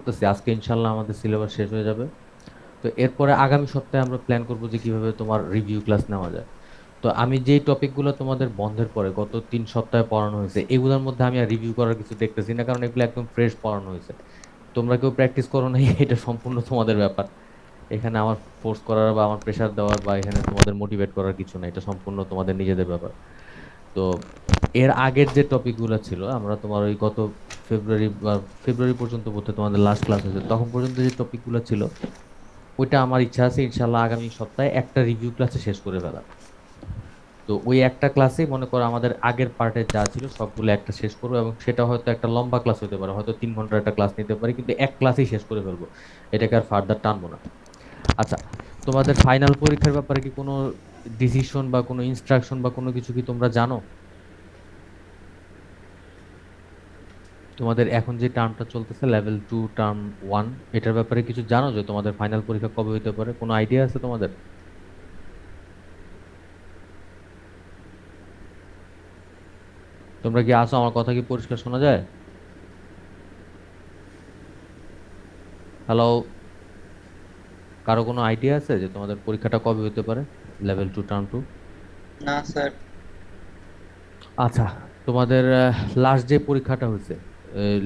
করতেছি আজকে ইনশাল্লাহ আমাদের সিলেবাস শেষ হয়ে যাবে। তো এরপরে আগামী সপ্তাহে আমরা প্ল্যান করবো যে কিভাবে তোমার রিভিউ ক্লাস নেওয়া যায়। তো আমি যেই টপিকগুলো তোমাদের বন্ধের পরে গত 3 সপ্তাহে পড়ানো হয়েছে এগুলোর মধ্যে আমি আর রিভিউ করার কিছু দেখতেছি না, কারণ এগুলো একদম ফ্রেশ পড়ানো হয়েছে। তোমরা কেউ প্র্যাকটিস করো নাই এটা সম্পূর্ণ তোমাদের ব্যাপার। এখানে আমার ফোর্স করার বা আমার প্রেশার দেওয়ার বা এখানে তোমাদের মোটিভেট করার কিছু না, এটা সম্পূর্ণ তোমাদের নিজেদের ব্যাপার। তো এর আগের যে টপিকগুলো ছিল আমরা তোমার ওই গত ফেব্রুয়ারি বা ফেব্রুয়ারি পর্যন্ত বলতে তোমাদের লাস্ট ক্লাস হয়েছে, তখন পর্যন্ত যে টপিকগুলো ছিল ওইটা আমার ইচ্ছা আছে ইনশাল্লাহ আগামী সপ্তাহে একটা রিভিউ ক্লাসে শেষ করে ফেলা। তো ওই একটা ক্লাসে মনে করো আমাদের আগের পার্টে যা ছিল সবগুলো একটা শেষ করবো, এবং সেটা হয়তো একটা লম্বা ক্লাস হতে পারে, হয়তো 3 ঘন্টার একটা ক্লাস নিতে পারি, কিন্তু এক ক্লাসেই শেষ করে ফেলবো। এটাকে আর ফার্দার টানবো না। আচ্ছা, তোমাদের ফাইনাল পরীক্ষার ব্যাপারে কি কোনো ডিসিশন বা কোনো ইনস্ট্রাকশন বা কোনো কিছু কি তোমরা জানো? তোমাদের এখন যে টার্মটা চলতেছে লেভেল 2 টার্ম 1, এটার ব্যাপারে কিছু জানো যে তোমাদের ফাইনাল পরীক্ষা কবে হতে পারে? কোনো আইডিয়া আছে তোমাদের? তোমরা কি আসো? আমার কথা কি পরিষ্কার শোনা যায়? হ্যালো? কারো কোনো আইডিয়া আছে যে তোমাদের পরীক্ষাটা কবে হতে পারে, লেভেল 2 টার্ম 2? না স্যার। আচ্ছা, তোমাদের লাস্ট যে পরীক্ষাটা হয়েছে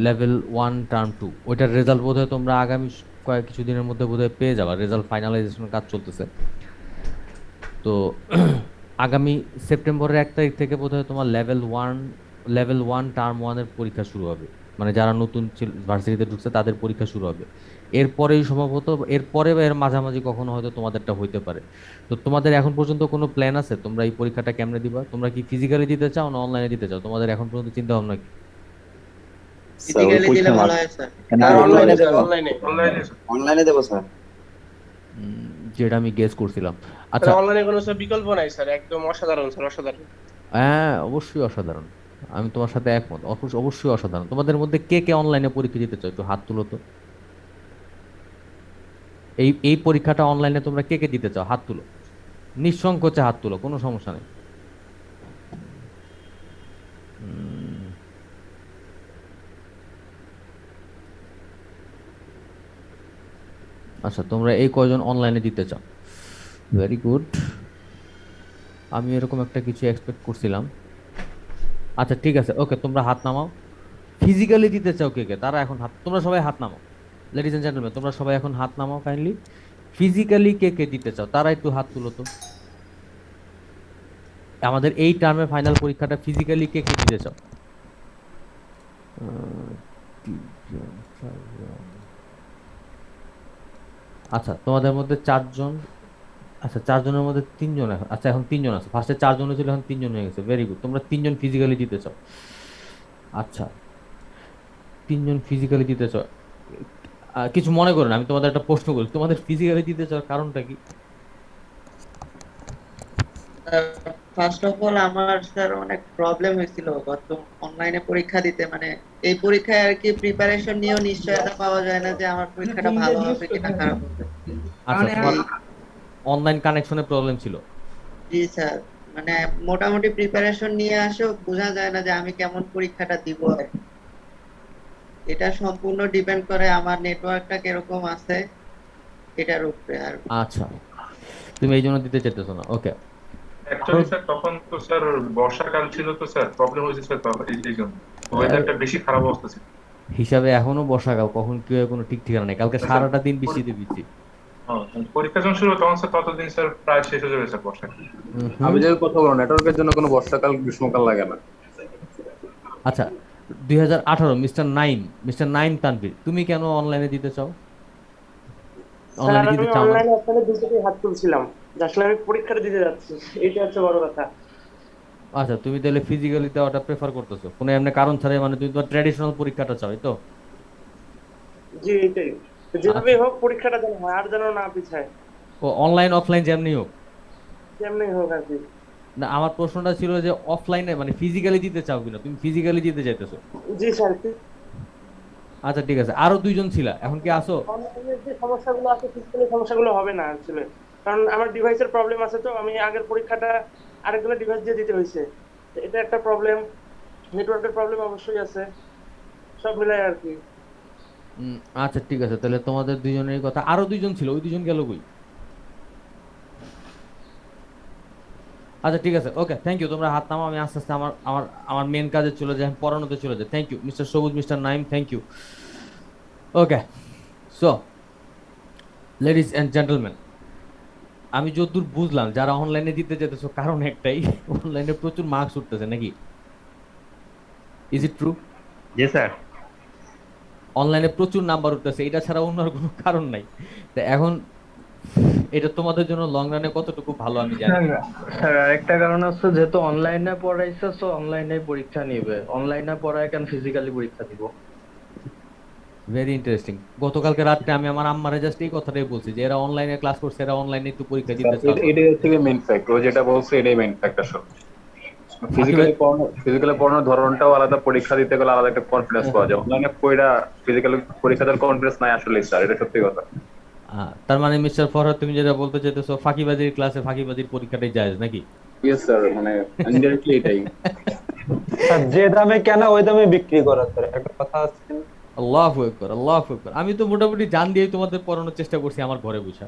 লেভেল 1 টার্ম 2, ওইটার রেজাল্ট বোধহয় তোমরা আগামী কয়েক কিছুদিনের মধ্যে বোধহয় পেয়ে যাবা। রেজাল্ট ফাইনালাইজেশনের কাজ চলতেছে। তো আগামী সেপ্টেম্বরের 1 তারিখ থেকে বোধহয় তোমার লেভেল 1 টার্ম 1 এর পরীক্ষা শুরু হবে। মানে যারা নতুন ভার্সিটিতে ঢুকছে তাদের পরীক্ষা শুরু হবে। এরপরেই সম্ভবত এরপরে বা এর মাঝামাঝি কখনো হয়তো তোমাদেরটা হইতে পারে। তো তোমাদের এখন পর্যন্ত কোনো প্ল্যান আছে তোমরা এই পরীক্ষাটা কেমনে দিবা? তোমরা কি ফিজিক্যালি দিতে চাও না অনলাইনে দিতে চাও? তোমাদের এখন পর্যন্ত চিন্তা ভাবনা কি? স্যার ওই ফিজিক্যালি দিলে পরীক্ষার ভালো মার্কস হয় স্যার। এখানে কি স্যার দেখতে অনলাইনে পারি? স্যার অনলাইনে অনলাইনে অনলাইনে দেবো স্যার। উম, যেটা আমি গেস করছিলাম। স্যার আচ্ছা। অনলাইনে কোনো স্যার বিকল্প নাই স্যার, একদম অসাধারণ স্যার, অসাধারণ। হ্যাঁ, অবশ্যই অসাধারণ। আমি তোমার সাথে একমত, অবশ্যই অসাধারণ। তোমাদের মধ্যে কে কে অনলাইনে পরীক্ষা দিতে চাও একটু হাত তুলো তো। এই এই পরীক্ষাটা অনলাইনে তোমরা কে কে দিতে চাও হাত তুলো। নিঃসংকোচে হাত তুলো, কোনো সমস্যা নেই। উম, আচ্ছা, তোমরা এই কয়জন অনলাইনে দিতে চাও? Very good. আমি এরকম একটা কিছু এক্সপেক্ট করছিলাম। আচ্ছা ঠিক আছে, ওকে, তোমরা হাত নামাও। ফিজিক্যালি দিতে চাও কে কে, তারা এখন হাত, তোমরা সবাই হাত নামাও। লেডিজ এন্ড জেন্টলম্যান, তোমরা সবাই এখন হাত নামাও কাইন্ডলি। ফিজিক্যালি কে কে দিতে চাও তারা একটু হাত তুলো তো। আমাদের এই টার্মের ফাইনাল পরীক্ষাটা ফিজিক্যালি কে কে দিতে চাও? আহ, 3 জন 4 জন। আচ্ছা, তোমাদের মধ্যে 4 জন। আচ্ছা, 4 জনের মধ্যে 3 জন এখন, আচ্ছা এখন 3 জন আছে, ফার্স্টে 4 জন ছিল এখন 3 জন হয়ে গেছে, ভেরি গুড। তোমরা 3 জন ফিজিক্যালি দিতে চাও। আচ্ছা, 3 জন ফিজিক্যালি দিতে চাও। কিছু মনে করো না, আমি তোমাদের একটা প্রশ্ন করি, তোমাদের ফিজিক্যালি দিতে চাওয়ার কারণটা কি? ফার্স্ট অফ অল আমার স্যার অনেক প্রবলেম হয়েছিল গত অনলাইনে পরীক্ষা দিতে, মানে এই পরীক্ষায় আর কি প্রিপারেশন নিয়েও নিশ্চয়তা পাওয়া যায় না যে আমার পরীক্ষাটা ভালো হবে কিনা খারাপ হবে। আচ্ছা, জি। তোমার অনলাইন কানেকশনের প্রবলেম ছিল? জি স্যার, মানে মোটামুটি প্রিপারেশন নিয়ে আসেও বোঝা যায় না যে আমি কেমন পরীক্ষাটা দিব আর কি। এটা সম্পূর্ণ ডিপেন্ড করে আমার নেটওয়ার্কটা কিরকম আছে এটার উপরে আর। আচ্ছা, তুমি এই জন্য দিতে চাইতেছো না, ওকে। আরো অ্যাকচুয়ালি স্যার তখন তো স্যার বর্ষাকাল ছিল, তো স্যার প্রবলেম হয়েছে স্যার, তখন এই জন্য ওয়েদারটা বেশি খারাপ অবস্থা ছিল। হিসাবে এখনো বর্ষাকাল, কখন কি হয় কোনো ঠিক ঠিকানা নেই, কালকে হ্যাঁ, স্যার সারাটা দিন বৃষ্টিতে ভিজছি। পরীক্ষা যখন শুরু হলো তখন স্যার ততদিন স্যার প্রায় শেষ হয়ে যাবে স্যার বর্ষাকাল। হুম। আমি যে কথা বলো, নেটওয়ার্কের জন্য কোনো বর্ষাকাল গ্রীষ্মকাল লাগে না। আচ্ছা, 2018 মিস্টার নাইম তানভীর, তুমি কেন অনলাইনে দিতে চাও, স্যার অনলাইনে দিতে আমি চাও না? অনলাইনে আসলে দুটোতেই হাত তুলছিলাম, যে আসলে আমি পরীক্ষাটা দিতে যাচ্ছি, এটা হচ্ছে বড় কথা। আচ্ছা, তুমি তাহলে ফিজিক্যালি দেওয়াটা প্রেফার করতেছো কোনো এমনি কারণ ছাড়াই, মানে তুমি তোমার ট্র্যাডিশনাল পরীক্ষাটা চাও, এই তো? জি এইটাই, যেভাবে আচ্ছা, হোক পরীক্ষাটা যেন হয় আর যেন না পিছায়, ও অনলাইন অফলাইন যেমনি হোক। যেমনি হোক আর কি। না, আমার প্রশ্নটা ছিল যে অফলাইনে মানে ফিজিক্যালি দিতে চাও কিনা, তুমি ফিজিক্যালি দিতে চাইতেছো? জি স্যার। আচ্ছা ঠিক আছে, আরো 2 জন ছিল, এখন কি আসো? অনলাইনের যে সমস্যাগুলো আছে ফিজিক্যালি সমস্যাগুলো হবে না আসলে, কারণ আমার ডিভাইসের প্রবলেম আছে, তো আমি আগের পরীক্ষাটা আরেকগুলো ডিভাইস দিয়ে দিতে হয়েছে, তো এটা একটা প্রবলেম। নেটওয়ার্কের প্রবলেম অবশ্যই আছে, সব মিলাই আর কি। উম, আচ্ছা ঠিক আছে, তাহলে তোমাদের দুইজনের কথা, আরো দুইজন ছিল, ওই দুইজন গেল কই? আচ্ছা ঠিক আছে, ওকে, থ্যাংক ইউ, তোমরা হাত নামাও, আমি আস্তে আস্তে আমার আমার আমার মেন কাজে চলে যাই, আমি পড়ানোতে চলে যাই। Thank you mister Sabuj, mister Naim, thank you. Okay, so ladies and gentleman, আমি যতদূর বুঝলাম যারা অনলাইনে দিতে যেতেছো কারণ একটাই, অনলাইনে প্রচুর মার্কস উঠতেছে নাকি? Is it true? G sir. অনলাইনে প্রচুর নাম্বার উঠতেছে, এটা ছাড়া অন্য আর কোনো কারণ নাই। তো এখন এটা তোমাদের জন্য লং রানে কতটুকু ভালো আমি জানি না। স্যার আরেকটা কারণ হচ্ছে, যেহেতু অনলাইনে পড়াইছে তো অনলাইনে পরীক্ষা নিবে, অনলাইনে পড়ায় কেন ফিজিক্যালি পরীক্ষা দিব? Very interesting. গতকালকে রাত্রে আমি আমার আম্মারে জাস্ট এই কথাটাই বলছি যে এরা অনলাইনে ক্লাস করছে, এরা অনলাইনে একটু পরীক্ষা দিতে চাও। এটাই হচ্ছে মেইন ফ্যাক্ট, ও যেটা বলছে এটাই মেইন ফ্যাক্ট আসলে। ফাঁকি ভাই, ফিজিক্যালি পড়ানোর ধরনটাও আলাদা, পরীক্ষা দিতে গেলে আলাদা একটা কনফিডেন্স পাওয়া যায়। অনলাইনে পড়া ফিজিক্যালি পরীক্ষা দেওয়ার কনফিডেন্স নাই আসলে স্যার, এটা সত্যি কথা। তার মানে মিস্টার ফরহাদ তুমি যেটা বলতে চাইতেছো ফাঁকিবাজির ক্লাসে ফাঁকিবাজির পরীক্ষাটাই জায়েজ নাকি? ইয়েস স্যার, মানে ইনডাইরেক্টলি এটাই। স্যার যে দামে কেনা ওই দামে বিক্রি করা, স্যার একটা কথা আছে না? আল্লাহু আকবার, আল্লাহু আকবার। আমি তো মোটামুটি জান দিয়ে তোমাদের পড়ানোর চেষ্টা করছি আমার ঘরে বসে।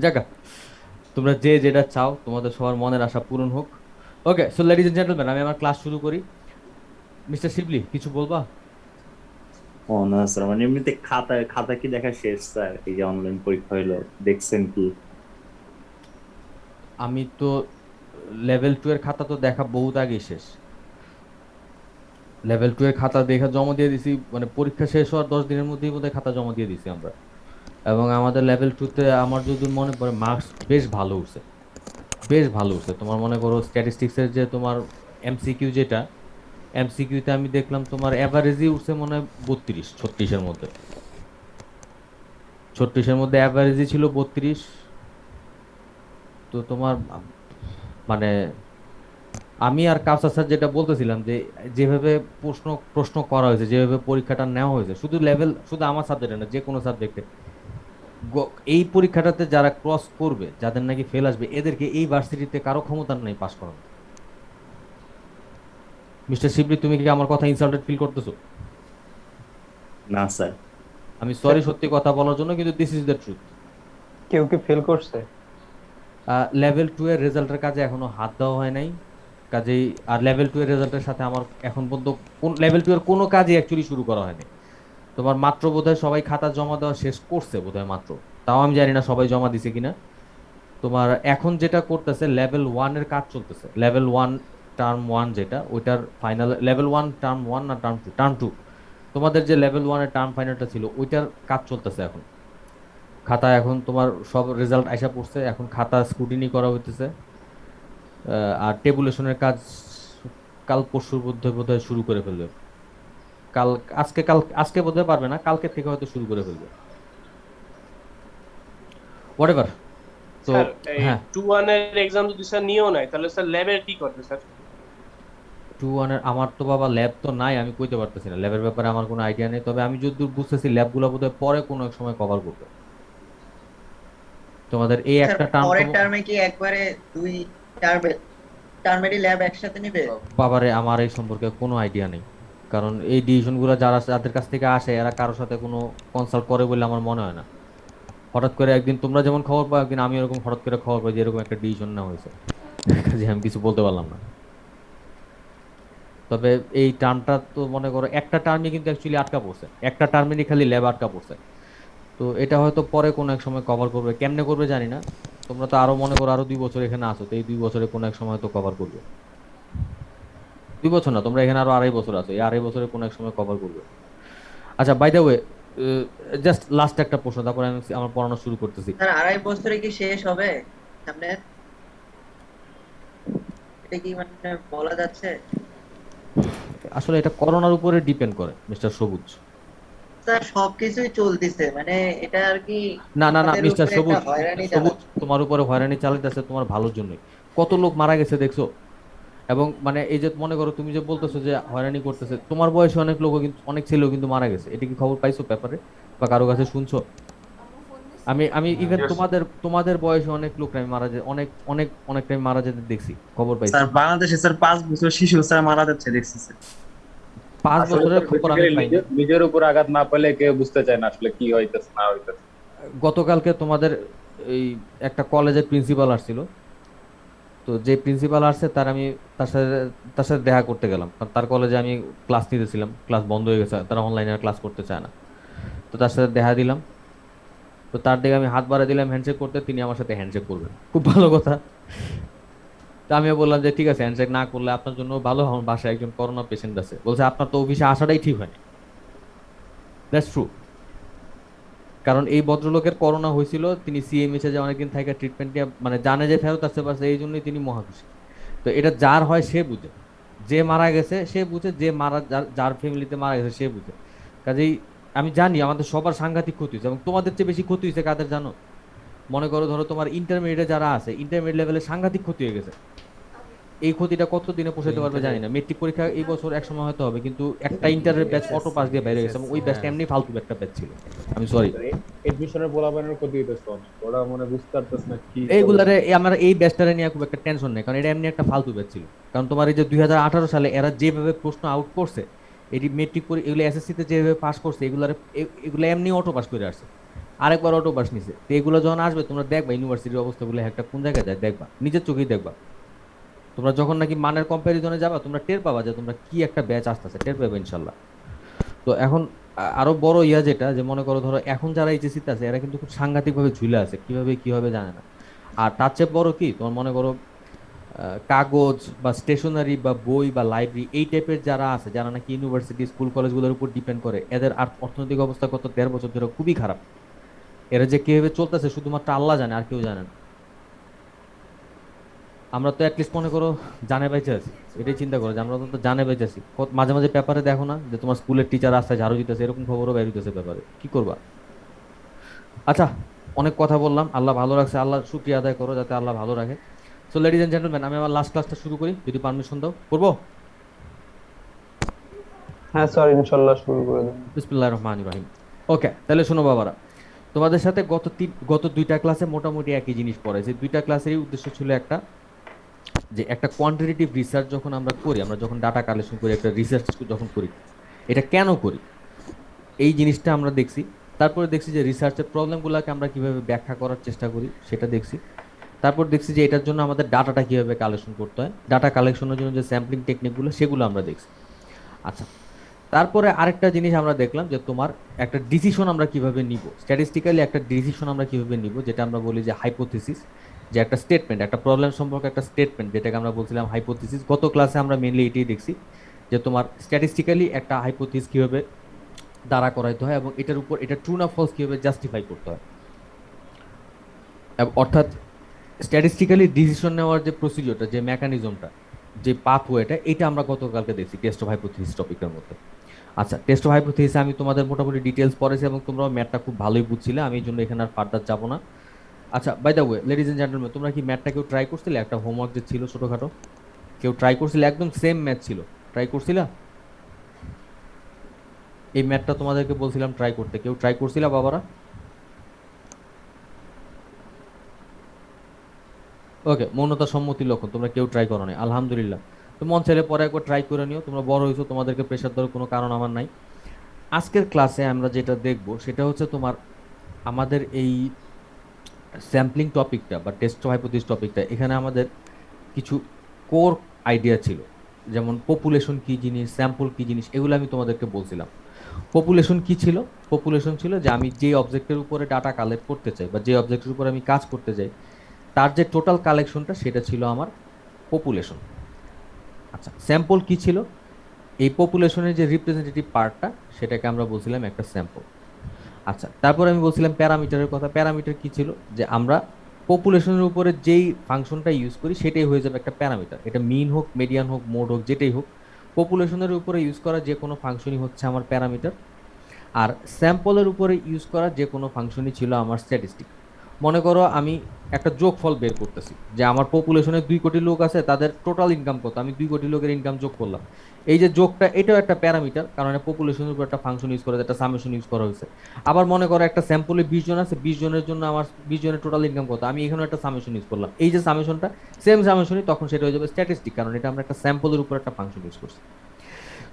যাকা, তোমরা যে যেটা চাও তোমাদের সবার মনের আশা পূরণ হোক। ওকে, সো লেডিজ এন্ড জেন্টলম্যান, আমি আমার ক্লাস শুরু করি। মিস্টার শিবলি, কিছু বলবা? ও না স্যার, মানে এমনিতে খাতা খাতা কি দেখা শেষ স্যার? এই যে অনলাইন পরীক্ষা হইলো, দেখছেন কি? আমি তো লেভেল 2 এর খাতা তো দেখা বহুত আগে শেষ। লেভেল 2 এর খাতা দেখা জমা দিয়ে দিছি, মানে পরীক্ষা শেষ হওয়ার 10 দিনের মধ্যেই বোধহয় খাতা জমা দিয়ে দিছি আমরা। এবং আমাদের লেভেল 2 তে আমার যদি মনে পড়ে মার্কস বেশ ভালো উঠছে, বেশ ভালো উঠছে। তোমার মনে করো স্ট্যাটিস্টিক্সের যে তোমার এমসিকিউ যেটা, এমসিকিউতে আমি দেখলাম তোমার অ্যাভারেজই উঠছে মনে হয় 32, 36-এর মধ্যে। 36-এর মধ্যে অ্যাভারেজই ছিল 32। তো তোমার মানে আমি আর কাউসার স্যার যেটা বলতেছিলাম যে যেভাবে প্রশ্ন প্রশ্ন করা হয়েছে, যেভাবে পরীক্ষাটা নেওয়া হয়েছে, শুধু লেভেল, শুধু আমার সাবজেক্টে না, যে কোনো সাবজেক্টে, এই পরীক্ষাটাতে যারা ক্রস করবে, যাদের নাকি ফেল আসবে, এদেরকে এই ভার্সিটিতে কারো ক্ষমতা নেই পাস করানো। মিস্টার শিবলি, তুমি কি আমার কথা ইনসাল্টেড ফিল করতেছো? না স্যার। আমি সরি সত্যি কথা বলার জন্য, কিন্তু দিস ইজ দ্য ট্রুথ। কেউ কি ফেল করছে? লেভেল 2 এর রেজাল্টের কাজে এখনো হাত দেওয়া হয় নাই, কাজেই আর লেভেল 2 এর রেজাল্টের সাথে আমার এখন পর্যন্ত লেভেল 2 এর কোনো কাজই অ্যাকচুয়ালি শুরু করা হয়নি। তোমার মাত্র বোধহয় সবাই খাতা জমা দেওয়া শেষ করছে বোধহয় মাত্র, তাও আমি জানি না সবাই জমা দিছে কিনা। তোমার এখন যেটা করতেছে লেভেল 1 এর কাজ চলতেছে, লেভেল 1 টার্ম 1 যেটা, ওইটার ফাইনাল, লেভেল 1 টার্ম 1 না টার্ম 2? টার্ম 2। তোমাদের যে লেভেল 1 এর টার্ম ফাইনালটা ছিল ওইটার কাজ চলতেছে এখন। খাতা এখন তোমার সব রেজাল্ট আইসা পড়ছে, এখন খাতা স্ক্রুটিনি করা হইতেছে। আর টেবুলেশনের কাজ কাল পরশুর মধ্যে বোধহয় শুরু করে ফেলবে। কাল, আজকে বোধহয় পারবে না, কালকে থেকে হয়তো শুরু করে ফেলবে, হোয়াটএভার। তো স্যার এই হ্যাঁ, 2-1 এর এক্সাম যদি স্যার নিয়েও নাই তাহলে স্যার ল্যাবের কি করবে স্যার? 2-1 এর আমার তো বাবা ল্যাব তো নাই, আমি কইতে পারতেছি না ল্যাবের ব্যাপারে, আমার কোনো আইডিয়া নেই। তবে আমি যতদূর বুঝতেছি ল্যাবগুলো বোধহয় পরে কোনো এক সময় কভার করবে। তোমাদের এই স্যার একটা টার্ম পরের টার্মে কি একবারে দুই টার্মেরই ল্যাব একসাথে নিবে? বাবারে, আমার এই সম্পর্কে কোনো আইডিয়া নেই। কারণ এই ডিসিশনগুলো যাদের কাছ থেকে আসে এরা কারোর সাথে কোনো কনসাল্ট করে বলে আমার মনে হয় না। হঠাৎ করে একদিন তোমরা যেমন খবর পাও, একদিন আমি এরকম হঠাৎ করে খবর পাই যে এরকম একটা ডিসিশন নেওয়া হয়েছে, কাজে আমি কিছু বলতে পারলাম না। তবে এই টার্মটা তো মনে করো একটা টার্মে কিন্তু অ্যাকচুয়ালি আটকা পড়ছে, একটা টার্মেরই খালি ল্যাব আটকা পড়ছে। তো এটা হয়তো পরে কোনো এক সময় কভার করবে, কেমনে করবে জানি না। তোমরা তো আরো মনে করো আরো 2 বছর এখানে আসো, তো এই 2 বছরে কোনো এক সময় তো কভার করবে। 2 বছর না, তোমরা এখানে আরো 2.5 বছর আছো, এই 2.5 বছরে কোনো এক সময় কভার করবে। আচ্ছা, by the way, just last একটা প্রশ্ন, তারপরে আমি আমার পড়ানো শুরু করতেছি। স্যার 2.5 বছরে কি শেষ হবে সামনে? এটা কি মানে বলা যাচ্ছে? আসলে এটা করোনার উপরে ডিপেন্ড করে মিস্টার সবুজ। স্যার সবকিছুই চলতেছে, মানে এটা আর কি না না না আমাদের মিস্টার উপরে সবুজ, একটা হয়রানি সবুজ চালাচ্ছে। তোমার উপরে হয়রানি চালাইতেছে তোমার ভালোর জন্যই। কত লোক মারা গেছে দেখছো? এবং মানে এই যে মনে করো তুমি যে বলতেছো যে হয়রানি করতেছে, তোমার বয়সে অনেক লোক কিন্তু, অনেক ছেলেও কিন্তু মারা গেছে, এটা কি খবর পাইছো পেপারে বা কারো কাছে শুনছো? আমি আমি ইভেন Yes. তোমাদের তোমাদের বয়সে অনেক লোক আমি মারা যায়, অনেক অনেক অনেক টাইম মারা যেতে দেখছি, খবর পাইছি। স্যার বাংলাদেশে স্যার 5 বছর শিশু স্যার মারা যাচ্ছে দেখছি স্যার। 5 আসলে বছরের তো খবর আমি বেসিক্যালি পাইনি। নিজের উপর আঘাত না পেলে কেউ বুঝতে চায় না আসলে কি হইতেছে না হইতেছে। গতকালকে তোমাদের এই একটা কলেজের প্রিন্সিপাল আসছিল, তো যে প্রিন্সিপাল আসছে তার সাথে তার সাথে দেখা করতে গেলাম, কারণ তার কলেজে আমি ক্লাস নিতেছিলাম, ক্লাস বন্ধ হয়ে গেছে, তারা অনলাইনে ক্লাস করতে চায় না। তো তার সাথে দেখা দিলাম, তো তার দিকে আমি হাত বাড়া দিলাম হ্যান্ডশেক করতে, তিনি আমার সাথে হ্যান্ডশেক করবেন, খুব ভালো কথা। তো আমিও বললাম যে ঠিক আছে, হ্যান্ডশেক না করলে আপনার জন্য ভালো, আমার বাসায় একজন করোনা পেশেন্ট আছে। বলছে আপনার তো অফিসে আসাটাই ঠিক হয়নি। দ্যাটস ট্রু, কারণ এই ভদ্রলোকের করোনা হয়েছিল, তিনি সিএমএইচ এ যে অনেকদিন থেকে ট্রিটমেন্ট নিয়ে মানে জানে যে ফেরত আসতে পারছে, এই জন্যই তিনি মহাখুশি। তো এটা যার হয় সে বুঝে, যে মারা গেছে সে বুঝে, যে মারা যার ফ্যামিলিতে মারা গেছে সে বুঝে। কাজেই আমি জানি আমাদের সবার সাংঘাতিক ক্ষতি হয়েছে, এবং তোমাদের চেয়ে বেশি ক্ষতি হয়েছে কাদের জানো? মনে করো, ধরো তোমার ইন্টারমিডিয়েটে যারা আছে, ইন্টারমিডিয়েট লেভেলে সাংঘাতিক ক্ষতি হয়ে গেছে। এই ক্ষতিটা কত দিনে পোষাইতে পারবে জানি না। মেট্রিক পরীক্ষা এই বছর এক সময় হয়তো হবে, কিন্তু একটা ইন্টারের ব্যাচ অটো পাস দিয়ে বাইরে গেছে, এবং ওই ব্যাচটা এমনি ফালতু একটা ব্যাচ ছিল। আমি সরি, এডমিশনের পোলাপানের ক্ষতি হইতেছে অনেক, ওরা মনে বুঝতে পারতেছে না কি এইগুলারে আমার এই ব্যাচটারে নিয়ে খুব একটা টেনশন নেই, কারণ এটা এমনি একটা ফালতু ব্যাচ ছিল। কারণ তোমার এই যে 2018 সালে এরা যেভাবে প্রশ্ন আউট করছে, এটি মেট্রিক পরীক্ষা এগুলো এসএসসি তে যেভাবে পাস করছে, এগুলো এমনি অটো পাস করে আসছে, আরেকবার অটো পাস নিছে। তো এগুলো যখন আসবে তোমরা দেখবা ইউনিভার্সিটির অবস্থাগুলো একটা কোন জায়গায় যায়, দেখবা নিজের চোখেই দেখবা। তোমরা যখন নাকি মানের কম্পারিজনে যাবা, তোমরা টের পাবা যে তোমরা কি একটা ব্যাচ আসতেছে, টের পাবে ইনশাল্লাহ। তো এখন আরো বড় ইয়া যেটা, যে মনে করো ধরো এখন যারা এইচএসসি তে আছে, এরা কিন্তু খুব সাংঘাতিক ভাবে ঝুলে আছে, কিভাবে কি হবে জানে না। আর তার চেয়ে বড় কি, তোমার মনে করো কাগজ বা স্টেশনারি বা বই বা লাইব্রেরি এই টাইপের যারা আছে, যারা নাকি ইউনিভার্সিটি স্কুল কলেজগুলোর উপর ডিপেন্ড করে, এদের অর্থনৈতিক অবস্থা গত 1.5 বছর ধরে খুবই খারাপ। এরা যে কিভাবে চলতেছে শুধুমাত্র আল্লাহ জানে, আর কেউ জানে না। আমরা তো অ্যাটলিস্ট মনে করো জানে বেঁচে আছি, এটাই চিন্তা করো যে আমরা তো জানে বেঁচে আছি। মাঝে মাঝে পেপারে দেখো না যে তোমার স্কুলের টিচার রাস্তায় ঝাড়ু দিতেছে, এরকম খবরও বের হইতেছে পেপারে, কি করবা? আচ্ছা, অনেক কথা বললাম, আল্লাহ ভালো রাখছে, আল্লাহর শুকরিয়া আদায় করো যাতে আল্লাহ ভালো রাখে। সো লেডিজ এন্ড জেন্টলম্যান, আমি আমার লাস্ট ক্লাসটা শুরু করি, যদি পারমিশন দাও করবো। হ্যাঁ স্যার, ইনশাল্লাহ শুরু করে দেন। বিসমিল্লাহির রহমানির রহিম। ওকে, তাহলে শোনো বাবারা, তোমাদের সাথে গত দুইটা ক্লাসে মোটামুটি একই জিনিস পড়াইছে। দুইটা ক্লাসেরই উদ্দেশ্য ছিল একটা, যে একটা কোয়ান্টিটেটিভ রিসার্চ যখন আমরা করি, আমরা যখন ডাটা কালেকশন করি, একটা রিসার্চ যখন করি, এটা কেন করি এই জিনিসটা আমরা দেখছি। তারপরে দেখছি যে রিসার্চের প্রবলেমগুলোকে আমরা কিভাবে ব্যাখ্যা করার চেষ্টা করি সেটা দেখছি। তারপর দেখছি যে এটার জন্য আমাদের ডাটাটা কিভাবে কালেকশন করতে হয়, ডাটা কালেকশনের জন্য যে স্যাম্পলিং টেকনিকগুলো সেগুলো আমরা দেখছি। আচ্ছা, তারপরে আরেকটা জিনিস আমরা দেখলাম যে তোমার একটা ডিসিশন আমরা কিভাবে নিব, স্ট্যাটিস্টিক্যালি একটা ডিসিশন আমরা কিভাবে নিব, যেটা আমরা বলি যে হাইপোথিসিস, যে একটা স্টেটমেন্ট, একটা প্রবলেম সম্পর্কে একটা স্টেটমেন্ট, যেটাকে আমরা বলছিলাম হাইপোথিসিস। গত ক্লাসে আমরা মেনলি এটাই দেখছি, যে তোমার স্ট্যাটিস্টিক্যালি একটা হাইপোথিস কিভাবে দাঁড়া করাইতে হয়, এবং এটার উপর এটা ট্রু না ফলস কিভাবে জাস্টিফাই করতে হয়। অর্থাৎ স্ট্যাটিস্টিক্যালি ডিসিশন নেওয়ার যে প্রসিডিওরটা, যে মেকানিজমটা, যে পাথওয়েটা, এটা আমরা গতকালকে দেখছি টেস্ট অফ হাইপোথিসিস টপিকের মধ্যে। আচ্ছা, টেস্ট অফ হাইপোথিসিস আমি তোমাদের মোটামুটি ডিটেলস পড়েছি, এবং তোমরা ম্যাথটা খুব ভালোই বুঝছিলে, আমি এই জন্য এখানে আর ফার্দার যাবো না। আচ্ছা, by the way ladies and gentleman, তোমরা কি ম্যাথটা কেউ ট্রাই করছিলে? একটা হোমওয়ার্ক যে ছিল ছোটখাটো, কেউ ট্রাই করছিলে? একদম সেম ম্যাথ ছিল, ট্রাই করছিলা? এই ম্যাথটা তোমাদেরকে বলছিলাম ট্রাই করতে, কেউ ট্রাই করছিলা বাবারা? ওকে, মৌনতা সম্মতি লক্ষণ, তোমরা কেউ ট্রাই করো নাই, আলহামদুলিল্লাহ। তো মন চাইলে পরে একবার ট্রাই করে নিও, তোমরা বড় হয়েছো, তোমাদেরকে প্রেশার দেওয়ার কোনো কারণ আমার নাই। আজকের ক্লাসে আমরা যেটা দেখব সেটা হচ্ছে তোমার আমাদের এই স্যাম্পলিং টপিকটা বা টেস্ট অফ হাইপোথিসিস টপিকটা, এখানে আমাদের কিছু কোর আইডিয়া ছিল, যেমন পপুলেশন কি জিনিস, স্যাম্পল কি জিনিস, এগুলো আমি তোমাদেরকে বলছিলাম। পপুলেশন কি ছিল? পপুলেশন ছিল যে আমি যে অবজেক্টের উপরে ডাটা কালেক্ট করতে চাই, বা যে অবজেক্টের উপরে আমি কাজ করতে চাই, তার যে টোটাল কালেকশনটা সেটা ছিল আমার পপুলেশন। আচ্ছা, স্যাম্পল কি ছিল? এই পপুলেশনের যে রিপ্রেজেন্টেটিভ পার্টটা, সেটাকে আমরা বলছিলাম একটা স্যাম্পল। আচ্ছা, তারপর আমি বলছিলাম প্যারামিটারের কথা। প্যারামিটার কি ছিল? যে আমরা পপুলেশনের উপরে যেই ফাংশনটা ইউজ করি সেটাই হয়ে যাবে একটা প্যারামিটার। এটা মিন হোক, মিডিয়ান হোক, মোড হোক, যেটাই হোক, পপুলেশনের উপরে ইউজ করা যে কোনো ফাংশনই হচ্ছে আমার প্যারামিটার। আর স্যাম্পলের উপরে ইউজ করা যে কোনো ফাংশনই ছিল আমার স্ট্যাটিস্টিক। মনে করো আমি একটা যোগফল বের করতেছি, যে আমার পপুলেশনে 2 কোটি লোক আছে, তাদের টোটাল ইনকাম কত, আমি 2 কোটি লোকের ইনকাম যোগ করলাম। এই যে যোগটা, এটাও একটা প্যারামিটার, কারণ পপুলেশনের উপর একটা ফাংশন ইউজ করা, একটা সামেশন ইউজ করা হয়েছে। আবার মনে করো একটা স্যাম্পলে 20 জন আছে, 20 জনের জন্য আমার 20 জনের টোটাল ইনকাম কত, আমি এখানে একটা সামেশন ইউজ করলাম। এই যে সামেশনটা, সেম সামেশনই তখন সেটা হয়ে যাবে স্ট্যাটিস্টিক, কারণ এটা আমরা একটা স্যাম্পলের উপর একটা ফাংশন ইউজ করছি।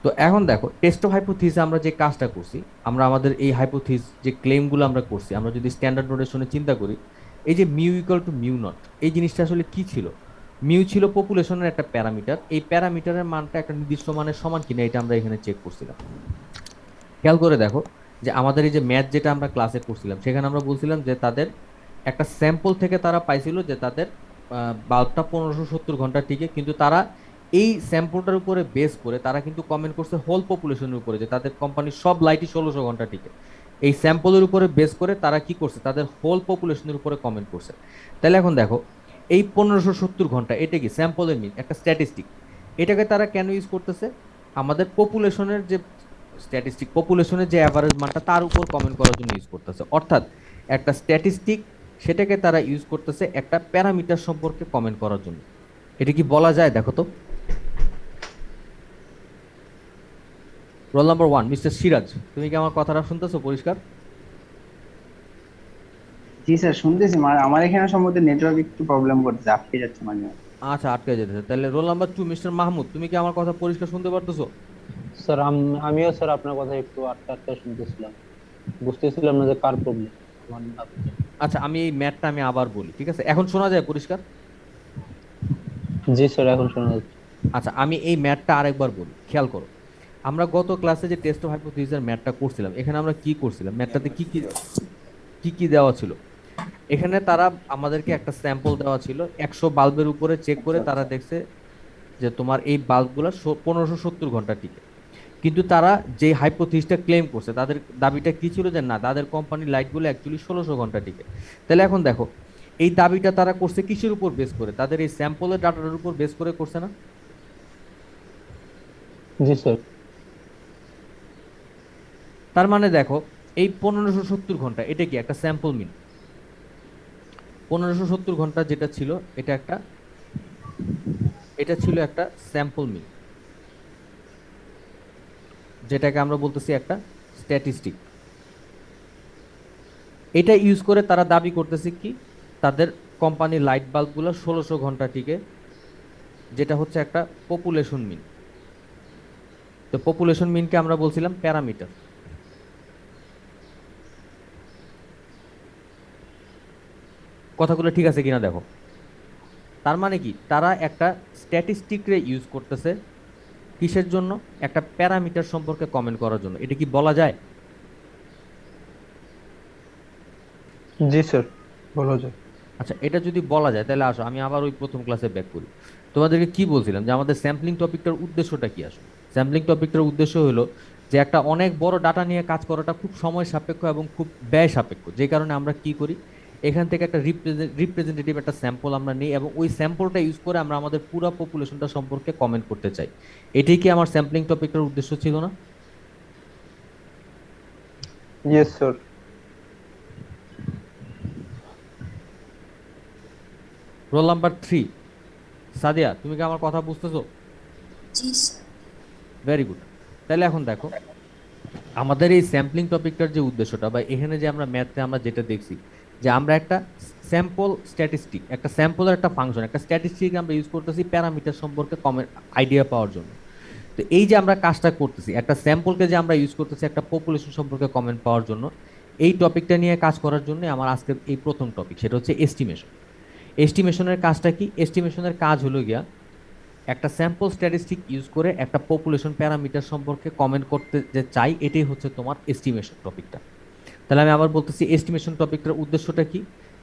তো এখন দেখো টেস্ট অফ হাইপোথিসিসে আমরা যে কাজটা করছি, আমরা আমাদের এই হাইপোথিস যে ক্লেমগুলো আমরা করছি, আমরা যদি স্ট্যান্ডার্ড নোটেশনে চিন্তা করি, এই যে mu equal to mu not, এই জিনিসটা আসলে কি ছিল? মিউ ছিল পপুলেশনের একটা প্যারামিটার, এই প্যারামিটারের মানটা একটা নির্দিষ্ট মানের সমান কিনা এটা আমরা এখানে চেক করছিলাম। খেয়াল করে দেখো যে আমাদের এই যে ম্যাথ যেটা আমরা ক্লাসে করছিলাম, সেখানে আমরা বলছিলাম যে তাদের একটা স্যাম্পল থেকে তারা পাইছিল যে তাদের বাল্বটা 1570 ঘন্টা টিকে, কিন্তু তারা এই স্যাম্পলটার উপরে বেস করে তারা কিন্তু কমেন্ট করছে হোল পপুলেশনের উপরে যে তাদের কোম্পানির সব লাইটই 1600 ঘন্টা টিকে। এই স্যাম্পলের উপরে বেস করে তারা কি করছে, তাদের হোল পপুলেশনের উপরে কমেন্ট করছে। তাহলে এখন দেখো এই 1570 ঘন্টা এটা কি স্যাম্পলের মিন, একটা স্ট্যাটিস্টিক, এটাকে তারা কেন ইউজ করতেছে? আমাদের পপুলেশনের যে স্ট্যাটিস্টিক, পপুলেশনের যে অ্যাভারেজ মানটা তার উপর কমেন্ট করার জন্য ইউজ করতেছে। অর্থাৎ একটা স্ট্যাটিস্টিক, সেটাকে তারা ইউজ করতেছে একটা প্যারামিটার সম্পর্কে কমেন্ট করার জন্য। এটা কি বলা যায় দেখো তো? রোল নাম্বার 1 মিস্টার সিরাজ, তুমি কি আমার কথাটা শুনতেছো পরিষ্কার? জি স্যার শুনতেছি, আমার এখানে সম্ভবত নেটওয়ার্ক একটু প্রবলেম করতেছে, আটকে যাচ্ছে মাঝে মাঝে। আচ্ছা, আটকে যেতেছে। তাহলে রোল নাম্বার 2 মিস্টার মাহমুদ, তুমি কি আমার কথা পরিষ্কার শুনতে পারতেছো? স্যার আমিও স্যার আপনার কথা একটু আটকে আটকে শুনতেছিলাম, বুঝতেছিলাম না যে কার প্রবলেম, আমার না আপনার। আচ্ছা, আমি এই ম্যাথটা আমি আবার বলি, ঠিক আছে? এখন শোনা যায় পরিষ্কার? জি স্যার এখন শোনা যাচ্ছে। আচ্ছা, আমি এই ম্যাথটা আরেকবার বলি, খেয়াল করো। আমরা গত ক্লাসে যে টেস্ট অফ হাইপোথিসিসের ম্যাথটা করছিলাম, এখানে আমরা কি করছিলাম, ম্যাথটাতে কি কি কি কি দেওয়া ছিল? এখানে তারা আমাদেরকে একটা স্যাম্পল দেওয়া ছিল, 100 বাল্বের উপরে চেক করে তারা দেখছে যে তোমার এই বাল্বগুলো 1570 ঘন্টা টিকে। কিন্তু তারা যে হাইপোথিসিসটা ক্লেম করছে, তাদের দাবিটা কি ছিল যে না, তাদের কোম্পানির লাইটগুলো অ্যাকচুয়ালি 1600 ঘন্টা টিকে। তাহলে এখন দেখো এই দাবিটা তারা করছে কিসের উপর বেস করে? তাদের এই স্যাম্পলের ডাটার উপর বেস করে করছে না? জি স্যার। তার মানে দেখো এই 1570 ঘন্টা এটা কি একটা স্যাম্পল মিন? 1570 ঘন্টা যেটা ছিল এটা ছিল একটা স্যাম্পল মিন, যেটাকে আমরা বলতেছি একটা স্ট্যাটিস্টিক। এটা ইউজ করে তারা দাবি করতেছে কি, তাদের কোম্পানির লাইট বাল্বগুলো 1600 ঘন্টা টিকে, যেটা হচ্ছে একটা পপুলেশন মিন। তো পপুলেশন মিনকে আমরা বলছিলাম প্যারামিটার। কথাগুলো ঠিক আছে কিনা দেখো। তার মানে কি, তারা একটা স্ট্যাটিস্টিকরে ইউজ করতেছে কিসের জন্য? একটা প্যারামিটার সম্পর্কে কমেন্ট করার জন্য। এটা কি বলা যায়? জি স্যার বলা যায়। আচ্ছা, এটা যদি বলা যায় তাহলে আসো আমি আবার ওই প্রথম ক্লাসে ব্যাক করি। তোমাদেরকে কি বলছিলাম যে আমাদের স্যাম্পলিং টপিকটার উদ্দেশ্যটা কি? আসলে স্যাম্পলিং টপিকটার উদ্দেশ্য হলো যে একটা অনেক বড় ডাটা নিয়ে কাজ করাটা খুব সময় সাপেক্ষ এবং খুব ব্যয় সাপেক্ষ, যে কারণে আমরা কি করি, এখান থেকে একটা রিপ্রেজেন্টেটিভ একটা স্যাম্পল আমরা নিই এবং ওই স্যাম্পলটা ইউজ করে আমরা আমাদের পুরো পপুলেশনটা সম্পর্কে কমেন্ট করতে চাই। এটাই কি আমার স্যাম্পলিং টপিকটার উদ্দেশ্য ছিল না? Yes sir. Roll number 3 Sadia, তুমি কি আমার কথা বুঝতেছো? জি স্যার। Very good. তাহলে এখন দেখো আমাদের এই স্যাম্পলিং টপিকটার যে উদ্দেশ্যটা, বা এখানে যে আমরা ম্যাথে আমরা যেটা দেখছি যে আমরা একটা স্যাম্পল স্ট্যাটিস্টিক, একটা স্যাম্পলের একটা ফাংশন, একটা স্ট্যাটিস্টিক আমরা ইউজ করতেছি প্যারামিটার সম্পর্কে কমেন্ট আইডিয়া পাওয়ার জন্য। তো এই যে আমরা কাজটা করতেছি, একটা স্যাম্পলকে যে আমরা ইউজ করতেছি একটা পপুলেশন সম্পর্কে কমেন্ট পাওয়ার জন্য, এই টপিকটা নিয়ে কাজ করার জন্য আমার আজকের এই প্রথম টপিক, সেটা হচ্ছে এস্টিমেশন। এস্টিমেশনের কাজটা কি? এস্টিমেশনের কাজ হলো গিয়া একটা স্যাম্পল স্ট্যাটিস্টিক ইউজ করে একটা পপুলেশন প্যারামিটার সম্পর্কে কমেন্ট করতে যে চাই, এটাই হচ্ছে তোমার এস্টিমেশন টপিকটা। তাহলে আমি আবার বলতেছি, এস্টিমেশন টপিকটার উদ্দেশ্যটা কি?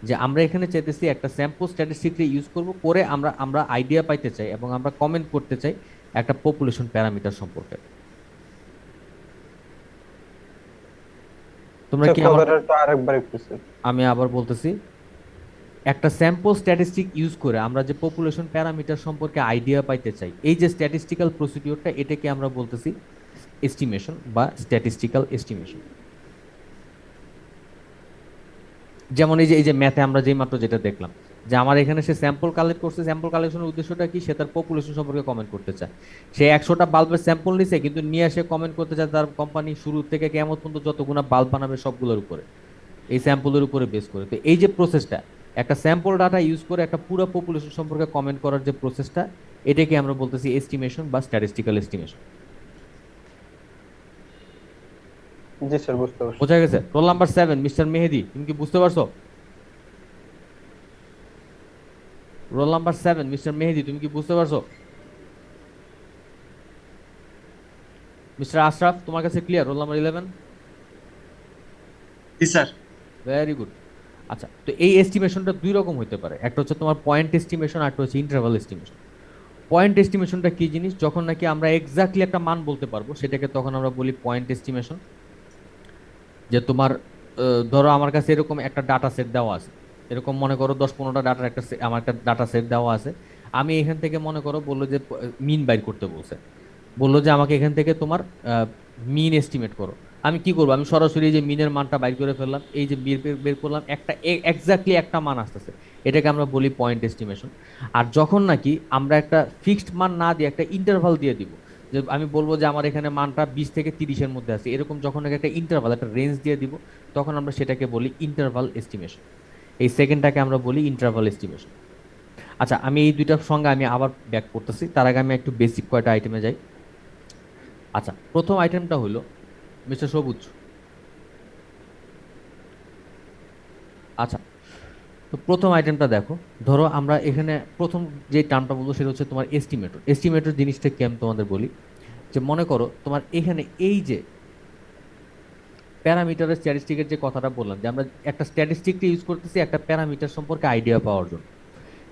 যে আমরা এখানে চাইতেছি একটা স্যাম্পল স্ট্যাটিস্টিককে ইউজ করব করে আমরা আমরা আইডিয়া পাইতে চাই এবং আমরা কমেন্ট করতে চাই একটা পপুলেশন প্যারামিটার সম্পর্কে। তোমরা কি আমার, আরেকবার একটু স্যার। আমি আবার বলতেছি, একটা স্যাম্পল স্ট্যাটিস্টিক ইউজ করে আমরা যে পপুলেশন প্যারামিটার সম্পর্কে আইডিয়া পাইতে চাই, এই যে স্ট্যাটিস্টিক্যাল প্রসিডিওরটা, এটাকে আমরা বলতেছি এস্টিমেশন বা স্ট্যাটিস্টিক্যাল এস্টিমেশন। যেমন এই যে ম্যাথে আমরা যেই মাত্র যেটা দেখলাম যে আমার এখানে সে স্যাম্পল কালেক্ট করছে, স্যাম্পল কালেকশনের উদ্দেশ্যটা কি? সে তার পপুলেশন সম্পর্কে কমেন্ট করতে চায়। সে 100টা বাল্বের স্যাম্পল নিছে, কিন্তু নিয়ে সে কমেন্ট করতে চায় তার কোম্পানি শুরু থেকে কেমন পর্যন্ত যতগুলো বাল্ব বানাবে সবগুলোর উপরে, এই স্যাম্পলের উপরে বেস করে। তো এই যে প্রসেসটা, একটা স্যাম্পল ডাটা ইউজ করে একটা পুরো পপুলেশন সম্পর্কে কমেন্ট করার যে প্রসেসটা, এটাকে আমরা বলতেছি এস্টিমেশন বা স্ট্যাটিস্টিক্যাল এস্টিমেশন। জি স্যার, বুঝতে পারছি। বোঝা গেছে? রোল নাম্বার 7 মিস্টার মেহেদি, তুমি কি বুঝতে পারছো? রোল নাম্বার 7 মিস্টার মেহেদি, তুমি কি বুঝতে পারছো? মিস্টার আশরাফ, তোমার কাছে ক্লিয়ার রোল নাম্বার 11? জি স্যার। Very good. আচ্ছা, তো এই এস্টিমেশনটা দুই রকম হতে পারে, একটা হচ্ছে তোমার পয়েন্ট এস্টিমেশন, আর একটা হচ্ছে ইন্টারভাল এস্টিমেশন। পয়েন্ট এস্টিমেশনটা কি জিনিস? যখন নাকি আমরা এক্স্যাক্টলি একটা মান বলতে পারবো সেটাকে তখন আমরা বলি পয়েন্ট এস্টিমেশন। যে তোমার ধরো আমার কাছে এরকম একটা ডাটা সেট দেওয়া আছে, এরকম মনে করো 10-15টা ডাটার একটা আমার একটা ডাটা সেট দেওয়া আছে। আমি এখান থেকে মনে করো বললো যে মিন বাইর করতে বলছে, বললো যে আমাকে এখান থেকে তোমার মিন এস্টিমেট করো। আমি কি করবো? আমি সরাসরি এই যে মিনের মানটা বাইর করে ফেললাম, এই যে বের বের করলাম, একটা এক্স্যাক্টলি একটা মান আসতেছে, এটাকে আমরা বলি পয়েন্ট এস্টিমেশন। আর যখন নাকি আমরা একটা ফিক্সড মান না দিয়ে একটা ইন্টারভাল দিয়ে দিব, যে আমি বলবো যে আমার এখানে মানটা 20 থেকে 30-এর মধ্যে আছে, এরকম যখন নাকি একটা ইন্টারভাল, একটা রেঞ্জ দিয়ে দিব, তখন আমরা সেটাকে বলি ইন্টারভাল এস্টিমেশন। এই সেকেন্ডটাকে আমরা বলি ইন্টারভাল এস্টিমেশন। আচ্ছা, আমি এই দুইটার সঙ্গে আমি আবার ব্যাক করতেছি, তার আগে আমি একটু বেসিক কয়টা আইটেমে যাই। আচ্ছা, প্রথম আইটেমটা হলো মিস্টার সবুজ। আচ্ছা, তো প্রথম আইটেমটা দেখো, ধরো আমরা এখানে প্রথম যে টার্মটা বলবো সেটা হচ্ছে তোমার এস্টিমেটর। এস্টিমেটর জিনিসটা কি আমি তোমাদের বলি, যে মনে করো তোমার এখানে এই যে প্যারামিটারের স্ট্যাটিস্টিকের যে কথাটা বললাম, যে আমরা একটা স্ট্যাটিস্টিকটা ইউজ করতেছি একটা প্যারামিটার সম্পর্কে আইডিয়া পাওয়ার জন্য।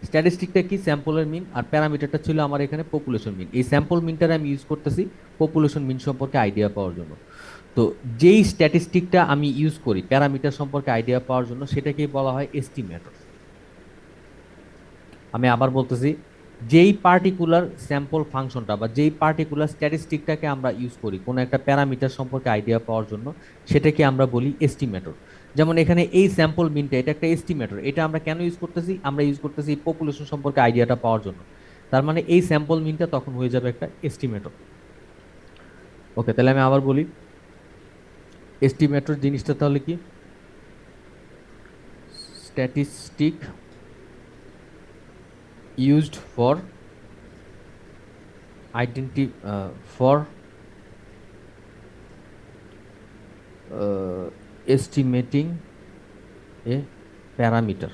স্ট্যাটিস্টিকটা কি? স্যাম্পলের মিন, আর প্যারামিটারটা ছিল আমার এখানে পপুলেশন মিন। এই স্যাম্পল মিনটারে আমি ইউজ করতেছি পপুলেশন মিন সম্পর্কে আইডিয়া পাওয়ার জন্য। তো যেই স্ট্যাটিস্টিকটা আমি ইউজ করি প্যারামিটার সম্পর্কে আইডিয়া পাওয়ার জন্য সেটাকেই বলা হয় এস্টিমেটর। আমি আবার বলতেছি, যেই পার্টিকুলার স্যাম্পল ফাংশনটা বা যেই পার্টিকুলার স্ট্যাটিস্টিকটাকে আমরা ইউজ করি কোনো একটা প্যারামিটার সম্পর্কে আইডিয়া পাওয়ার জন্য, সেটাকে আমরা বলি এস্টিমেটর। যেমন এখানে এই স্যাম্পল মিনটা, এটা একটা এস্টিমেটর। এটা আমরা কেন ইউজ করতেছি? আমরা ইউজ করতেছি পপুলেশন সম্পর্কে আইডিয়াটা পাওয়ার জন্য। তার মানে এই স্যাম্পল মিনটা তখন হয়ে যাবে একটা এস্টিমেটর। ওকে, তাহলে আমি আবার বলি, এস্টিমেটর জিনিসটা তাহলে কি? Statistic used for for estimating a parameter।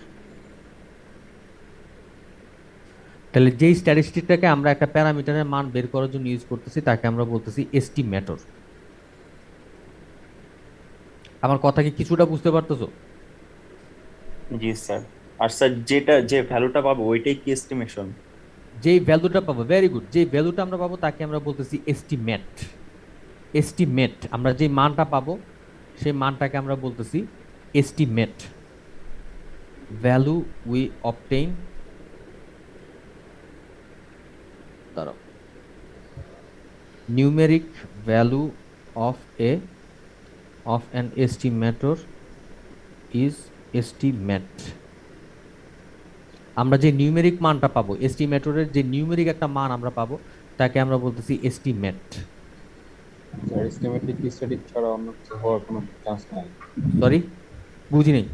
তাহলে যেই স্ট্যাটিস্টিকটাকে আমরা একটা প্যারামিটারের মান বের করার জন্য ইউজ করতেছি তাকে আমরা বলতেছি এস্টিমেটর। আমার কথা কি কিছুটা বুঝতে পারতেছো? জি স্যার। আর স্যার যেটা যে ভ্যালুটা পাবো ওইটাই কি এস্টিমেশন? যেই ভ্যালুটা পাবো, ভেরি গুড, যেই ভ্যালুটা আমরা পাবো তাকে আমরা বলতেছি এস্টিমেট। এস্টিমেট, আমরা যে মানটা পাবো সেই মানটাকে আমরা বলতেছি এস্টিমেট। ভ্যালু উই অবটেইন, দাঁড়াও, numeric value of an estimator is estimate. আমরা যে নিউমেরিক মানটা পাবো, এস্টিমেটরের যে নিউমেরিক একটা মান আমরা পাবো তাকে আমরা বলতেছি এস্টিমেট। এস্টিমেটে কি স্ট্যাটিক ছাড়া অন্য কিছু হওয়ার কোনো চান্স নাই? সরি, বুঝি নেই।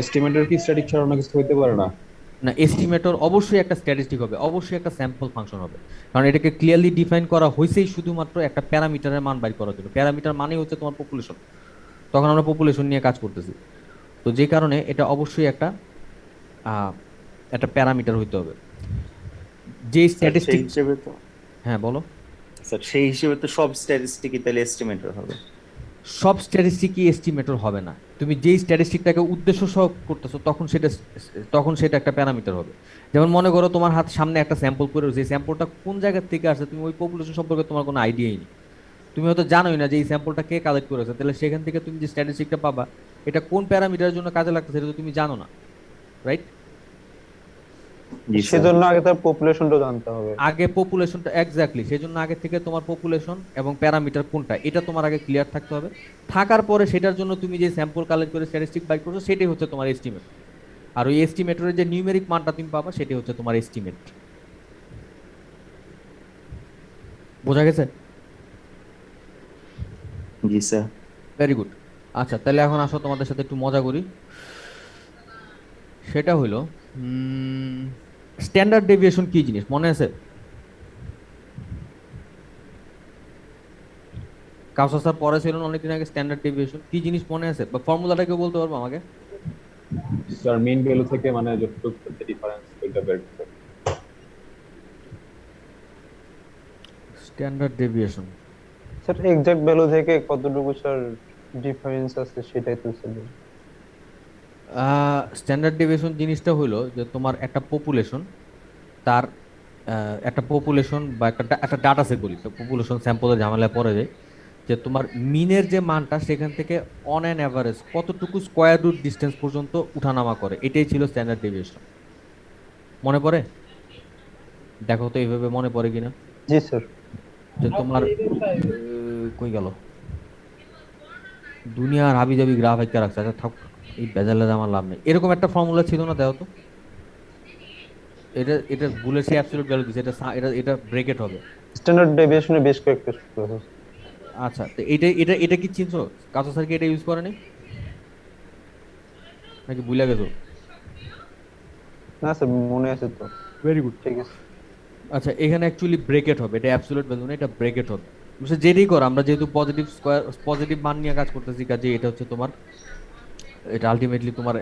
এস্টিমেটর কি স্ট্যাটিক ছাড়া অন্য কিছু হইতে পারে না? না, এস্টিমেটর অবশ্যই একটা স্ট্যাটিস্টিক হবে, অবশ্যই একটা স্যাম্পল ফাংশন হবে, কারণ এটাকে ক্লিয়ারলি ডিফাইন করা হয়েছেই শুধুমাত্র একটা প্যারামিটারের মান বাইর করার জন্য। প্যারামিটার মানেই হচ্ছে তোমার পপুলেশন, তখন আমরা পপুলেশন নিয়ে কাজ করতেছি। তো যে কারণে এটা অবশ্যই একটা একটা প্যারামিটার হইতে হবে। যে সেই স্ট্যাটিস্টিক, হিসেবে তো হ্যাঁ বলো স্যার, সেই হিসেবে তো সব স্ট্যাটিস্টিকই তাহলে এস্টিমেটর হবে। সব স্ট্যাটিস্টিকই এস্টিমেটর হবে না। তুমি যেই স্ট্যাটিস্টিকটাকে উদ্দেশ্য সহ করতেছো তখন সেটা একটা প্যারামিটার হবে। যেমন মনে করো তোমার হাত সামনে একটা স্যাম্পল করে রয়েছে, এই স্যাম্পলটা কোন জায়গা থেকে আসছে তুমি ওই পপুলেশন সম্পর্কে তোমার কোনো আইডিয়াই নেই, তুমি হয়তো জানোই না যে এই স্যাম্পলটা কে কালেক্ট করেছে। তাহলে সেখান থেকে তুমি যে স্ট্যাটিস্টিকটা পাবা এটা কোন প্যারামিটারের জন্য কাজে লাগতেছে এটা তো তুমি জানো না, রাইট? জি স্যার। সেজন্য আগে তার পপুলেশনটা জানতে হবে। আগে পপুলেশনটা, এক্স্যাক্টলি, সেজন্য আগে থেকে তোমার পপুলেশন এবং প্যারামিটার কোনটা এটা তোমার আগে ক্লিয়ার থাকতে হবে। থাকার পরে সেটার জন্য তুমি যে স্যাম্পল কালেক্ট করে স্ট্যাটিস্টিক বাইর করছো সেটাই হচ্ছে তোমার এস্টিমেট। আর ওই এস্টিমেটরের যে নিউমেরিক মানটা তুমি পাবা সেটাই হচ্ছে তোমার এস্টিমেট। বোঝা গেছে? জি স্যার। Very good. আচ্ছা, তাহলে এখন আসো তোমাদের সাথে একটু মজা করি। সেটা হলো স্ট্যান্ডার্ড ডেভিয়েশন কি জিনিস মনে আছে? কাউসার স্যার পরে ছিল না অনেকদিন আগে স্ট্যান্ডার্ড ডেভিয়েশন কি জিনিস মনে আছে বা ফর্মুলাটা কেউ বলতে পারবো আমাকে? স্যার মিন ভ্যালু থেকে মানে যতটুকু ডিফারেন্স ওইটা বের করতে। Standard deviation sir exact value থেকে কতটুকু স্যার ডিফারেন্স আছে সেটাই তো স্যার। স্ট্যান্ডার্ড ডেভিয়েশন জিনিসটা হলো যে তোমার একটা পপুলেশন তার একটা পপুলেশন বা একটা ডাটা সেট বলি পপুলেশন স্যাম্পলের ঝামেলায় পড়ে যায় যে তোমার মিনের যে মানটা সেখান থেকে অন অ্যান অ্যাভারেজ কতটুকু স্কোয়ার রুট ডিস্টেন্স পর্যন্ত উঠানামা করে এটাই ছিল স্ট্যান্ডার্ড ডেভিয়েশন। মনে পড়ে? দেখো তো এইভাবে মনে পড়ে কিনা। জি স্যার। যে তোমার কই গেল দুনিয়ার হাবি জাবি গ্রাফ একটা রাখছে। আচ্ছা থাক, এই বেজালে আমার লাভ নেই। এরকম একটা ফর্মুলা ছিল না, দেখো তো। এটা এটা ভুলে সে অ্যাবসলিউট ভ্যালু দিছে, এটা এটা ব্রেকেট হবে। স্ট্যান্ডার্ড ডেভিয়েশনে বেশ কয়েকটা সূত্র আছে। আচ্ছা, তো এটা এটা এটা কি চিনছো? কাঁচা স্যার কি এটা ইউজ করেনি নাকি ভুলে গেছো? না স্যার মনে আছে তো। ভেরি গুড, ঠিক আছে। আচ্ছা এখানে অ্যাকচুয়ালি ব্রেকেট হবে, এটা অ্যাবসলিউট ভ্যালু না, এটা ব্রেকেট হবে। বুঝছো, যেটাই করো আমরা যেহেতু পজিটিভ স্কয়ার পজিটিভ মান নিয়ে কাজ করতেছি, কাজে এটা হচ্ছে তোমার, এটা আলটিমেটলি তোমার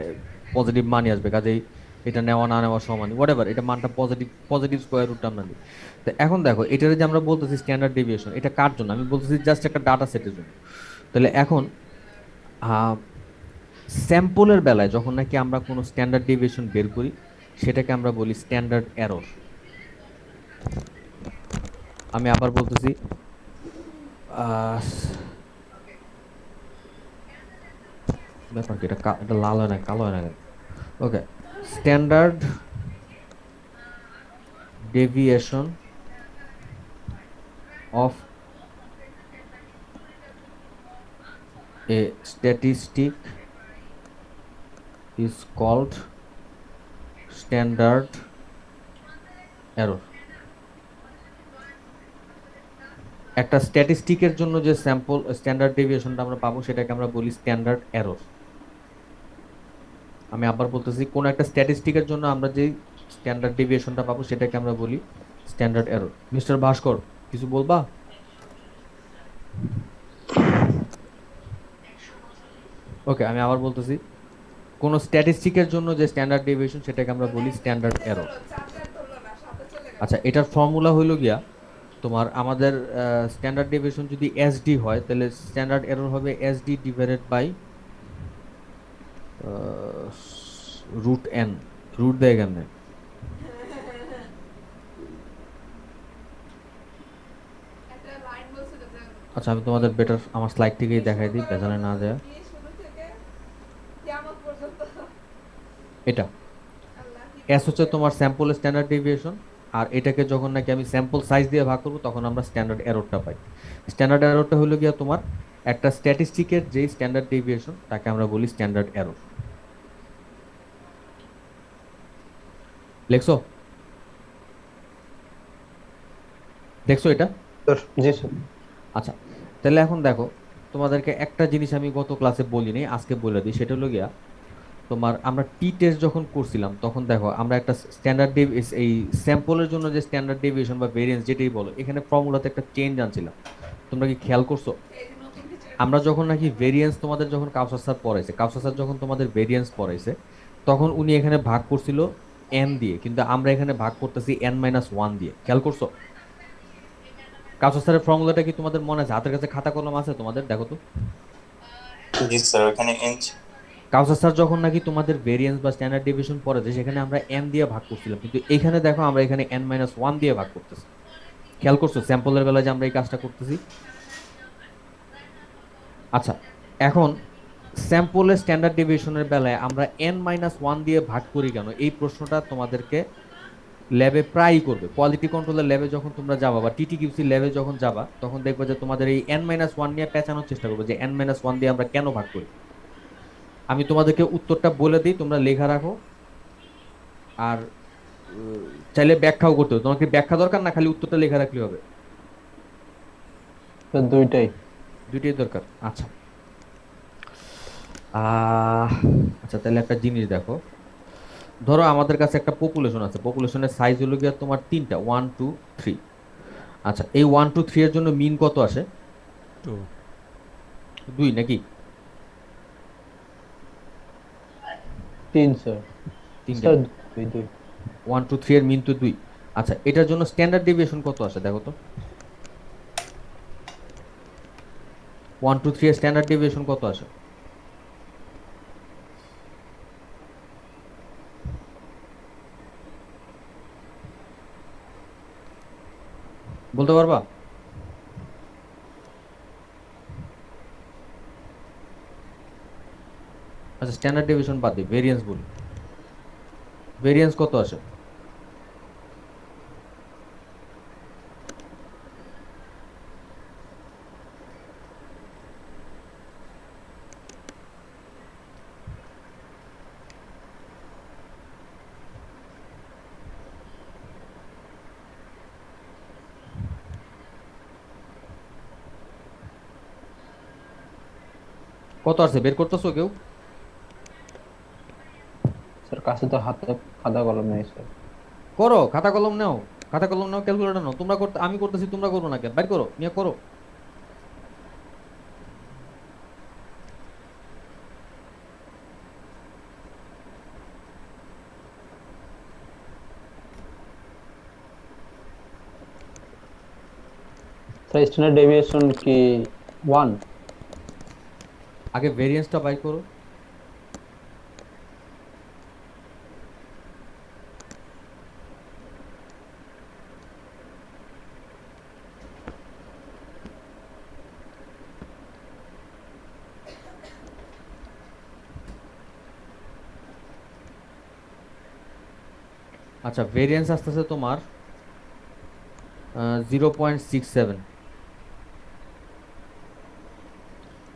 পজিটিভ মানই আসবে, কাজেই এটা নেওয়া না নেওয়া সমান হোয়াটএভার, এটা মানটা পজিটিভ পজিটিভ স্কয়ার রুটটা আমরা নিই। তো এখন দেখো এটার যে আমরা বলতেছি স্ট্যান্ডার্ড ডেভিয়েশন, এটা কার জন্য? আমি বলতেছি জাস্ট একটা ডাটা সেটের জন্য। তাহলে এখন স্যাম্পলের বেলায় যখন নাকি আমরা কোনো স্ট্যান্ডার্ড ডেভিয়েশন বের করি সেটাকে আমরা বলি স্ট্যান্ডার্ড এরর। আমি আবার বলতেছি, ব্যাপার কি, এটা লাল হয় না কালো হয় না? Okay, standard deviation of a statistic is called standard error। একটা স্ট্যাটিস্টিকের জন্য যে স্যাম্পল স্ট্যান্ডার্ড ডেভিয়েশনটা আমরা পাবো সেটাকে আমরা বলি স্ট্যান্ডার্ড এরর। আমি আবার বলতেছি, কোন একটা স্ট্যাটিস্টিকের জন্য আমরা যে স্ট্যান্ডার্ড ডেভিয়েশনটা পাবো সেটাকে আমরা বলি স্ট্যান্ডার্ড এরর। মিস্টার ভাস্কর কিছু বলবা? ওকে, আমি আবার বলতেছি, কোন স্ট্যাটিস্টিকের জন্য যে স্ট্যান্ডার্ড ডেভিয়েশন সেটাকে আমরা বলি স্ট্যান্ডার্ড এরর। আচ্ছা, এটার ফর্মুলা হইলো গিয়া তোমার, আমাদের স্ট্যান্ডার্ড ডেভিয়েশন যদি এসডি হয় তাহলে স্ট্যান্ডার্ড এরর হবে SD divided by root N. Root দেয় কেমনে? আচ্ছা আমি তোমাদের বেটার আমার স্লাইড থেকেই দেখাই দিই, বেজালে না যায়। এটা এস হচ্ছে তোমার স্যাম্পল স্ট্যান্ডার্ড ডেভিয়েশন, আর এটাকে যখন নাকি আমি স্যাম্পল সাইজ দিয়ে ভাগ করবো তখন আমরা স্ট্যান্ডার্ড এররটা পাই। স্ট্যান্ডার্ড এররটা হলো গিয়া তোমার একটা স্ট্যাটিস্টিকের যে স্ট্যান্ডার্ড ডেভিয়েশন তাকে আমরা বলি স্ট্যান্ডার্ড এরর। লেখছো? দেখছো এটা? জি স্যার। আচ্ছা, তাহলে এখন দেখো, তোমাদেরকে একটা জিনিস আমি গত ক্লাসে বলিনি, আজকে বলে দিই। সেটা হলো গিয়া তোমার, আমরা টি টেস্ট যখন করছিলাম তখন দেখো আমরা একটা স্ট্যান্ডার্ড এই স্যাম্পলের জন্য যে স্ট্যান্ডার্ড ডেভিয়েশন বা ভেরিয়েন্স যেটাই বলো, এখানে ফর্মুলাতে একটা চেঞ্জ আনছিলাম। তোমরা কি খেয়াল করছো? আমরা যখন নাকি ভেরিয়েন্স তোমাদের যখন কাউসার স্যার পড়াইছে, কাউসার স্যার যখন তোমাদের ভেরিয়েন্স পড়াইছে তখন উনি এখানে ভাগ করছিল এন দিয়ে, কিন্তু আমরা এখানে ভাগ করতেছি n-1 দিয়ে। খেয়াল করছো? কাউসার স্যারের ফর্মুলাটা কি তোমাদের মনে আছে? হাতের কাছে খাতা কলম আছে তোমাদের? দেখো তো। জি স্যার, ওখানে n কাউসার স্যার যখন নাকি তোমাদের ভেরিয়েন্স বা স্ট্যান্ডার্ড ডেভিয়েশন পড়াছে সেখানে আমরা n দিয়ে ভাগ করছিলাম, কিন্তু এখানে দেখো আমরা এখানে n-1 দিয়ে ভাগ করতেছি। খেয়াল করছো স্যাম্পলের বেলায় যে আমরা এই কাজটা করতেছি? আচ্ছা, এখন স্যাম্পলের স্ট্যান্ডার্ড ডেভিয়েশনের বেলায় আমরা n-1 দিয়ে ভাগ করি কেন, এই প্রশ্নটা তোমাদেরকে ল্যাবে প্রায়ই করবে। কোয়ালিটি কন্ট্রোলের ল্যাবে যখন তোমরা যাবা বা টিটিকিউসি ল্যাবে যখন যাবা তখন দেখবে যে তোমাদের এই n-1 নিয়ে পেঁচানোর চেষ্টা করবে যে n-1 দিয়ে আমরা কেন ভাগ করি। আমি তোমাদেরকে উত্তরটা বলে দিই, তোমরা লেখা রাখো, আর চাইলে ব্যাখ্যাও করতে হবে। তোমার কি ব্যাখ্যা দরকার না খালি উত্তরটা লেখা রাখলে হবে? দুইটাই। দুইটাই দরকার। আচ্ছা আচ্ছা, তাহলে একটা জিনিস দেখো, ধরো আমাদের কাছে একটা পপুলেশন আছে, পপুলেশনের সাইজ হলো গিয়ে তোমার তিনটা, 1 2 3। আচ্ছা, এই 1 2 3 এর জন্য মিন কত আসে? 2 নাকি? 3 স্যার। 3 স্যার 2 1 2 3 এর মিন তো 2। আচ্ছা, এটার জন্য স্ট্যান্ডার্ড ডেভিয়েশন কত আসে দেখো তো। 1 2 3 এর স্ট্যান্ডার্ড ডেভিয়েশন কত আসে? বলতে পারবা? আচ্ছা, স্ট্যান্ডার্ড ডেভিয়েশন বাদ দিই, ভেরিয়েন্স বলি। ভেরিয়েন্স কত আসে? কত আসছে বের করতেছো কেউ? স্যার কাছে তো হাতে খাতা কলম নেই স্যার। করো, খাতা কলম নাও, খাতা কলম নাও, ক্যালকুলেটর নাও। তোমরা করতে, আমি করতেছি, তোমরা করো না কেন? বাইর করো, নিয়ে করো। স্যার স্ট্যান্ডার্ড ডেভিয়েশন কি 1? আগে ভেরিয়েন্সটা বাইর করো। আচ্ছা, ভেরিয়েন্স আসতেছে তোমার 0.67।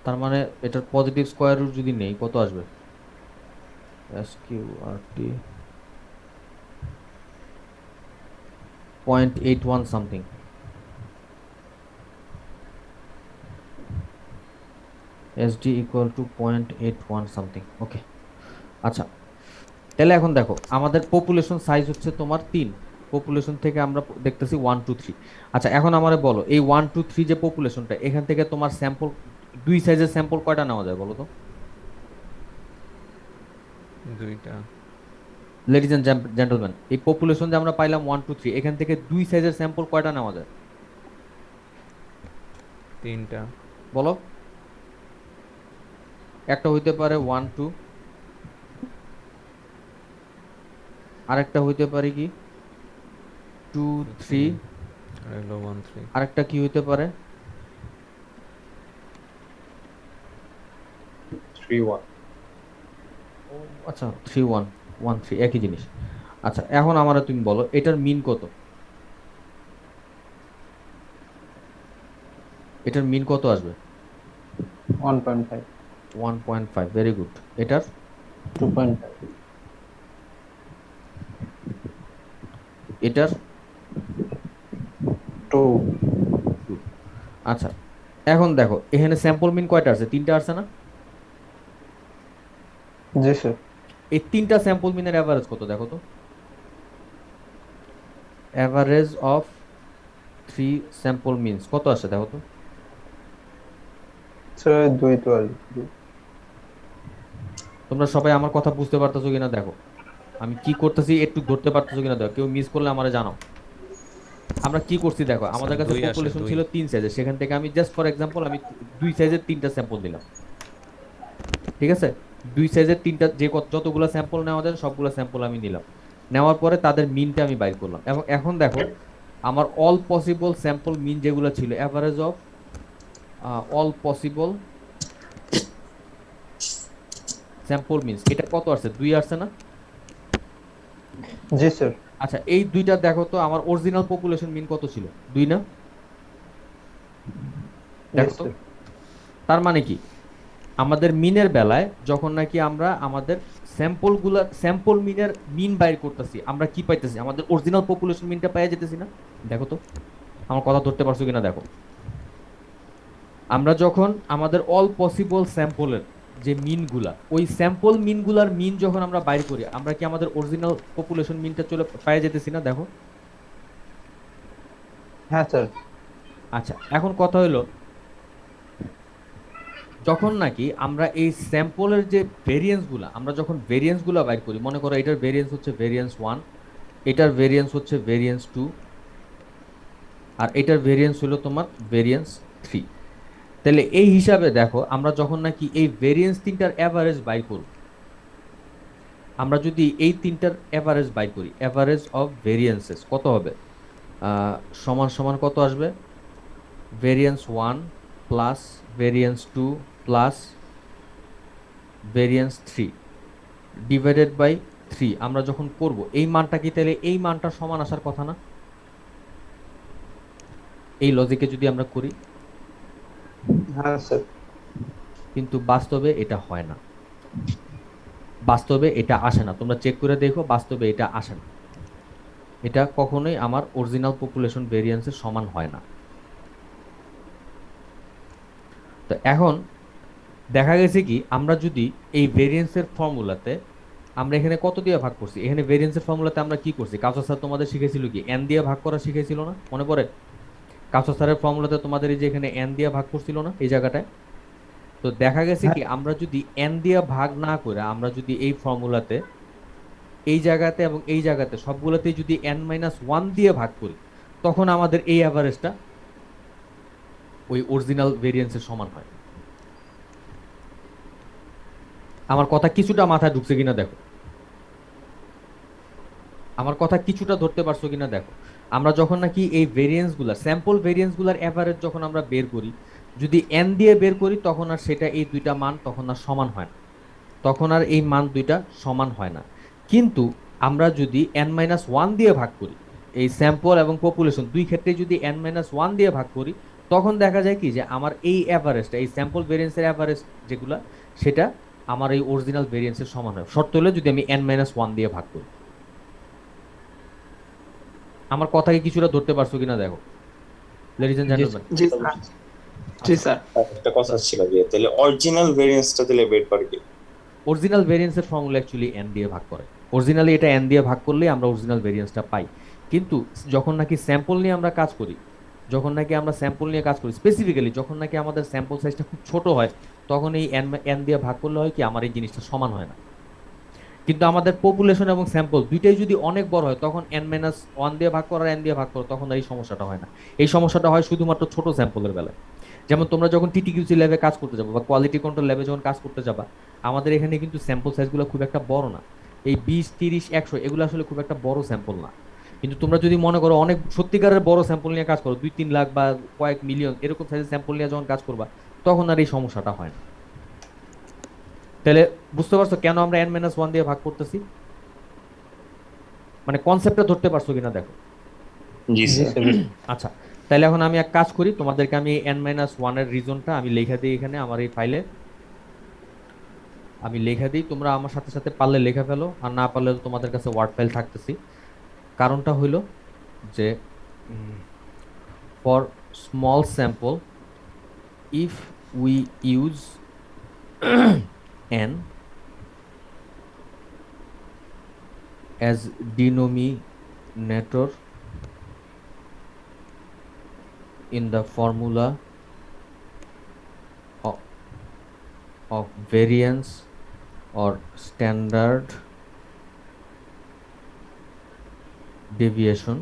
তার মানে এটার পজিটিভ স্কোয়ার রুট যদি নেই, কত আসবে? SQRT 0.81 something. SD equal to 0.81 something. Okay, আচ্ছা, তাহলে এখন দেখো আমাদের পপুলেশন সাইজ হচ্ছে তোমার 3। পপুলেশন থেকে আমরা দেখতেছি 1 2 3। আচ্ছা, এখন আমারে বলো এই 1 2 3 যে পপুলেশনটা, এখান থেকে তোমার স্যাম্পল, 2 সাইজের স্যাম্পল কয়টা নেওয়া যায় বলো তো? 2টা। লেডিজ এন্ড জেন্টলম্যান, এই পপুলেশন যে আমরা পাইলাম 1 2 3, এখান থেকে 2 সাইজের স্যাম্পল কয়টা নেওয়া যায় 3টা। বলো। একটা হইতে পারে 1 2, আরেকটা হইতে পারে কি 2 3, আর হলো 1 3। আরেকটা কি হইতে পারে 3 1। আচ্ছা 3 1 1 3 একই জিনিস। আচ্ছা, এখন আমারে তুমি বলো এটার মিন কত? এটার মিন কত আসবে? 1.5। 1.5, ভেরি গুড। এটার 2.5। এটার 2। 2। আচ্ছা, এখন দেখো এখানে স্যাম্পল মিন কয়টা আছে? 3টা আছে না? জি স্যার। এই 3টা স্যাম্পল মিনের অ্যাভারেজ কত দেখো তো। অ্যাভারেজ অফ 3 স্যাম্পল মিনস কত আসে দেখো তো। স্যার 2.12। তোমরা সবাই আমার কথা বুঝতে পারতেছো কিনা দেখো, আমি কি করতেছি একটু ধরতে পারতেছো কিনা দেখো, কেউ মিস করলে আমারে জানাও। আমরা কি করছি দেখো, আমাদের কাছে 2 আসে, পপুলেশন 2। ছিল 3 সাইজের, সেখান থেকে আমি জাস্ট ফর এক্সাম্পল আমি 2 সাইজের 3টা স্যাম্পল দিলাম। ঠিক আছে, 2 সাইজের 3টা যে যতগুলো স্যাম্পল নেওয়া যায় সবগুলো স্যাম্পল আমি নিলাম। নেওয়ার পরে তাদের মিনটা আমি বাইর করলাম, এবং এখন দেখো আমার অল পসিবল স্যাম্পল মিন যেগুলো ছিল, average of all possible sample means, এটা কত আসছে? 2 আসছে না? জি স্যার। আচ্ছা, এই দুইটা দেখো তো আমার অরিজিনাল পপুলেশন মিন কত ছিল? 2 না? দেখো তো, তার মানে কি আমাদের মিনের বেলায় যখন নাকি আমরা আমাদের স্যাম্পল মিনের মিন বাইর করতেছি, আমরা কি পাইতেছি? আমাদের অরিজিনাল পপুলেশন মিনটা পাইয়া যেতেছি না? দেখো তো আমার কথা ধরতে পারছো কিনা দেখো। আমরা যখন আমাদের অল পসিবল স্যাম্পলের যে মিনগুলা, ওই স্যাম্পল মিনগুলার মিন যখন আমরা বাইর করি, আমরা কি আমাদের অরিজিনাল পপুলেশন মিনটা চলে পাইয়া যেতেছি না? দেখো। হ্যাঁ স্যার। আচ্ছা, এখন কথা হলো যখন নাকি আমরা এই স্যাম্পলের যে ভেরিয়েন্সগুলো, আমরা যখন ভেরিয়েন্সগুলো বাইর করি, মনে করো এটার ভেরিয়েন্স হচ্ছে ভেরিয়েন্স 1, এটার ভেরিয়েন্স হচ্ছে ভেরিয়েন্স 2, আর এটার ভেরিয়েন্স হলো তোমার ভেরিয়েন্স 3। তাহলে এই হিসাবে দেখো, আমরা যখন নাকি এই ভেরিয়েন্স তিনটার অ্যাভারেজ বাইর করব, আমরা যদি এই তিনটার অ্যাভারেজ বাইর করি, অ্যাভারেজ অফ ভেরিয়েন্সেস কত হবে? সমান সমান কত আসবে? Variance 1 plus variance 2 plus variance 3 divided by 3। আমরা যখন করব এই মানটা কি, তাহলে এই মানটা সমান আসার কথা না? এই লজিকে যদি আমরা করি, হ্যাঁ স্যার। কিন্তু বাস্তবে এটা হয় না, বাস্তবে এটা আসে না। তোমরা চেক করে দেখো, বাস্তবে এটা আসে না। এটা কখনোই আমার অরিজিনাল পপুলেশন ভেরিয়েন্সের সমান হয় না। তো এখন দেখা গেছে কি, আমরা যদি এই ভেরিয়েন্সের ফর্মুলাতে আমরা এখানে কত দিয়ে ভাগ করছি, এখানে ভেরিয়েন্সের ফর্মুলাতে আমরা কি করছি? কাউসার স্যার তোমাদের শিখেছিল কি এন দিয়ে ভাগ করা শিখেছিল না? মনে পড়ে? কাউসার স্যারের ফর্মুলাতে তোমাদের এই যে এখানে এন দিয়ে ভাগ করছিল না এই জায়গাটায়? তো দেখা গেছে কি, আমরা যদি এন দিয়ে ভাগ না করে আমরা যদি এই ফর্মুলাতে এই জায়গাতে এবং এই জায়গাতে সবগুলোতেই যদি n-1 দিয়ে ভাগ করি, তখন আমাদের এই অ্যাভারেজটা ওই অরিজিনাল ভেরিয়েন্সের সমান হয়। আমার কথা কিছুটা মাথায় ঢুকছে কিনা দেখো, আমার কথা কিছুটা ধরতে পারছো কিনা দেখো। আমরা যখন নাকি এই ভেরিয়েন্সগুলো, স্যাম্পল ভেরিয়েন্সগুলোর অ্যাভারেজ যখন আমরা বের করি, যদি এন দিয়ে বের করি, তখন আর সেটা এই দুইটা মান তখন আর সমান হয় না, তখন আর এই মান দুইটা সমান হয় না। কিন্তু আমরা যদি n-1 দিয়ে ভাগ করি, এই স্যাম্পল এবং পপুলেশন দুই ক্ষেত্রে যদি n-1 দিয়ে ভাগ করি, তখন দেখা যায় কি যে আমার এই অ্যাভারেজটা, এই স্যাম্পল ভেরিয়েন্সের অ্যাভারেজ যেগুলো, সেটা আমার এই অরিজিনাল ভেরিয়েন্সের সমান হয়, শর্ত হলে যদি আমি n-1 দিয়ে ভাগ করি। আমার কথাকে কিছুটা ধরতে পারছো কিনা দেখো, লেডিজ এন্ড জেন্টলম্যান। জি স্যার। একটা কথা ছিল যে তাহলে অরিজিনাল ভেরিয়েন্সটা দিলে বের করে কি? অরিজিনাল ভেরিয়েন্সের ফর্মুলা অ্যাকচুয়ালি এন দিয়ে ভাগ করে। অরিজিনালি এটা এন দিয়ে ভাগ করলে আমরা অরিজিনাল ভেরিয়েন্সটা পাই। কিন্তু যখন নাকি স্যাম্পল নিয়ে আমরা কাজ করি, যখন নাকি আমরা স্যাম্পল নিয়ে কাজ করি স্পেসিফিক্যালি, যখন নাকি আমাদের স্যাম্পল সাইজটা খুব ছোট হয়, তখন এই এন দিয়ে ভাগ করলে হয় কি, আমার এই জিনিসটা সমান হয় না। কিন্তু আমাদের পপুলেশন এবং স্যাম্পল দুইটাই যদি অনেক বড় হয়, তখন n-1 দিয়ে ভাগ করা, এন দিয়ে ভাগ করো, তখন আর এই সমস্যাটা হয় না। এই সমস্যাটা হয় শুধুমাত্র ছোট স্যাম্পলের বেলায়। যেমন তোমরা যখন টিটিকিউসি ল্যাবে কাজ করতে যাবো বা কোয়ালিটি কন্ট্রোল ল্যাবে যখন কাজ করতে যাবা, আমাদের এখানে কিন্তু স্যাম্পল সাইজগুলো খুব একটা বড় না। এই 20, 30, 100 এগুলো আসলে খুব একটা বড় স্যাম্পল না। কিন্তু তোমরা যদি মনে করো অনেক সত্যিকারের বড় স্যাম্পল নিয়ে কাজ করো, 2-3 লাখ বা কয়েক মিলিয়ন এরকম সাইজের স্যাম্পল নিয়ে যখন কাজ করবা, তখন আর এই সমস্যাটা হয় না। তাহলে বুঝতে পারছো কেন আমরা n-1 দিয়ে ভাগ করতেছি? মানে কনসেপ্টটা ধরতে পারছো কিনা দেখো। জি স্যার। আচ্ছা, তাহলে এখন আমি এক কাজ করি, তোমাদেরকে আমি n-1 এর রিজনটা আমি লেখা দিই এখানে আমার এই ফাইলে, আমি লেখা দিই। তোমরা আমার সাথে সাথে পারলে লেখা ফেলো, আর না পারলে তোমাদের কাছে ওয়ার্ড ফাইল থাকতেছি। কারণটা হইলো যে for small sample if we use n as denominator in the formula of variance or standard deviation.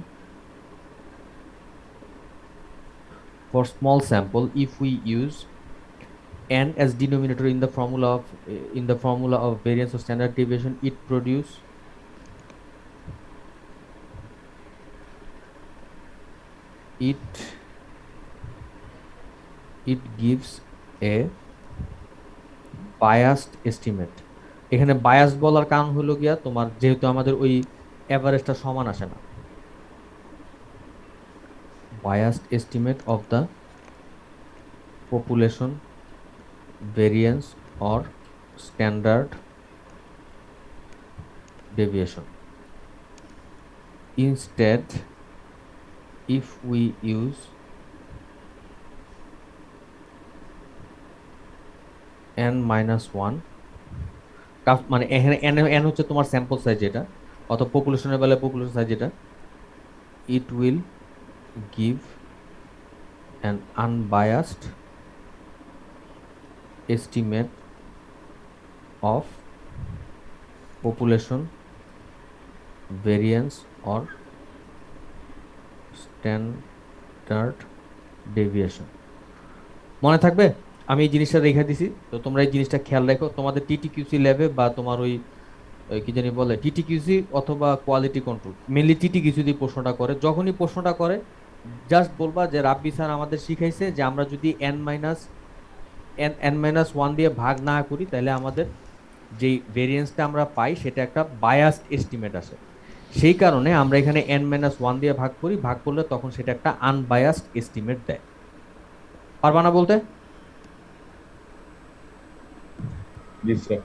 For small sample, if we use n as denominator in the formula of variance or standard deviation, it gives a biased estimate. এখানে bias বলার কারণ হলো গিয়া তোমার, যেহেতু আমাদের ওই এভারেজটা সমান আসে না, biased estimate of the population variance or standard deviation. Instead, if we use n-1, মানে এখানে n হচ্ছে তোমার স্যাম্পল সাইজ যেটা, অথবা পপুলেশনের বেলায় পপুলেশন সাইজ যেটা, it will give an unbiased estimate of population variance or standard deviation। মনে থাকবে আমি এই জিনিসটা রেখে দিছি, তো তোমরা এই জিনিসটা খেয়াল রাখো তোমাদের টিটিকিউসি ল্যাবে বা তোমার ওই কি জানি বলে টিটিকিউসি অথবা কোয়ালিটি কন্ট্রোল, মেনলি টিটিকিউসি দিয়ে প্রশ্নটা করে। যখনই প্রশ্নটা করে জাস্ট বলবা যে রাব্বি স্যার আমাদের শিখাইছে যে আমরা যদি n-1 দিয়ে ভাগ না করি তাহলে আমাদের যেই ভেরিয়েন্সটা আমরা পাই সেটা একটা বায়াসড এস্টিমেট আসে। সেই কারণে আমরা এখানে n-1 দিয়ে ভাগ করি, ভাগ করলে তখন সেটা একটা আনবায়াসড এস্টিমেট দেয়। পারবা না বলতে? জি স্যার।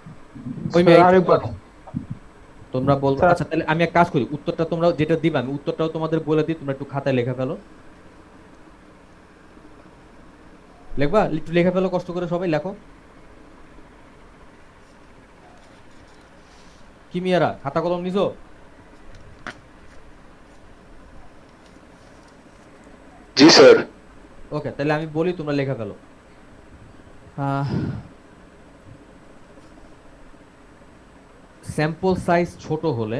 ওই মেয়ে তোমরা বলবো। আচ্ছা তাহলে আমি এক কাজ করি, উত্তরটা তোমরা যেটা দিবা আমি উত্তরটাও তোমাদের বলে দিই, তোমরা একটু খাতায় লেখা ফেলো। লিখবা? একটু লেখা ফেলো কষ্ট করে, সবাই লেখো। কি মিয়ারা খাতা কলম নিছো? জি স্যার। ওকে তাহলে আমি বলি তোমরা লেখা ফেলো। স্যাম্পল সাইজ ছোট হলে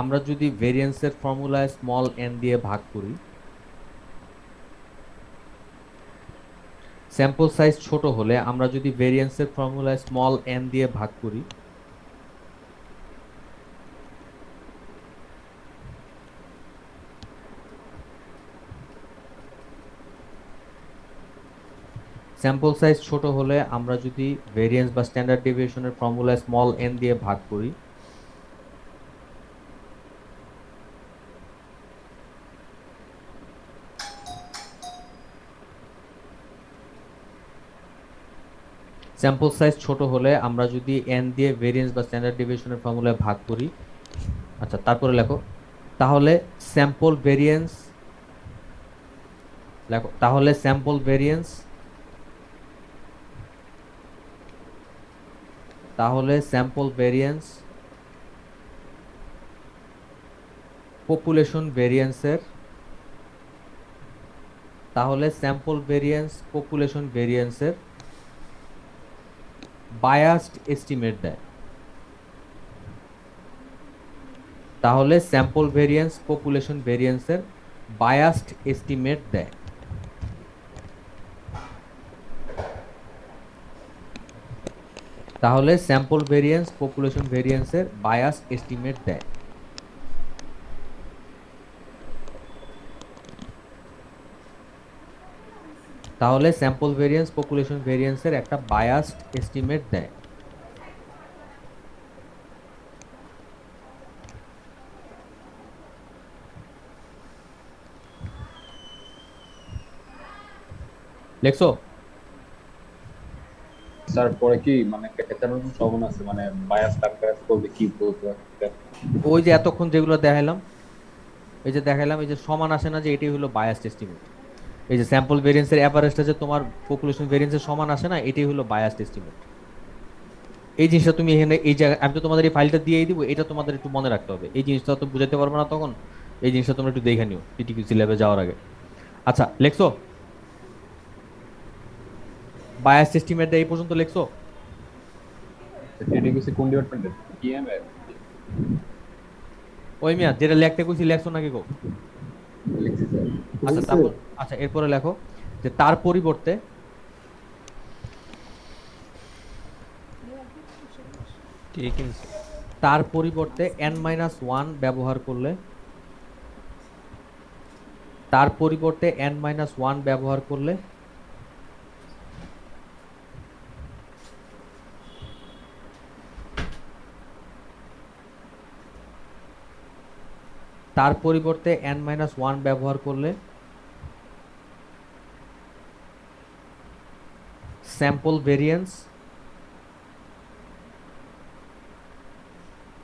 আমরা যদি ভেরিয়েন্সের ফর্মুলায় স্মল n দিয়ে ভাগ করি, স্যাম্পল সাইজ ছোট হলে আমরা যদি ভেরিয়েন্সের ফর্মুলায় স্মল n দিয়ে ভাগ করি, স্যাম্পল সাইজ ছোট হলে আমরা যদি ভেরিয়েন্স বা স্ট্যান্ডার্ড ডেভিয়েশনের ফর্মুলায় স্মল n দিয়ে ভাগ করি, স্যাম্পল সাইজ ছোট হলে আমরা যদি n দিয়ে ভেরিয়েন্স বা স্ট্যান্ডার্ড ডেভিয়েশনের ফর্মুলায় ভাগ করি, আচ্ছা তারপরে লেখো তাহলে স্যাম্পল ভেরিয়েন্স পপুলেশন ভেরিয়েন্সের বায়াসড এস্টিমেট দেয়। তাহলে স্যাম্পল ভেরিয়েন্স পপুলেশন ভেরিয়েন্সের বায়াসড এস্টিমেট দেয়। তাহলে স্যাম্পল ভেরিয়েন্স পপুলেশন ভেরিয়েন্সের বায়াসড এস্টিমেট দেয়। তাহলে স্যাম্পল ভেরিয়েন্স পপুলেশন ভেরিয়েন্সের একটা বায়াসড এস্টিমেট দেয়। লেখছো? স্যার পরে কি মানে পেঁচানোর সম্ভাবনা আছে, মানে বায়াস টার্গেট করবে কি বলতে পারবেন? ওই যে এতক্ষণ যেগুলো দেখাইলাম, এই যে সমান আসে না, যে এটাই হলো বায়াসড এস্টিমেট। এই যে স্যাম্পল ভেরিয়েন্সের অ্যাভারেজটা যে তোমার পপুলেশন ভেরিয়েন্সের সমান আসে না, এটাই হলো বায়াসড এস্টিমেট। এই জিনিসটা তুমি এখানে এই জায়গায়, আমি তো তোমাদের এই ফাইলটা দিয়েই দিব, এটা তোমাদের একটু মনে রাখতে হবে। এই জিনিসটা তো বুঝাতে পারবো না তখন, এই জিনিসটা তোমরা একটু দেখে নিও টিটিকিউসি ল্যাবে যাওয়ার আগে। আচ্ছা লেখছো? বায়াসড এস্টিমেট এই পর্যন্ত লেখছো? টিটিকিউসি কোন ডিপার্টমেন্টে? পিএম এর? ওই মিয়া যেটা লেখতে কইছি লেখছো নাকি গো? লিখছি স্যার। আচ্ছা তারপর, আচ্ছা এরপরে লেখো যে তার পরিবর্তে n-1 ব্যবহার করলে, তার পরিবর্তে n-1 ব্যবহার করলে স্যাম্পল ভেরিয়েন্স,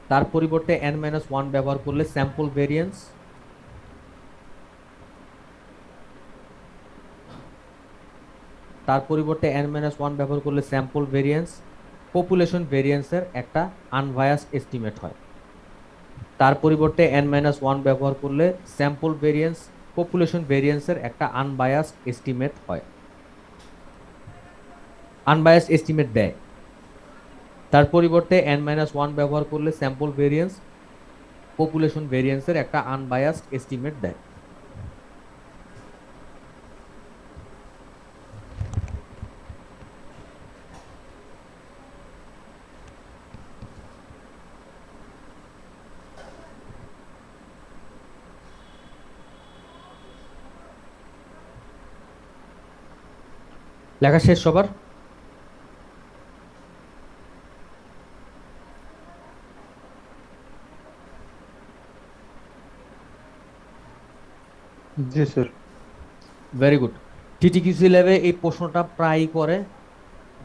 তার পরিবর্তে n-1 ব্যবহার করলে স্যাম্পল ভেরিয়েন্স তার পরিবর্তে n-1 ব্যবহার করলে স্যাম্পল ভেরিয়েন্স পপুলেশন ভেরিয়েন্সের একটা আনবায়াসড এস্টিমেট হয়। তার পরিবর্তে n-1 ব্যবহার করলে স্যাম্পল ভেরিয়েন্স পপুলেশন ভেরিয়েন্সের একটা আনবায়াসড এস্টিমেট হয়, আনবায়াসড এস্টিমেট দেয়। তার পরিবর্তে n-1 ব্যবহার করলে স্যাম্পল ভেরিয়েন্স পপুলেশন ভেরিয়েন্সের একটা আনবায়াসড এস্টিমেট দেয়। লেখা শেষ সবার? জি স্যার। Very good. টিটিকিউসি ল্যাবে এই প্রশ্নটা প্রায়ই করে,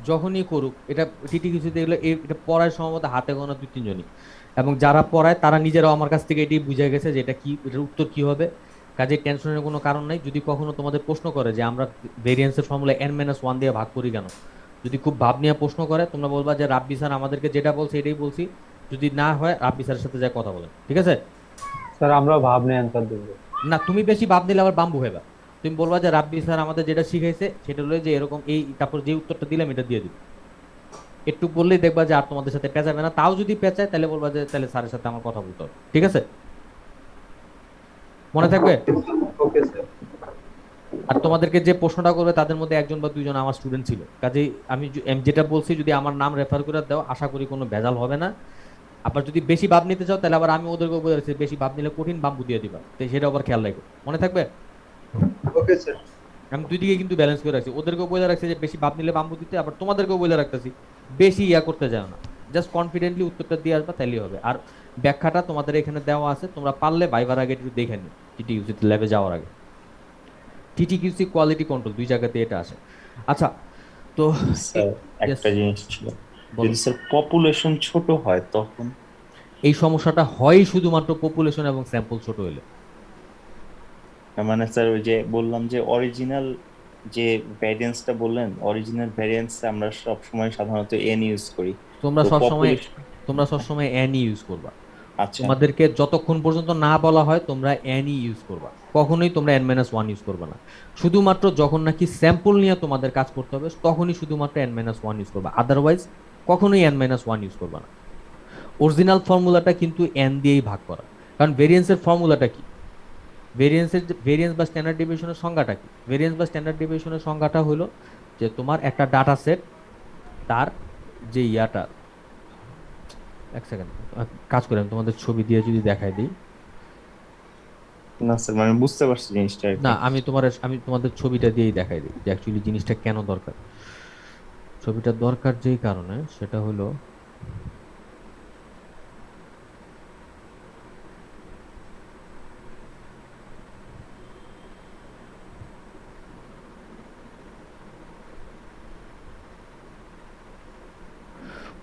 যখনই করুক এটা টিটিকিউসিতে এগুলো এটা পড়ায় সম্ভবত হাতে গোনা 2-3 জনই, এবং যারা পড়ায় তারা নিজেরাও আমার কাছ থেকে এটাই বুঝে গেছে যে এটা কি, এটার উত্তর কি হবে। কাজে টেনশনের কোনো কারণ নাই। যদি কখনো তোমাদের প্রশ্ন করে যে আমরা ভেরিয়েন্সের ফর্মুলা n-1 দিয়ে ভাগ করি কেন, যদি খুব ভাব নিয়ে প্রশ্ন করে তোমরা বলবা যে রাব্বি স্যার আমাদেরকে যেটা বলছে এটাই বলছি। যদি না হয় রাব্বি স্যারের সাথে যা কথা বলেন, ঠিক আছে? স্যার আমরা ভাব নিয়ে অ্যান্সার দেব না, তুমি বেশি ভাব দিলে আবার বাম্বু হইবা। তুমি বলবা যে রাব্বি স্যার আমাদের যেটা শিখাইছে সেটা হলো যে এরকম এই, তারপর যে উত্তরটা দিলাম এটা দিয়ে দিবে। একটু বললেই দেখবা যে আর তোমাদের সাথে পেঁচাবে না। তাও যদি পেঁচায় তাহলে বলবা যে তাহলে স্যারের সাথে আমার কথা বলতে হবে, ঠিক আছে? মনে থাকবে? Okay sir. আর তোমাদেরকে যে প্রশ্নটা করবে তাদের মধ্যে 1 বা 2 আমার স্টুডেন্ট ছিল। কাজেই আমি যেটা বলছি যদি আমার নাম রেফার করে দাও আশা করি কোনো ভেজাল হবে না। আবার যদি বেশি ভাব নিতে চাও তাহলে আবার আমি ওদেরকে বলে রাখছি বেশি ভাব নিলে কঠিন বাম্বু দিয়ে দিবা, তো সেটা আবার খেয়াল রাখো। মনে থাকবে? Okay sir. আমি দুই দিকে কিন্তু ব্যালেন্স করে রাখছি, ওদেরকেও বলে রাখছি যে বেশি ভাব নিলে বাম্বু দিতে, আবার তোমাদেরকেও বলে রাখতেছি বেশি ইয়া করতে যাও না, জাস্ট কনফিডেন্টলি উত্তরটা দিয়ে আসবা তাইলেই হবে। আর ব্যাখ্যাটা তোমাদের এখানে দেওয়া আছে, তোমরা পারলে ভাইবার আগে একটু দেখে নিও টিটিকিউসি ল্যাবে যাওয়ার আগে। টিটিকিউসি কোয়ালিটি কন্ট্রোল 2 জায়গাতে এটা আসে। আচ্ছা, তো স্যার একটা জিনিস ছিল, যদি স্যার পপুলেশন ছোট হয় তখন? এই সমস্যাটা হয় শুধুমাত্র পপুলেশন এবং স্যাম্পল ছোট হলে। মানে স্যার ওই যে বললাম যে অরিজিনাল যে ভ্যারিয়েন্সটা বললেন, অরিজিনাল ভ্যারিয়েন্স আমরা সব সময় সাধারণত n ইউজ করি। তোমরা তো সব সময় n ইউজ করবা। আচ্ছা, তোমাদেরকে যতক্ষণ পর্যন্ত না বলা হয় তোমরা n ইউজ করবা, কখনোই তোমরা n-1 ইউজ করবা না। শুধুমাত্র যখন নাকি স্যাম্পল নিয়ে তোমাদের কাজ করতে হবে তখনই শুধুমাত্র n-1 ইউজ করবা, আদারওয়াইজ কখনোই n-1 ইউজ করবা না। অরিজিনাল ফর্মুলাটা কিন্তু n দিয়েই ভাগ করা, কারণ ভেরিয়েন্সের ফর্মুলাটা কি? ভেরিয়েন্স বা স্ট্যান্ডার্ড ডেভিয়েশনের সংজ্ঞাটা কি? ভেরিয়েন্স বা স্ট্যান্ডার্ড ডেভিয়েশনের সংজ্ঞাটা হলো যে তোমার একটা ডাটা সেট, তার যে ইয়াটা, এক সেকেন্ড কাজ করে আমি তোমাদের ছবি দিয়ে যদি দেখাই দিই। না স্যার মানে বুঝতে পারছি জিনিসটা। না, আমি তোমাদের ছবিটা দিয়েই দেখাই দিই যে অ্যাকচুয়ালি জিনিসটা কেন দরকার। ছবিটা দরকার যেই কারণে সেটা হলো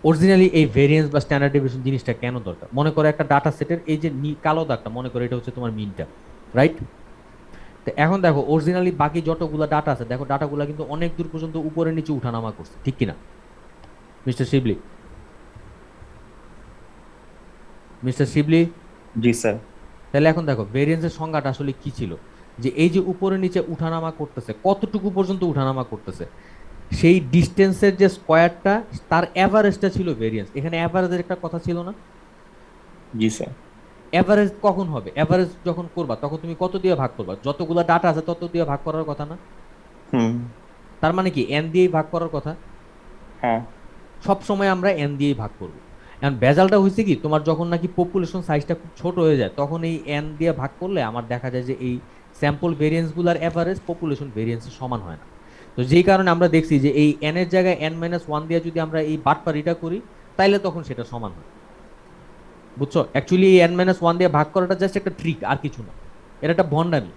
অরিজিনালি এই ভেরিয়েন্স বা স্ট্যান্ডার্ড ডেভিয়েশন জিনিসটা কেন দরকার। মনে করো একটা ডাটা সেটের এই যে কালো দাগটা, মনে করো এটা হচ্ছে তোমার মিনটা, রাইট? তো এখন দেখো অরিজিনালি বাকি যতগুলো ডাটা আছে, দেখো ডাটাগুলো কিন্তু অনেক দূর পর্যন্ত উপরে নিচে উঠানামা করছে, ঠিক কিনা মিস্টার শিবলি? মিস্টার শিবলি? জি স্যার। তাহলে এখন দেখো ভেরিয়েন্সের সংজ্ঞাটা আসলে কি ছিল, যে এই যে উপরে নিচে উঠানামা করতেছে কতটুকু পর্যন্ত উঠানামা করতেছে, সেই ডিস্টেন্সের যে স্কয়ারটা তার এভারেজটা ছিল ভেরিয়েন্স। এখানে এভারেজের একটা কথা ছিল না? জি স্যার। এভারেজ কখন হবে? এভারেজ যখন করবা তখন তুমি কত দিয়ে ভাগ করবা? যতগুলো ডাটা আছে তত দিয়ে ভাগ করার কথা না? তার মানে কি n দিয়েই ভাগ করার কথা? হ্যাঁ, সব সময় আমরা n দিয়েই ভাগ করব। এখন ভেজালটা হয়েছে কি, তোমার যখন নাকি পপুলেশন সাইজটা খুব ছোট হয়ে যায় তখন এই n দিয়ে ভাগ করলে আমার দেখা যায় যে এই স্যাম্পল ভেরিয়েন্সগুলোর এভারেজ পপুলেশন ভেরিয়েন্সের সমান হয় না। তো যেই কারণে আমরা দেখছি যে এই n এর জায়গায় n-1 দিয়ে যদি আমরা এই বাটপারিটা করি তাইলে তখন সেটা সমান হয়। বুঝছো? অ্যাকচুয়ালি এই n-1 দিয়ে ভাগ করাটা জাস্ট একটা ট্রিক, আর কিছু না। এটা একটা ভন্ডামি।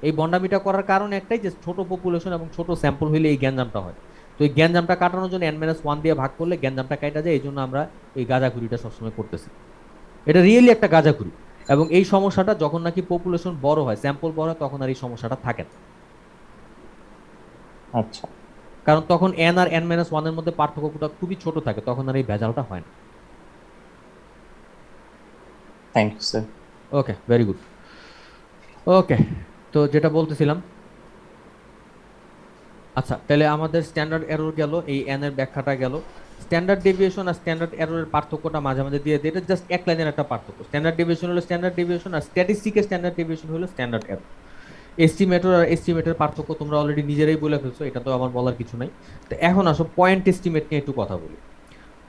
এই ভন্ডামিটা করার কারণ একটাই যে ছোট পপুলেশন এবং ছোট স্যাম্পল হইলে এই গ্যাঞ্জামটা হয়। তো এই গ্যাঞ্জামটা কাটানোর জন্য n-1 দিয়ে ভাগ করলে গ্যাঞ্জামটা কাটা যায়, এই জন্য আমরা এই গাঁজাখুরিটা সবসময় করতেছি। এটা রিয়েলি একটা গাঁজাখুরি, এবং এই সমস্যাটা যখন নাকি পপুলেশন বড় হয়, স্যাম্পল বড় হয়, তখন আর এই সমস্যাটা থাকে না। আচ্ছা কারণ তখন এন আর এন মাইনাস ওয়ানের মধ্যে পার্থক্যটা খুবই ছোট থাকে, তখন আর এই ভেজালটা হয় না। Thank you sir. Okay, very good. Okay, তো যেটা বলতেছিলাম, আচ্ছা তাহলে আমাদের স্ট্যান্ডার্ড এরর গেল, এই এন এর ব্যাখ্যাটা গেল। স্ট্যান্ডার্ড ডেভিয়েশন আর স্ট্যান্ডার্ড এররের পার্থক্যটা মাঝে মাঝে দিয়ে দিই, এটা জাস্ট এক লাইনের একটা পার্থক্য। স্ট্যান্ডার্ড ডেভিয়েশন হলো স্ট্যান্ডার্ড ডেভিয়েশন, আর স্ট্যাটিস্টিকের স্ট্যান্ডার্ড ডেভিয়েশন হলো স্ট্যান্ডার্ড এরর। এস্টিমেটর আর এস্টিমেটের পার্থক্য তোমরা অলরেডি নিজেরাই বলে ফেলছো, এটা তো আমার বলার কিছু নাই। তো এখন আসো পয়েন্ট এস্টিমেট নিয়ে একটু কথা বলি।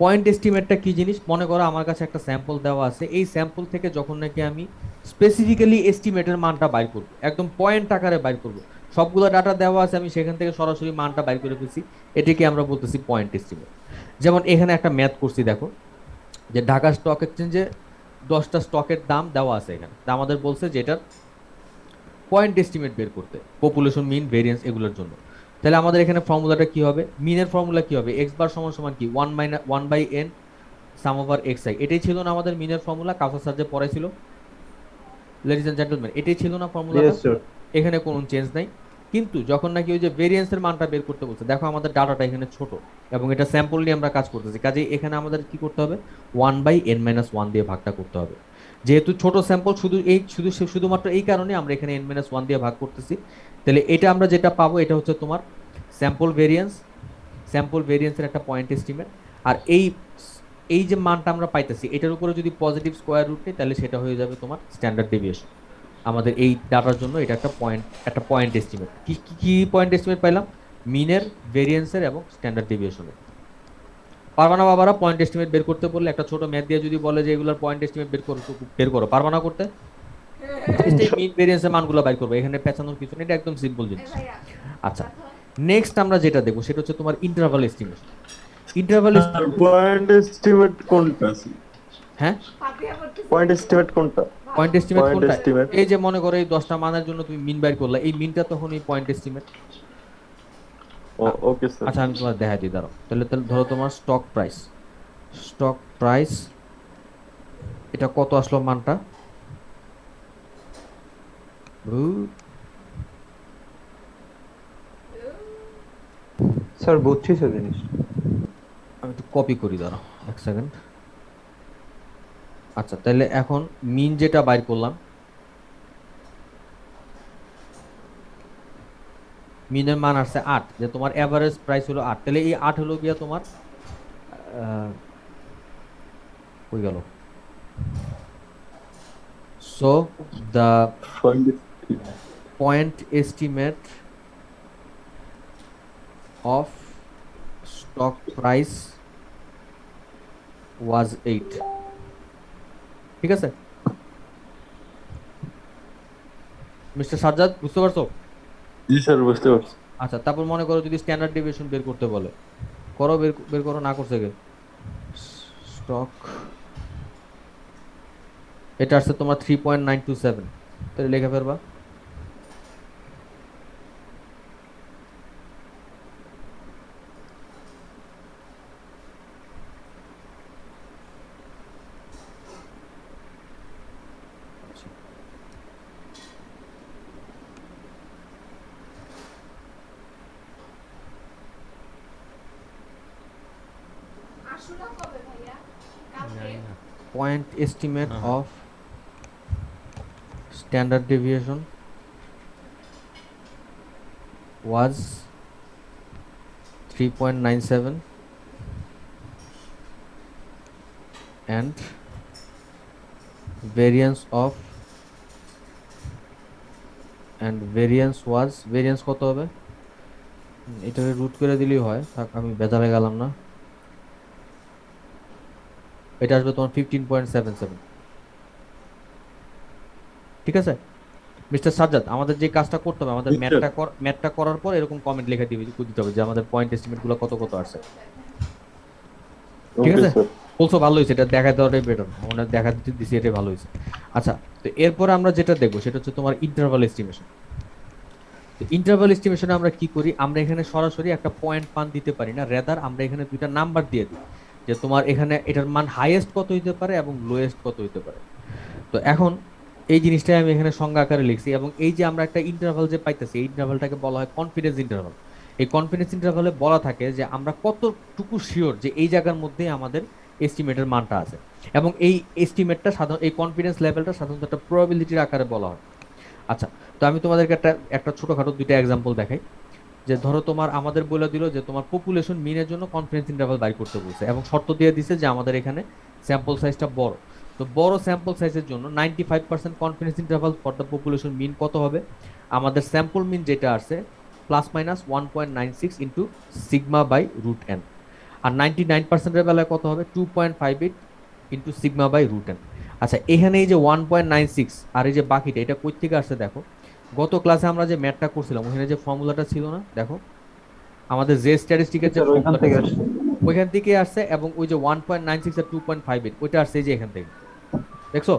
পয়েন্ট এস্টিমেটটা কি জিনিস? মনে করো আমার কাছে একটা স্যাম্পল দেওয়া আছে, এই স্যাম্পল থেকে যখন নাকি আমি স্পেসিফিক্যালি এস্টিমেটের মানটা বাইর করবো, একদম পয়েন্ট আকারে বাইর করবো, সবগুলো ডাটা দেওয়া আছে, আমি সেখান থেকে সরাসরি মানটা বাইর করে ফেলছি, এটাকে আমরা বলতেছি পয়েন্ট এস্টিমেট। যেমন এখানে একটা ম্যাথ করছি, দেখো যে ঢাকা স্টক এক্সচেঞ্জে 10টা স্টকের দাম দেওয়া আছে, এখানে তা আমাদের বলছে যে এটার পয়েন্ট এস্টিমেট বের করতে, পপুলেশন, মিন, ভেরিয়েন্স এগুলোর জন্য। তাহলে আমাদের এখানে ফর্মুলাটা কি হবে? মিনের ফর্মুলা কি হবে? এক্স বার সমান সমান কি 1/n some over x I. এটাই ছিল না আমাদের মিনের ফর্মুলা? কাউসার স্যার যে পড়াইছিল, লেডিজ এন্ড জেন্টলম্যান, এটাই ছিল না ফর্মুলাটা? এখানে কোনো চেঞ্জ নাই। কিন্তু যখন নাকি ওই যে ভেরিয়েন্সের মানটা বের করতে বলছে, দেখো আমাদের ডাটাটা এখানে ছোট এবং এটা স্যাম্পল নিয়ে আমরা কাজ করতেছি, কাজে এখানে আমাদের কি করতে হবে? 1/n-1 দিয়ে ভাগটা করতে হবে। যেহেতু ছোট স্যাম্পল, শুধুমাত্র এই কারণে আমরা এখানে n-1 দিয়ে ভাগ করতেছি। তাহলে এটা আমরা যেটা পাবো এটা হচ্ছে তোমার স্যাম্পল ভেরিয়েন্সের একটা পয়েন্ট এস্টিমেট। আর এই যে মানটা আমরা পাইতেছি, এটার উপরে যদি পজিটিভ স্কোয়ার রুট নেই, তাহলে সেটা হয়ে যাবে তোমার স্ট্যান্ডার্ড ডেভিয়েশন। আমাদের এই ডাটার জন্য এটা একটা পয়েন্ট এস্টিমেট। কি পয়েন্ট এস্টিমেট পাইলাম? মিনের, ভেরিয়েন্সের এবং স্ট্যান্ডার্ড ডেভিয়েশনের। পারবা না বাবারা পয়েন্ট এস্টিমেট বের করতে বললে? একটা ছোট ম্যাথ দিয়ে যদি বলে যে এগুলোর পয়েন্ট এস্টিমেট বের করো, পারবা না করতে? মিন, ভেরিয়েন্সের মানগুলো বের করবে, এখানে পেছানোর কিছু নেই, এটা একদম সিম্পল জিনিস। আচ্ছা, নেক্সট আমরা যেটা দেখবো সেটা হচ্ছে তোমার ইন্টারভাল এস্টিমেশন। পয়েন্ট এস্টিমেট কোনটা? হ্যাঁ, পয়েন্ট এস্টিমেট কোনটা? পয়েন্ট এস্টিমেট কোনটা? এই যে মনে করো এই 10টা মানের জন্য তুমি মিন বের করলা, এই মিনটা তখন এই পয়েন্ট এস্টিমেট। ওকে স্যার। আচ্ছা আমি তোমার দেখাই দিই, দাঁড়াও। তাহলে ধরো তোমার স্টক প্রাইস এটা কত আসলো মানটা? স্যার বুঝছি স্যার জিনিস। আমি একটু কপি করি, দাঁড়াও এক সেকেন্ড। আচ্ছা তাহলে এখন মিন যেটা বাইর করলাম, মিনের মান আসছে 8, যে তোমার এভারেজ প্রাইস হলো 8। তাহলে এই 8 হলো গিয়া তোমার কই গেল? So the point estimate of stock price was 8। ঠিক আছে মিস্টার সাজ্জাদ, বুঝতে পারছো? জি স্যার, বুঝতে পারছি। আচ্ছা, তারপর মনে করো যদি স্ট্যান্ডার্ড ডেভিয়েশন বের করতে বলে, বের করো, না করছে কে? স্টক এটা আসছে তোমার 3.927, তাহলে লিখে ফেলবা। Point estimate of standard deviation was 3.97 and variance কত হবে? এটাকে রুট করে দিলেই হয়, থাক আমি বেজালে গেলাম না। এটা আসবে তোমার 15.77। ঠিক আছে মিস্টার সাজ্জাদ, আমাদের যে কাজটা করতে হবে, আমাদের ম্যাথটা করার পর এরকম কমেন্ট লিখে দিতে হবে যে আমাদের পয়েন্ট এস্টিমেট গুলো কত কত আসছে। ঠিক আছে, বলছো ভালো হয়েছে, এটা দেখা দেওয়াটাই বেটার, আমরা দেখা দিচ্ছি, এটাই ভালো হয়েছে। আচ্ছা, তো এরপরে আমরা যেটা দেখবো সেটা হচ্ছে তোমার ইন্টারভাল এস্টিমেশন। ইন্টারভাল এস্টিমেশনে আমরা কি করি? আমরা এখানে সরাসরি একটা পয়েন্ট মান দিতে পারি না, রেদার আমরা এখানে দুইটা নাম্বার দিয়ে দিই, যে তোমার এখানে এটার মান হাইয়েস্ট কত হইতে পারে এবং লোয়েস্ট কত হইতে পারে। তো এখন এই জিনিসটাই আমি এখানে সংজ্ঞা আকারে লিখছি, এবং এই যে আমরা একটা ইন্টারভাল যে পাইতেছি, এই ইন্টারভালটাকে বলা হয় কনফিডেন্স ইন্টারভাল। এই কনফিডেন্স ইন্টারভালে বলা থাকে যে আমরা কতটুকু শিওর যে এই জায়গার মধ্যে আমাদের এস্টিমেটের মানটা আছে, এবং এই এস্টিমেটটা সাধারণ এই কনফিডেন্স লেভেলটা সাধারণত একটা প্রবাবিলিটির আকারে বলা হয়। আচ্ছা, তো আমি তোমাদেরকে একটা একটা ছোটখাটো দুইটা এক্সাম্পল দেখাই। যে ধরো তোমার আমাদের বলে দিল যে তোমার পপুলেশন মিনের জন্য কনফিডেন্স ইন্টারভাল বাইর করতে বলছে, এবং শর্ত দিয়ে দিছে যে আমাদের এখানে স্যাম্পল সাইজটা বড়। তো বড় স্যাম্পল সাইজের জন্য 95% confidence interval for the population mean কত হবে? আমাদের স্যাম্পল মিন যেটা আছে +-1.96 into sigma by root n. আর 99%-এর বেলায় কত হবে? 2.58 into sigma by root n. আচ্ছা, এখানে এই যে 1.96 আর এই যে বাকিটা, এটা কই থেকে আসছে দেখো। গত ক্লাসে আমরা যে ম্যাথটা করছিলাম ওখানে যে ফর্মুলাটা ছিল না, দেখো আমাদের যে স্ট্যাটিস্টিকের যে ওইখান থেকে আসছে। ওইখান থেকে আসছে, এবং ওই যে 1.96 আর 2.58 ওইটা আসছে এই যে এখান থেকে, দেখছো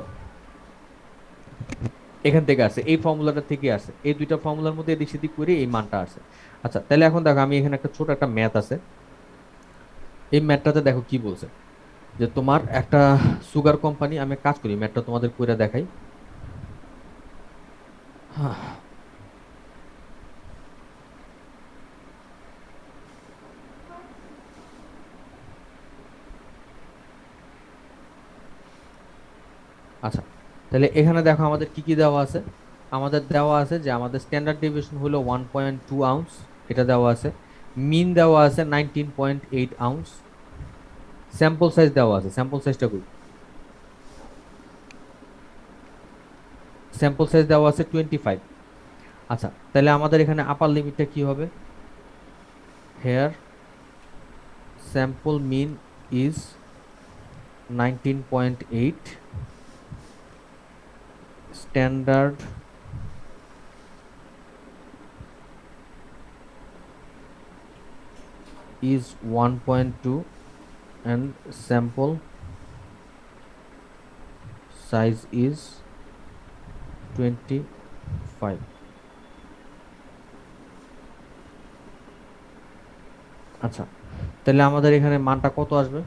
এখান থেকে আসছে, এই ফর্মুলাটা থেকে আসছে। এই দুইটা ফর্মুলার মধ্যে এদিক সেদিক করে এই মানটা আসছে। আচ্ছা, তাহলে এখন দেখো আমি এখানে একটা ছোট একটা ম্যাথ আছে, এই ম্যাথটাতে দেখো কি বলছে যে তোমার একটা সুগার কোম্পানি, আমি কাজ করি ম্যাথটা তোমাদের কইরা দেখাই। আচ্ছা, তাহলে এখানে দেখো আমাদের কি কি দেওয়া আছে। আমাদের দেওয়া আছে যে আমাদের স্ট্যান্ডার্ড ডেভিয়েশন হলো 1.2 আউন্স, এটা দেওয়া আছে। মিন দেওয়া আছে 19.8 আউন্স। স্যাম্পল সাইজ দেওয়া আছে, স্যাম্পল সাইজটা কই? স্যাম্পল সাইজ দেওয়া আছে 25। আচ্ছা, তাহলে আমাদের এখানে আপার লিমিটটা কি হবে? Here sample mean is 19.8, standard is 1.2 and sample size is 25. আচ্ছা, তাহলে আমাদের এখানে মানটা কত আসবে?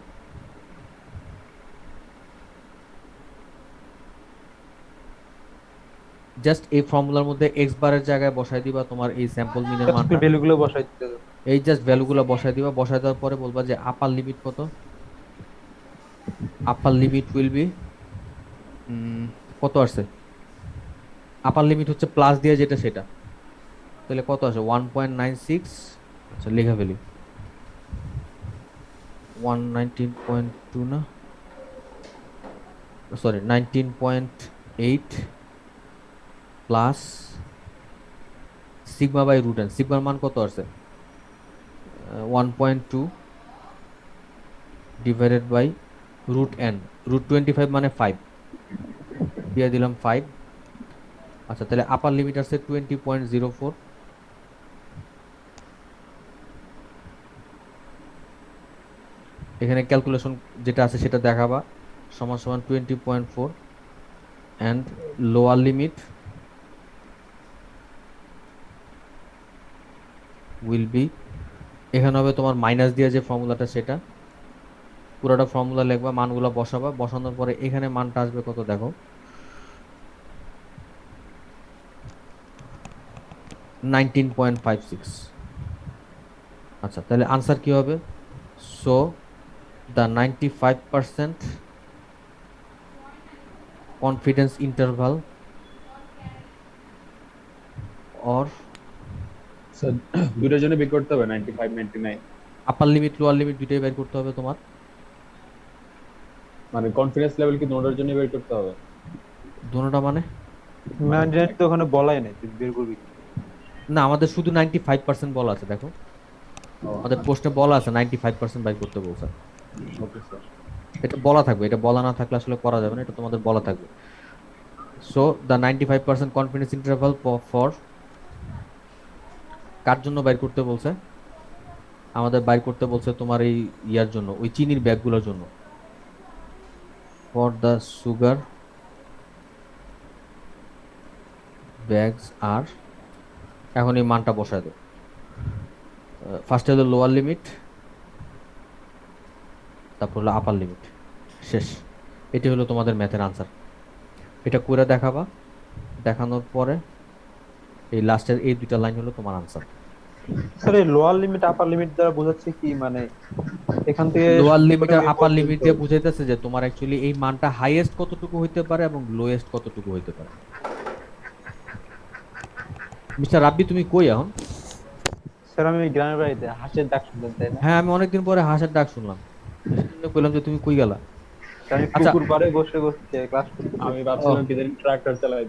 জাস্ট এই ফর্মুলার মধ্যে এক্স বারের জায়গায় বসাই দিবা তোমার এই স্যাম্পল মিনের মানটা, ভ্যালুগুলো বসাই দিতে হবে। এই জাস্ট ভ্যালুগুলো বসাই দিবা। বসাই দেওয়ার পরে বলবা যে আপার লিমিট কত? আপার লিমিট উইল বি কত আসছে? আপার লিমিট হচ্ছে প্লাস দিয়ে যেটা সেটা, তাহলে কত আসে? 1.96। আচ্ছা, লেখা ফেলি 119.2 না, sorry 19.8 plus sigma by root n. সিগমার মান কত আসছে? 1.2 divided by root N. Root 25 মানে 5 দিয়ে দিলাম 5। আচ্ছা, তাহলে আপার লিমিট আছে 20.04। এখানে ক্যালকুলেশন যেটা আছে সেটা দেখাবা, সমান সমান 20.4 and lower limit will be, এখানে হবে তোমার মাইনাস দিয়ে যে ফর্মুলাটা সেটা পুরোটা ফর্মুলা লিখবা, মানগুলো বসাবা। বসানোর পরে এখানে মানটা আসবে কত দেখো, 19.56। আচ্ছা, তাহলে আনসার কি হবে? So the 95% confidence interval or sir দুটোর জন্য বের করতে হবে 95 99, আপার লিমিট লোয়ার লিমিট দুটোই বের করতে হবে তোমার। মানে কনফিডেন্স লেভেল কি দুটোর জন্য বের করতে হবে? দুটোটা মানে ম্যান্ডেট তো ওখানে বলাই নাই, তুই বের করবি কি? না, আমাদের শুধু 95% বলা আছে, দেখো আমাদের প্রশ্নে বলা আছে 95% বাই করতে বলছে। ওকে স্যার, এটা বলা থাকবে, এটা বলা না থাকলে আসলে করা যাবে না, এটা তোমাদের বলা থাকবে। So the 95% confidence interval for কার জন্য বাইর করতে বলছে? আমাদের বাইর করতে বলছে তোমার এই ইয়ার জন্য, ওই চিনির ব্যাগগুলোর জন্য, ফর দ্য সুগার ব্যাগস আর। এখন এই মানটা বসায় দেব। ফার্স্ট হলো লোয়ার লিমিট, তারপর হলো আপার লিমিট, শেষ। এটি হলো তোমাদের ম্যাথের আনসার। এটা করে দেখাবা, দেখানোর পরে এই লাস্টের এই দুইটা লাইন হলো তোমার আনসার। স্যার এই লোয়ার লিমিট আপার লিমিট দ্বারা বোঝাচ্ছে কি, মানে এখান থেকে লোয়ার শুরু লিমিট করে আর আপার এরপর লিমিট বলতে দিয়ে হবে। বুঝাইতেছে যে তোমার অ্যাকচুয়ালি এই মানটা হাইয়েস্ট কতটুকু হইতে পারে এবং লোয়েস্ট কতটুকু হইতে পারে। মিস্টার রাব্বি তুমি কই এখন? স্যার আমি গ্রামের বাড়িতে হাঁসের ডাক শুনতেন, তাই না? হ্যাঁ, আমি অনেকদিন পরে হাঁসের ডাক শুনলাম, সেজন্য বললাম যে তুমি কই গেলা। আমি আচ্ছা, পুকুর পাড়ে বসে বসে ক্লাস করতে। আমি ভাবছিলাম কি জানি ট্রাক্টর চালাই।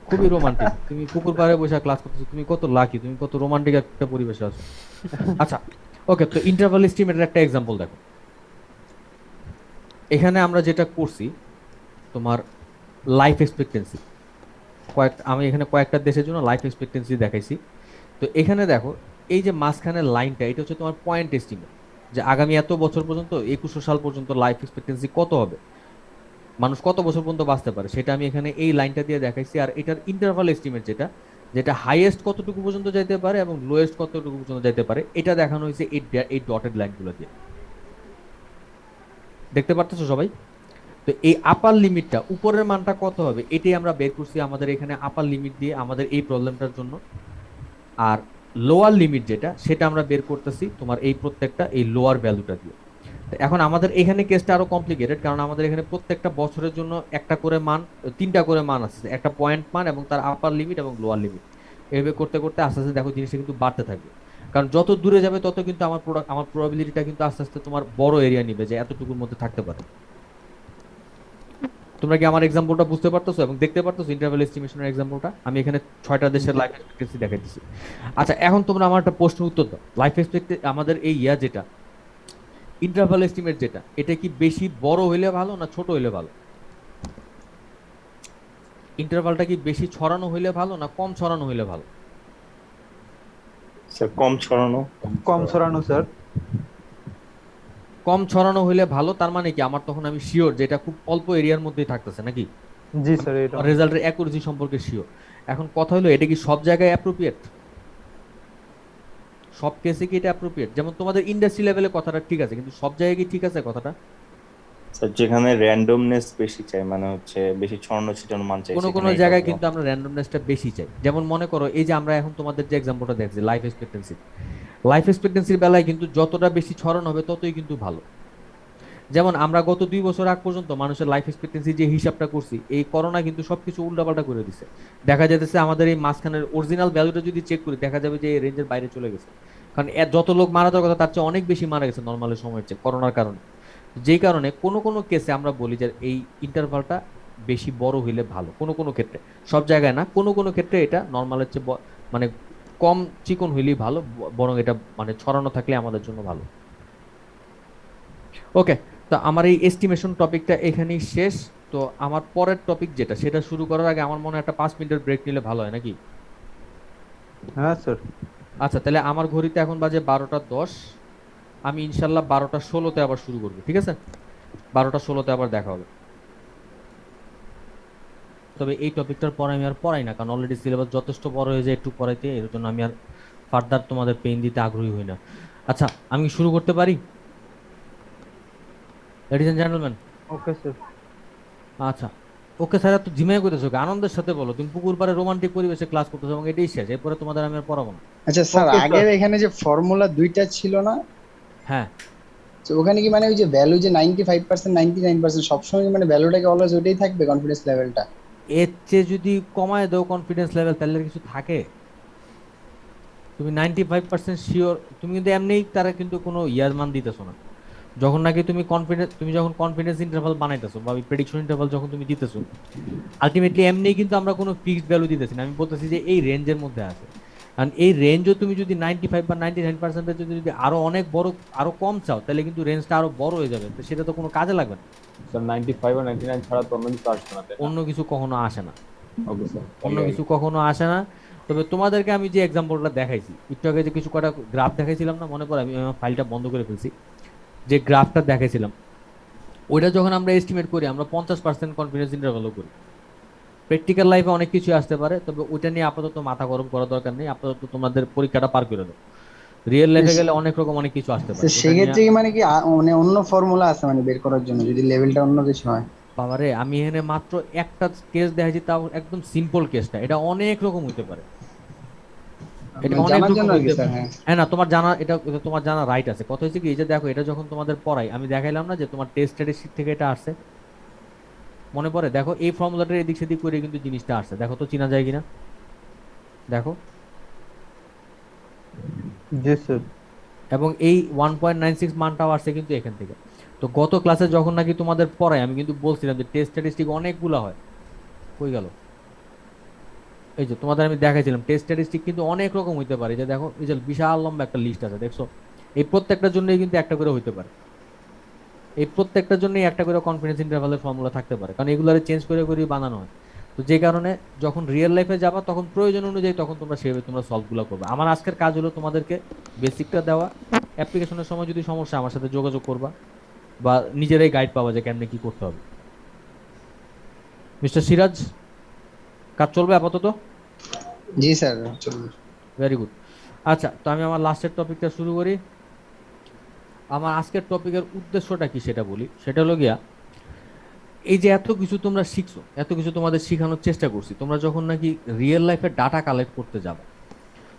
খুবই রোমান্টিক, তুমি পুকুর পাড়ে বসে ক্লাস করতেছো, তুমি কত লাকি, তুমি কত রোমান্টিক একটা পরিবেশে আছো। আচ্ছা, ওকে, তো ইন্টারভাল এস্টিমেটের একটা এক্সাম্পল দেখো। এখানে আমরা যেটা করছি, তোমার লাইফ এক্সপেক্টেন্সি আমি এখানে কয়েকটা দেশের জন্য লাইফ এক্সপেক্টেন্সি দেখাইছি। তো এখানে দেখো, এই যে মাঝখানের লাইনটা, এটা হচ্ছে তোমার পয়েন্ট এস্টিমেট, যে আগামী এত বছর পর্যন্ত 2100 সাল পর্যন্ত লাইফ এক্সপেক্টেন্সি কত হবে, মানুষ কত বছর পর্যন্ত বাঁচতে পারে, সেটা আমি এখানে এই লাইনটা দিয়ে দেখাইছি। আর এটার ইন্টারভাল এস্টিমেট যেটা, যেটা হাইয়েস্ট কতটুকু পর্যন্ত যাইতে পারে এবং লোয়েস্ট কতটুকু পর্যন্ত যাইতে পারে, এটা দেখানো হয়েছে এই ডটেড লাইনগুলো দিয়ে। দেখতে পারতেছো সবাই? তো এই আপার লিমিটটা, উপরের মানটা কত হবে, এটাই আমরা বের করছি আমাদের এখানে আপার লিমিট দিয়ে আমাদের এই প্রবলেমটার জন্য। আর লোয়ার লিমিট যেটা, সেটা আমরা বের করতেছি তোমার এই প্রত্যেকটা এই লোয়ার ভ্যালুটা দিয়ে। তো এখন আমাদের এখানে কেসটা আরো কমপ্লিকেটেড, কারণ আমাদের এখানে প্রত্যেকটা বছরের জন্য একটা করে মান, তিনটা করে মান আছে, একটা পয়েন্ট মান এবং তার আপার লিমিট এবং লোয়ার লিমিট। এভাবে করতে করতে আস্তে আস্তে দেখো জিনিসটা কিন্তু বাড়তে থাকবে, কারণ যত দূরে যাবে তত কিন্তু আমার প্রবাবিলিটিটা কিন্তু আস্তে আস্তে তোমার বড় এরিয়া নিবে, যে এতটুকুর মধ্যে থাকতে পারে। তোমরা কি আমার এক্সাম্পলটা বুঝতে পারতেছো এবং দেখতে পারতেছো? ইন্টারভ্যাল এস্টিমেশনের এক্সাম্পলটা আমি এখানে 6টা দেশের লাইফ এক্সপেক্টেন্সি দেখাইতেছি। আচ্ছা, এখন তোমরা আমার একটা প্রশ্ন উত্তর দাও। লাইফ এক্সপেক্ট আমাদের এই যেটা ইন্টারভ্যাল এস্টিমেট যেটা, এটা কি বেশি বড় হইলে ভালো না ছোট হইলে ভালো? ইন্টারভ্যালটা কি বেশি ছড়ানো হইলে ভালো না কম ছড়ানো হইলে ভালো? স্যার কম ছড়ানো। কম ছড়ানো স্যার। কম ছড়ানো হইলে ভালো, তার মানে কি আমার তখন আমি শিওর যে এটা খুব অল্প এরিয়ার মধ্যেই থাকতেছে নাকি? জি স্যার, এটা রেজাল্টের অ্যাকুরেসি সম্পর্কে শিওর। এখন কথা হলো, এটা কি সব জায়গায় অ্যাপ্রোপ্রিয়েট? সব কেসে কি এটা অ্যাপ্রোপ্রিয়েট? যেমন তোমাদের ইন্ডাস্ট্রি লেভেলে কথাটা ঠিক আছে, কিন্তু সব জায়গায় কি ঠিক আছে কথাটা? স্যার যেখানে র্যান্ডমনেস বেশি চাই, মানে হচ্ছে বেশি ছড়ানো ছিটানো মান চাই, কোনো কোনো জায়গায় কিন্তু আমরা র্যান্ডমনেসটা বেশি চাই। যেমন মনে করো, এই যে আমরা এখন তোমাদের যে এক্সাম্পলটা দেখছি লাইফ এক্সপেক্টেন্সির বেলায় কিন্তু যতটা বেশি ছড়ানো হবে ততই কিন্তু ভালো। যেমন আমরা গত 2 বছর আগ পর্যন্ত মানুষের লাইফ এক্সপেক্টেন্সি যে হিসাবটা করছি, এই করোনা কিন্তু সবকিছু উল্টাপাল্টা করে দিছে। দেখা যাচ্ছে আমাদের এই মাঝখানের অরিজিনাল ভ্যালুটা যদি চেক করি, দেখা যাবে যে এই রেঞ্জের বাইরে চলে গেছে। কারণ যত লোক মারা যাওয়ার কথা তার চেয়ে অনেক বেশি মারা গেছে নর্মালের সময়ের চেয়ে, করোনার কারণে। যেই কারণে কোনো কোনো কেসে আমরা বলি যে এই ইন্টারভালটা বেশি বড় হইলে ভালো। কোনো কোনো ক্ষেত্রে, সব জায়গায় না, কোনো কোনো ক্ষেত্রে এটা নর্মালের চেয়ে মানে কম চিকন হইলেই ভালো, বরং এটা মানে ছড়ানো থাকলে আমাদের জন্য ভালো। ওকে, তো আমার এই এস্টিমেশন টপিকটা এখানেই শেষ। তো আমার পরের টপিক যেটা, সেটা শুরু করার আগে আমার মনে হয় একটা 5 মিনিটের ব্রেক নিলে ভালো হয় নাকি? হ্যাঁ স্যার। আচ্ছা, তাহলে আমার ঘড়িতে এখন বাজে 12টা 10। আমি ইনশাল্লাহ 12টা 16-তে আবার শুরু করবো, ঠিক আছে? 12টা 16-তে আবার দেখা হবে। তবে এই টপিকটার পরে আমি আর পড়াই না, কারণ অলরেডি সিলেবাস যথেষ্ট বড় হয়ে যায় একটু পড়াইতে, এর জন্য আমি আর ফার্দার তোমাদের পেইন দিতে আগ্রহী হই না। আচ্ছা, আমি শুরু করতে পারি? Ladies and gentleman. Okay sir. আচ্ছা, ওকে স্যার, তো ঝিমাই করতেছো, আনন্দের সাথে বলো। তুমি পুকুর পাড়ে রোমান্টিক পরিবেশে ক্লাস করতেছো এবং এটাই শেষ, এরপরে তোমাদের আমি আর পড়াবো না। আচ্ছা স্যার, আগের এখানে যে ফর্মুলা দুইটা ছিল না, হ্যাঁ, তো ওখানে কি মানে ওই যে ভ্যালু যে 95% 99% সবসময় মানে ভ্যালুটাকে অলওয়েজ ওইটাই থাকবে কনফিডেন্স লেভেলটা? এর চেয়ে যদি কমায় দাও কনফিডেন্স লেভেল, তাহলে আর কিছু থাকে? তুমি 95% শিওর, তুমি কিন্তু এমনিই তারা কিন্তু কোনো ইয়ার মান দিতেছো না। যখন নাকি তুমি যখন কনফিডেন্স ইন্টারভাল বানাইতেছো বা প্রেডিকশন ইন্টারভাল যখন তুমি দিতেছো, আলটিমেটলি এমনি কিন্তু আমরা কোনো ফিক্সড ভ্যালু দিতেছি না। আমি বলতেছি যে এই রেঞ্জের মধ্যে আছে, কারণ এই রেঞ্জও তুমি যদি 95 বা 99% যদি আরো অনেক বড়, আরো কম চাও, তাহলে কিন্তু রেঞ্জটা আরো বড় হয়ে যাবে, তো সেটা তো কোনো কাজে লাগবে না। স্যার 95 আর 99 ছাড়া তো অন্য কিছু আসবে না, তাই না? অন্য কিছু কখনো আসে না। Okay sir. অন্য কিছু কখনো আসে না। তবে তোমাদেরকে আমি যে এক্সাম্পলটা দেখাইছি একটু আগে, যে কিছু কটা গ্রাফ দেখাইছিলাম না, মনে পড়ে? আমি আমার ফাইলটা বন্ধ করে ফেলছি। যে গ্রাফটা দেখাইছিলাম, ওইটা যখন আমরা এস্টিমেট করি, আমরা 50% কনফিডেন্স ইন্টারভ্যালও করি। প্র্যাকটিক্যাল লাইফে অনেক কিছু আসতে পারে, তবে ওইটা নিয়ে আপাতত মাথা গরম করার দরকার নেই। আপাতত তোমাদের পরীক্ষাটা পার করে দাও। রিয়েল লাইফে গেলে অনেক রকম অনেক কিছু আসতে পারে। সেক্ষেত্রে কি মানে কি মানে অন্য ফর্মুলা আছে মানে বের করার জন্য যদি লেভেলটা অন্য কিছু হয়? বাবারে, আমি এখানে মাত্র একটা কেস দেখাইছি, তাও একদম সিম্পল কেসটা, এটা অনেক রকম হতে পারে। এটা মানে অনেক জানার রকম জন্য আর কি হইতে স্যার, হ্যাঁ। হ্যাঁ না, তোমার জানা এটা তোমার জানা রাইট আছে। কথা হচ্ছে কি, এই যে দেখো, এটা যখন তোমাদের পড়াই আমি দেখাইলাম না যে তোমার টেস্ট স্ট্যাটিস্টিক থেকে এটা আসছে, মনে পড়ে? দেখো এই ফর্মুলাটার এদিক সেদিক করে কিন্তু জিনিসটা আসছে, দেখো তো চিনা যায় কিনা, দেখো। জি স্যার। এবং এই 1.96 মানটাও আসছে কিন্তু এখান থেকে। তো গত ক্লাসে যখন নাকি তোমাদের পড়াই আমি কিন্তু বলছিলাম যে টেস্ট স্ট্যাটিস্টিক অনেকগুলো হয়, কই গেল? এই যে তোমাদের আমি দেখাইছিলাম টেস্ট স্ট্যাটিস্টিক কিন্তু অনেক রকম হইতে পারে। যে দেখো এই যে বিশাল লম্বা একটা লিস্ট আছে, দেখছো? এই প্রত্যেকটার জন্যই কিন্তু একটা করে হইতে পারে, এই প্রত্যেকটার জন্যই একটা করে কনফিডেন্স ইন্টারভালের ফর্মুলা থাকতে পারে, কারণ এগুলো চেঞ্জ করে করে বানানো হয়। তো যে কারণে যখন রিয়েল লাইফে যাবা তখন প্রয়োজন অনুযায়ী তখন তোমরা সেভাবে তোমরা সলভগুলো করবে। আমার আজকের কাজ হলো তোমাদেরকে বেসিকটা দেওয়া, অ্যাপ্লিকেশনের সময় যদি সমস্যা আমার সাথে যোগাযোগ করবা বা নিজেরাই গাইড পাবা যে কেমনে কি করতে হবে। মিস্টার সিরাজ, কাজ চলবে আপাতত? জি স্যার, চলুন। Very good. আচ্ছা, তো আমি আমার লাস্টের টপিকটা শুরু করি। আমার আজকের টপিকের উদ্দেশ্যটা কি সেটা বলি। সেটা হলো গিয়া, এই যে এত কিছু তোমরা শিখছো, এত কিছু তোমাদের শেখানোর চেষ্টা করছি, তোমরা যখন নাকি রিয়েল লাইফে ডাটা কালেক্ট করতে যাবে,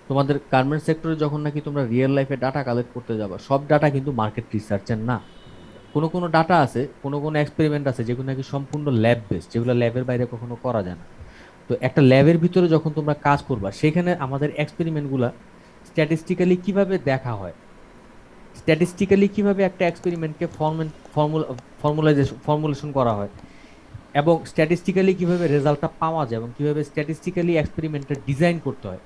তোমাদের গার্মেন্ট সেক্টরে যখন নাকি তোমরা রিয়েল লাইফে ডাটা কালেক্ট করতে যাবে, সব ডাটা কিন্তু মার্কেট রিসার্চের না। কোনো কোনো ডাটা আছে, কোনো কোনো এক্সপেরিমেন্ট আছে যেগুলো নাকি সম্পূর্ণ ল্যাব বেসড, যেগুলো ল্যাবের বাইরে কখনো করা যায় না। তো একটা ল্যাবের ভিতরে যখন তোমরা কাজ করবা, সেখানে আমাদের এক্সপেরিমেন্টগুলো স্ট্যাটিস্টিক্যালি কিভাবে দেখা হয়, স্ট্যাটিস্টিক্যালি কিভাবে একটা এক্সপেরিমেন্টকে ফর্মুলেশন করা হয়, এবং স্ট্যাটিস্টিক্যালি কিভাবে রেজাল্টটা পাওয়া যায়, এবং কিভাবে স্ট্যাটিস্টিক্যালি এক্সপেরিমেন্টটা ডিজাইন করতে হয়,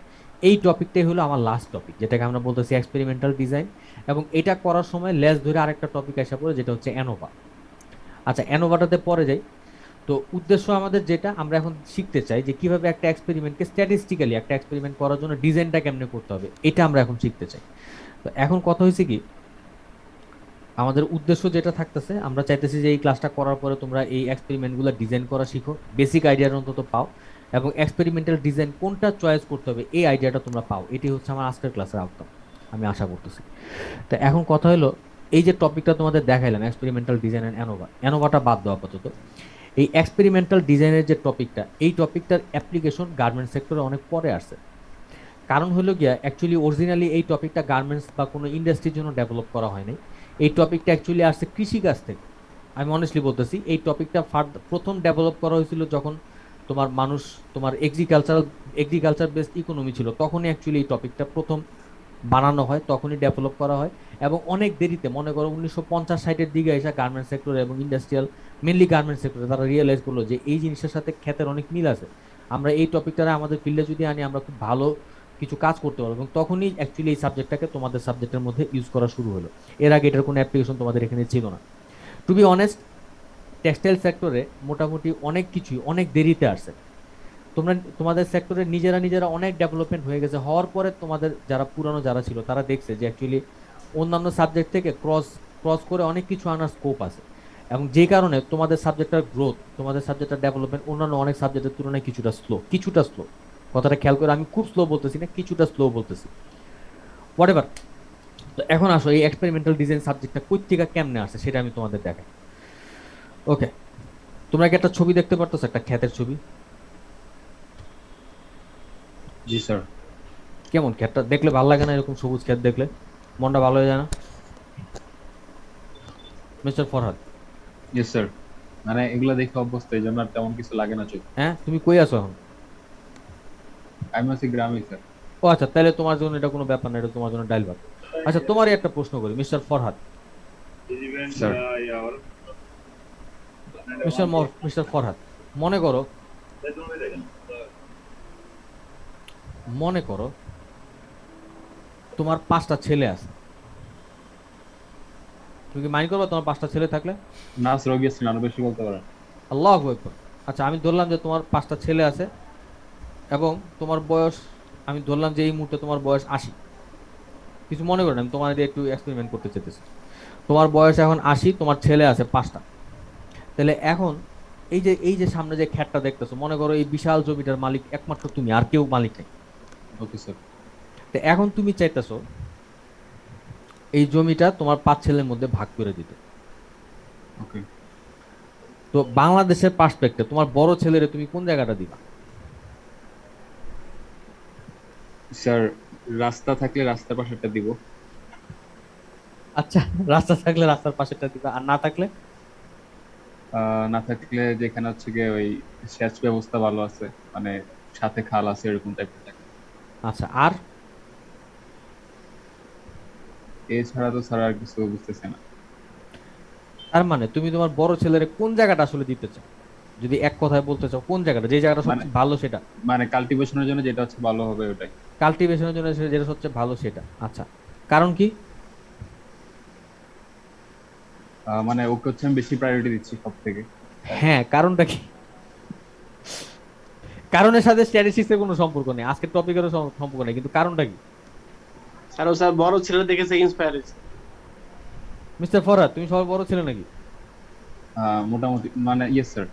এই টপিকটাই হলো আমার লাস্ট টপিক, যেটাকে আমরা বলতেছি এক্সপেরিমেন্টাল ডিজাইন। এবং এটা করার সময় লেস ধরে আরেকটা টপিক আসা পড়ে, যেটা হচ্ছে অ্যানোভা। আচ্ছা, অ্যানোভাটাতে পরে যাই। তো উদ্দেশ্য আমাদের যেটা, আমরা এখন শিখতে চাই যে কিভাবে একটা এক্সপেরিমেন্টকে স্ট্যাটিস্টিক্যালি একটা এক্সপেরিমেন্ট করার জন্য ডিজাইনটা কেমনে করতে হবে, এটা আমরা এখন শিখতে চাই। তো এখন কথা হয়েছে কি, আমাদের উদ্দেশ্য যেটা থাকতেছে, আমরা চাইতেছি যে এই ক্লাসটা করার পরে তোমরা এই এক্সপেরিমেন্টগুলো ডিজাইন করা শিখো, বেসিক আইডিয়ার অন্তত পাও, এবং এক্সপেরিমেন্টাল ডিজাইন কোনটা চয়েস করতে হবে এই আইডিয়াটা তোমরা পাও। এটি হচ্ছে আমার আজকের ক্লাসের আউটকাম, আমি আশা করতেছি। তো এখন কথা হলো, এই যে টপিকটা তোমাদের দেখাইলাম এক্সপেরিমেন্টাল ডিজাইন অ্যান্ড অ্যানোভাটা বাদ দেওয়া আপাতত। এই এক্সপেরিমেন্টাল ডিজাইনের যে টপিকটা, এই টপিকটার অ্যাপ্লিকেশন গার্মেন্টস সেক্টরে অনেক পরে আসছে। কারণ হলো গিয়া, অ্যাকচুয়ালি অরিজিনালি এই টপিকটা গার্মেন্টস বা কোনো ইন্ডাস্ট্রির জন্য ডেভেলপ করা হয়নি। এই টপিকটা অ্যাকচুয়ালি আসছে কৃষিকাজ থেকে। আমি অনেস্টলি বলতেছি, এই টপিকটা প্রথম ডেভেলপ করা হয়েছিল যখন তোমার মানুষ, তোমার এগ্রিকালচার বেসড ইকোনমি ছিল, তখনই অ্যাকচুয়ালি এই টপিকটা প্রথম বানানো হয়, তখনই ডেভেলপ করা হয়। এবং অনেক দেরিতে, মনে করো 1950-60-এর দিকে এসে গার্মেন্টস সেক্টরে এবং ইন্ডাস্ট্রিয়াল, মেনলি গার্মেন্টস সেক্টরে তারা রিয়েলাইজ করলো যে এই জিনিসের সাথে ক্ষেতের অনেক মিল আছে, আমরা এই টপিকটা আমাদের ফিল্ডে যদি আনি আমরা খুব ভালো কিছু কাজ করতে পারবো। এবং তখনই অ্যাকচুয়ালি এই সাবজেক্টটাকে তোমাদের সাবজেক্টের মধ্যে ইউজ করা শুরু হলো। এর আগে এটার কোনো অ্যাপ্লিকেশন তোমাদের এখানে ছিল না। টু বি অনেস্ট, টেক্সটাইল সেক্টরে মোটামুটি অনেক কিছুই অনেক দেরিতে আসছে। তোমাদের সেক্টরে নিজেরা অনেক ডেভেলপমেন্ট হয়ে গেছে, হওয়ার পরে তোমাদের যারা পুরানো যারা ছিল তারা দেখছে যে অ্যাকচুয়ালি অন্যান্য সাবজেক্ট থেকে ক্রস করে অনেক কিছু আনার স্কোপ আছে। এবং যে কারণে তোমাদের সাবজেক্টটার গ্রোথ, তোমাদের সাবজেক্টটার ডেভেলপমেন্ট অন্যান্য অনেক সাবজেক্টের তুলনায় কিছুটা স্লো। কথাটা খেয়াল করে, আমি খুব স্লো বলতেছি না, কিছুটা স্লো বলতেছি, হোয়াটএভার। তো এখন আসো, এই এক্সপেরিমেন্টাল ডিজাইন সাবজেক্টটা কই থেকে কেমনে আসছে সেটা আমি তোমাদের দেখাই। ওকে, তোমরা কি একটা ছবি দেখতে পারতেছো, একটা ক্ষেতের ছবি? জি স্যার। কেমন ক্ষেতটা দেখলে ভালো লাগে না? এরকম সবুজ ক্ষেত দেখলে মনটা ভালো হয়ে যায় না, মিস্টার ফরহাদ? জি স্যার, মানে এগুলা দেখে অভ্যস্ত, এই জন্য আর তেমন কিছু লাগে না চোখে। হ্যাঁ, তুমি কই আছো এখন? আমি আছি গ্রামে স্যার। ও আচ্ছা, তাহলে তোমার জন্য এটা কোনো ব্যাপার না, এটা তোমার জন্য ডাইল ভাত। আচ্ছা, তোমারই একটা প্রশ্ন করি, mister Farhad. Sir. Mister Farhad, মনে করো তোমার 5টা ছেলে আছে, তুমি কি মাইন্ড করবে তোমার 5টা ছেলে থাকলে? না স্যার, অবভিয়াসলি আরো বেশি বলতে পারেন। আল্লাহু আকবার। আচ্ছা, আমি ধরলাম যে তোমার 5টা ছেলে আছে এবং তোমার বয়স, আমি ধরলাম যে এই মুহূর্তে তোমার বয়স 80। কিছু মনে করেন, আমি তোমার দিয়ে একটু এক্সপেরিমেন্ট করতে চাইতেছি। তোমার বয়স এখন 80, তোমার ছেলে আছে 5টা। তাহলে এখন এই যে সামনে যে ক্ষেতটা দেখতেছো, মনে করো এই বিশাল জমিটার মালিক একমাত্র তুমি, আর কেউ মালিক নেই। Okay sir. তো এখন তুমি চাইতেছো এই জমিটা তোমার 5 ছেলের মধ্যে ভাগ করে দিতে। ওকে। তো বাংলাদেশের পার্সপেক্টিভ তোমার বড় ছেলেরে তুমি কোন জায়গাটা দিবা? স্যার রাস্তা থাকলে রাস্তার পাশেরটা দিব। আচ্ছা, রাস্তা থাকলে রাস্তার পাশেরটা দিবে, আর না থাকলে? না থাকলে যেখানে হচ্ছে গিয়ে ওই সেচ ব্যবস্থা ভালো আছে, মানে সাথে খাল আছে এরকম টাইপের থাকে। আচ্ছা, আর? এছাড়া তো ছাড়া আর কিছু বুঝতেছে না। তার মানে তুমি তোমার বড় ছেলের কোন জায়গাটা আসলে দিতে চাও, যদি এক কথায় বলতে চাও, কোন জায়গাটা, যে জায়গাটা মানে সবচেয়ে ভালো সেটা? মানে কাল্টিভেশনের জন্য যেটা হচ্ছে ভালো হবে ওটাই। কাল্টিভেশনের জন্য যেটা সবচেয়ে ভালো সেটা, আচ্ছা। কারণ কি? মানে ওকে হচ্ছে আমি বেশি প্রায়োরিটি দিচ্ছি সব থেকে। হ্যাঁ, কারণটা কি? কারণের সাথে স্ট্যাটিস্টিক্সের কোনো সম্পর্ক নেই, আজকের টপিকেরও সম্পর্ক নেই, কিন্তু কারণটা কি? কারণ স্যার বড় ছেলে দেখেছে ইন্সপায়ার হয়েছে। মিস্টার ফরহাদ, তুমি সবার বড় ছেলে নাকি? মোটামুটি মানে ইয়েস স্যার।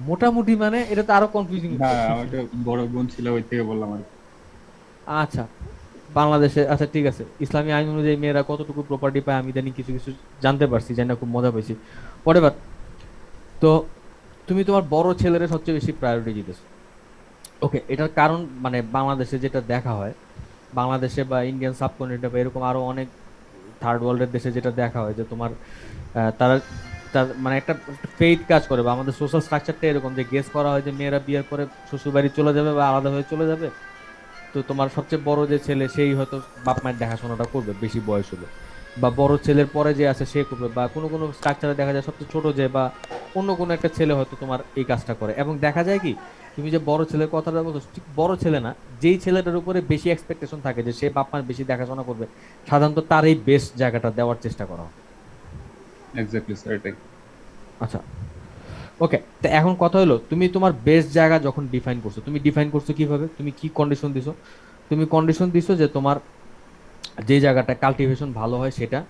মোটামুটি মানে এটা তো আরো কনফিউজিং। হ্যাঁ, আমার একটা বড় বোন ছিল, ওই থেকে বললাম আর কি। আচ্ছা, বাংলাদেশে, আচ্ছা ঠিক আছে, ইসলামী আইন অনুযায়ী মেয়েরা কতটুকু প্রপার্টি পায় আমি জানি, কিছু কিছু জানতে পারছি, জানি না, খুব মজা পাইছি। হোয়াটএভার। তো তুমি তোমার বড় ছেলের সবচেয়ে বেশি প্রায়োরিটি দিতেছো। ওকে, এটার কারণ মানে বাংলাদেশে যেটা দেখা হয়, বাংলাদেশে বা ইন্ডিয়ান সাবকন্টিনেন্টে বা এরকম আরো অনেক থার্ড ওয়ার্ল্ডের দেশে যেটা দেখা হয় যে তোমার তারা তার মানে একটা ফেইথ কাজ করে, বা আমাদের সোশ্যাল স্ট্রাকচারটা এরকম যে গেস করা হয় যে মেয়েরা বিয়ের পরে শ্বশুর বাড়ি চলে যাবে বা আলাদা হয়ে চলে যাবে। তো তোমার সবচেয়ে বড় যে ছেলে সেই হয়তো বাপ মায়ের দেখাশোনাটা করবে বেশি বয়স হলে, বা বড় ছেলের পরে যে আছে সে করবে, বা কোনো কোনো স্ট্রাকচারে দেখা যায় সবচেয়ে ছোট যে বা অন্য কোনো একটা ছেলে হয়তো তোমার এই কাজটা করে। এবং দেখা যায় কি, তুমি যে বড় ছেলের কথাটা বলছো, ঠিক বড় ছেলে না, যেই ছেলেটার উপরে বেশি এক্সপেকটেশন থাকে যে সে বাপ মার বেশি দেখাশোনা করবে, সাধারণত তার এই বেস্ট জায়গাটা দেওয়ার চেষ্টা করা হয়। এক্স্যাক্টলি স্যার, এটাই। আচ্ছা, ওকে। তো এখন কথা হলো, তুমি তোমার বেস্ট জায়গা যখন ডিফাইন করছো, তুমি ডিফাইন করছো কিভাবে, তুমি কি কন্ডিশন দিছো? তুমি কন্ডিশন দিছো যে তোমার যে জায়গাটা কাল্টিভেশন ভালো হয় সেটা,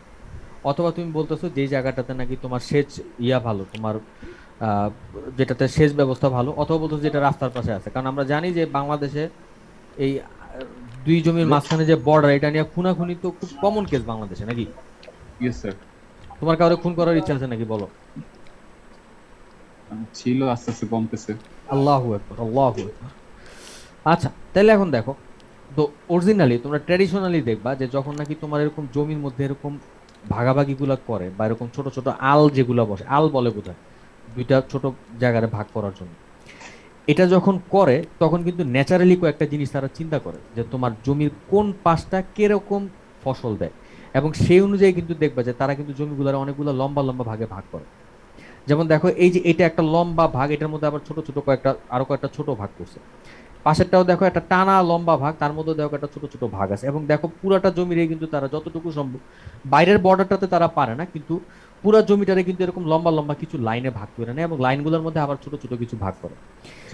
অথবা তুমি বলতেছো যে জায়গাটাতে নাকি তোমার সেচ ভালো, তোমার আহ, যেটাতে সেচ ব্যবস্থা ভালো, অথবা বলতেছো যেটা রাস্তার পাশে আছে। কারণ আমরা জানি যে বাংলাদেশে এই দুই জমির মাঝখানে যে বর্ডার, এটা নিয়ে খুনাখুনি তো খুব কমন কেস বাংলাদেশে, নাকি? Yes sir. তোমার কাউকে খুন করার ইচ্ছা আছে নাকি, বলো? ছিল, আস্তে আস্তে কমতেছে। আল্লাহু আকবার, আল্লাহু আকবার। আচ্ছা, তাহলে এখন দেখো, তো অরিজিনালি তোমরা ট্র্যাডিশনালি দেখবা যে যখন নাকি তোমার এরকম জমির মধ্যে এরকম ভাগাভাগি গুলা করে, বা এরকম ছোট ছোট আল যেগুলা বসে, আল বলে বোধহয়, দুইটা ছোট জায়গায় ভাগ করার জন্য, এটা যখন করে তখন কিন্তু ন্যাচারালি কয়েকটা জিনিস তারা চিন্তা করে যে তোমার জমির কোন পাশটা কিরকম ফসল দেয়, এবং সেই অনুযায়ী কিন্তু দেখবা যে তারা কিন্তু জমিগুলোর অনেকগুলো লম্বা লম্বা ভাগে ভাগ করে। যেমন দেখো, এই যে এটা একটা লম্বা ভাগ, এটার মধ্যে আবার ছোট ছোট কয়েকটা, আরো কয়েকটা ছোট ভাগ করছে। পাশেরটাও দেখো একটা টানা লম্বা ভাগ, তার মধ্যে দেখো একটা ছোট ছোট ভাগ আছে। এবং দেখো পুরাটা জমিরে কিন্তু তারা যতটুকু সম্ভব, বাইরের বর্ডারটাতে তারা পারে না, কিন্তু পুরা জমিটারে কিন্তু এরকম লম্বা লম্বা কিছু লাইনে ভাগ করে নেয়, এবং লাইনগুলোর মধ্যে আবার ছোট ছোট কিছু ভাগ করে।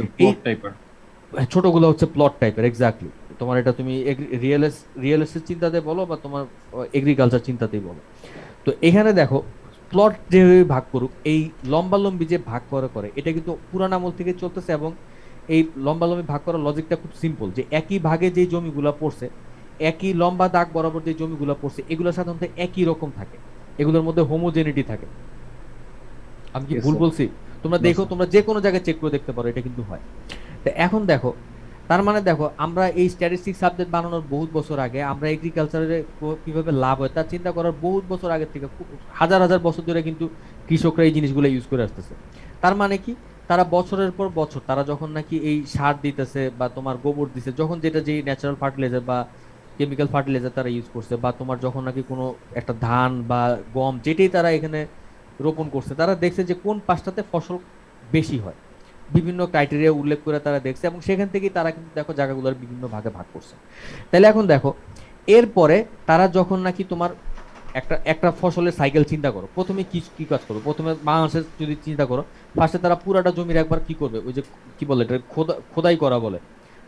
এই প্লট টাইপের ছোটগুলো হচ্ছে প্লট টাইপের, এক্স্যাক্টলি। তোমার এটা তুমি রিয়েল এস্টেট চিন্তাতে বলো, বা তোমার এগ্রিকালচার চিন্তাতেই বলো। তো এখানে দেখো, প্লট যেভাবে ভাগ করুক, এই লম্বালম্বি যে ভাগ করে করে এটা কিন্তু পুরান আমল থেকে চলতেছে। এবং এই লম্বালম্বি ভাগ করার লজিকটা খুব সিম্পল, যে একই ভাগে যে জমিগুলা পড়ছে, একই লম্বা দাগ বরাবর যে জমিগুলা পড়ছে, এগুলো সাধারণত একই রকম থাকে, এগুলোর মধ্যে হোমোজেনিটি থাকে। আমি কি Yes, ভুল sir. বলছি? তোমরা No, দেখো, sir. তোমরা যে কোনো জায়গায় চেক করে দেখতে পারো, এটা কিন্তু হয়। তো এখন দেখো, তার মানে দেখো, আমরা এই স্ট্যাটিস্টিক্স সাবজেক্ট বানানোর বহুত বছর আগে, আমরা এগ্রিকালচারে কিভাবে লাভ হয় তার চিন্তা করার বহুত বছর আগে থেকে, হাজার হাজার বছর ধরে কিন্তু কৃষকরা এই জিনিসগুলো ইউজ করে আসতেছে। তার মানে কি, তারা বছরের পর বছর তারা যখন নাকি এই সার দিতেছে বা তোমার গোবর দিছে, যখন যেটা যে ন্যাচারাল ফার্টিলাইজার বা কেমিক্যাল ফার্টিলাইজার তারা ইউজ করছে, বা তোমার যখন নাকি কোনো একটা ধান বা গম যেটাই তারা এখানে রোপণ করছে, তারা দেখছে যে কোন পাশটাতে ফসল বেশি হয়, বিভিন্ন ক্রাইটেরিয়া উল্লেখ করে তারা দেখছে, এবং সেখান থেকেই তারা কিন্তু দেখো জায়গাগুলোর বিভিন্ন ভাগে ভাগ করছে। তাহলে এখন দেখো, এরপরে তারা যখন নাকি তোমার একটা একটা ফসলের সাইকেল চিন্তা করো, প্রথমে কি কি কাজ করবে, প্রথমে বাংলাদেশের যদি চিন্তা করো, ফার্স্টে তারা পুরাটা জমির একবার কি করবে, ওই যে কি বলে এটা, খোদাই করা বলে।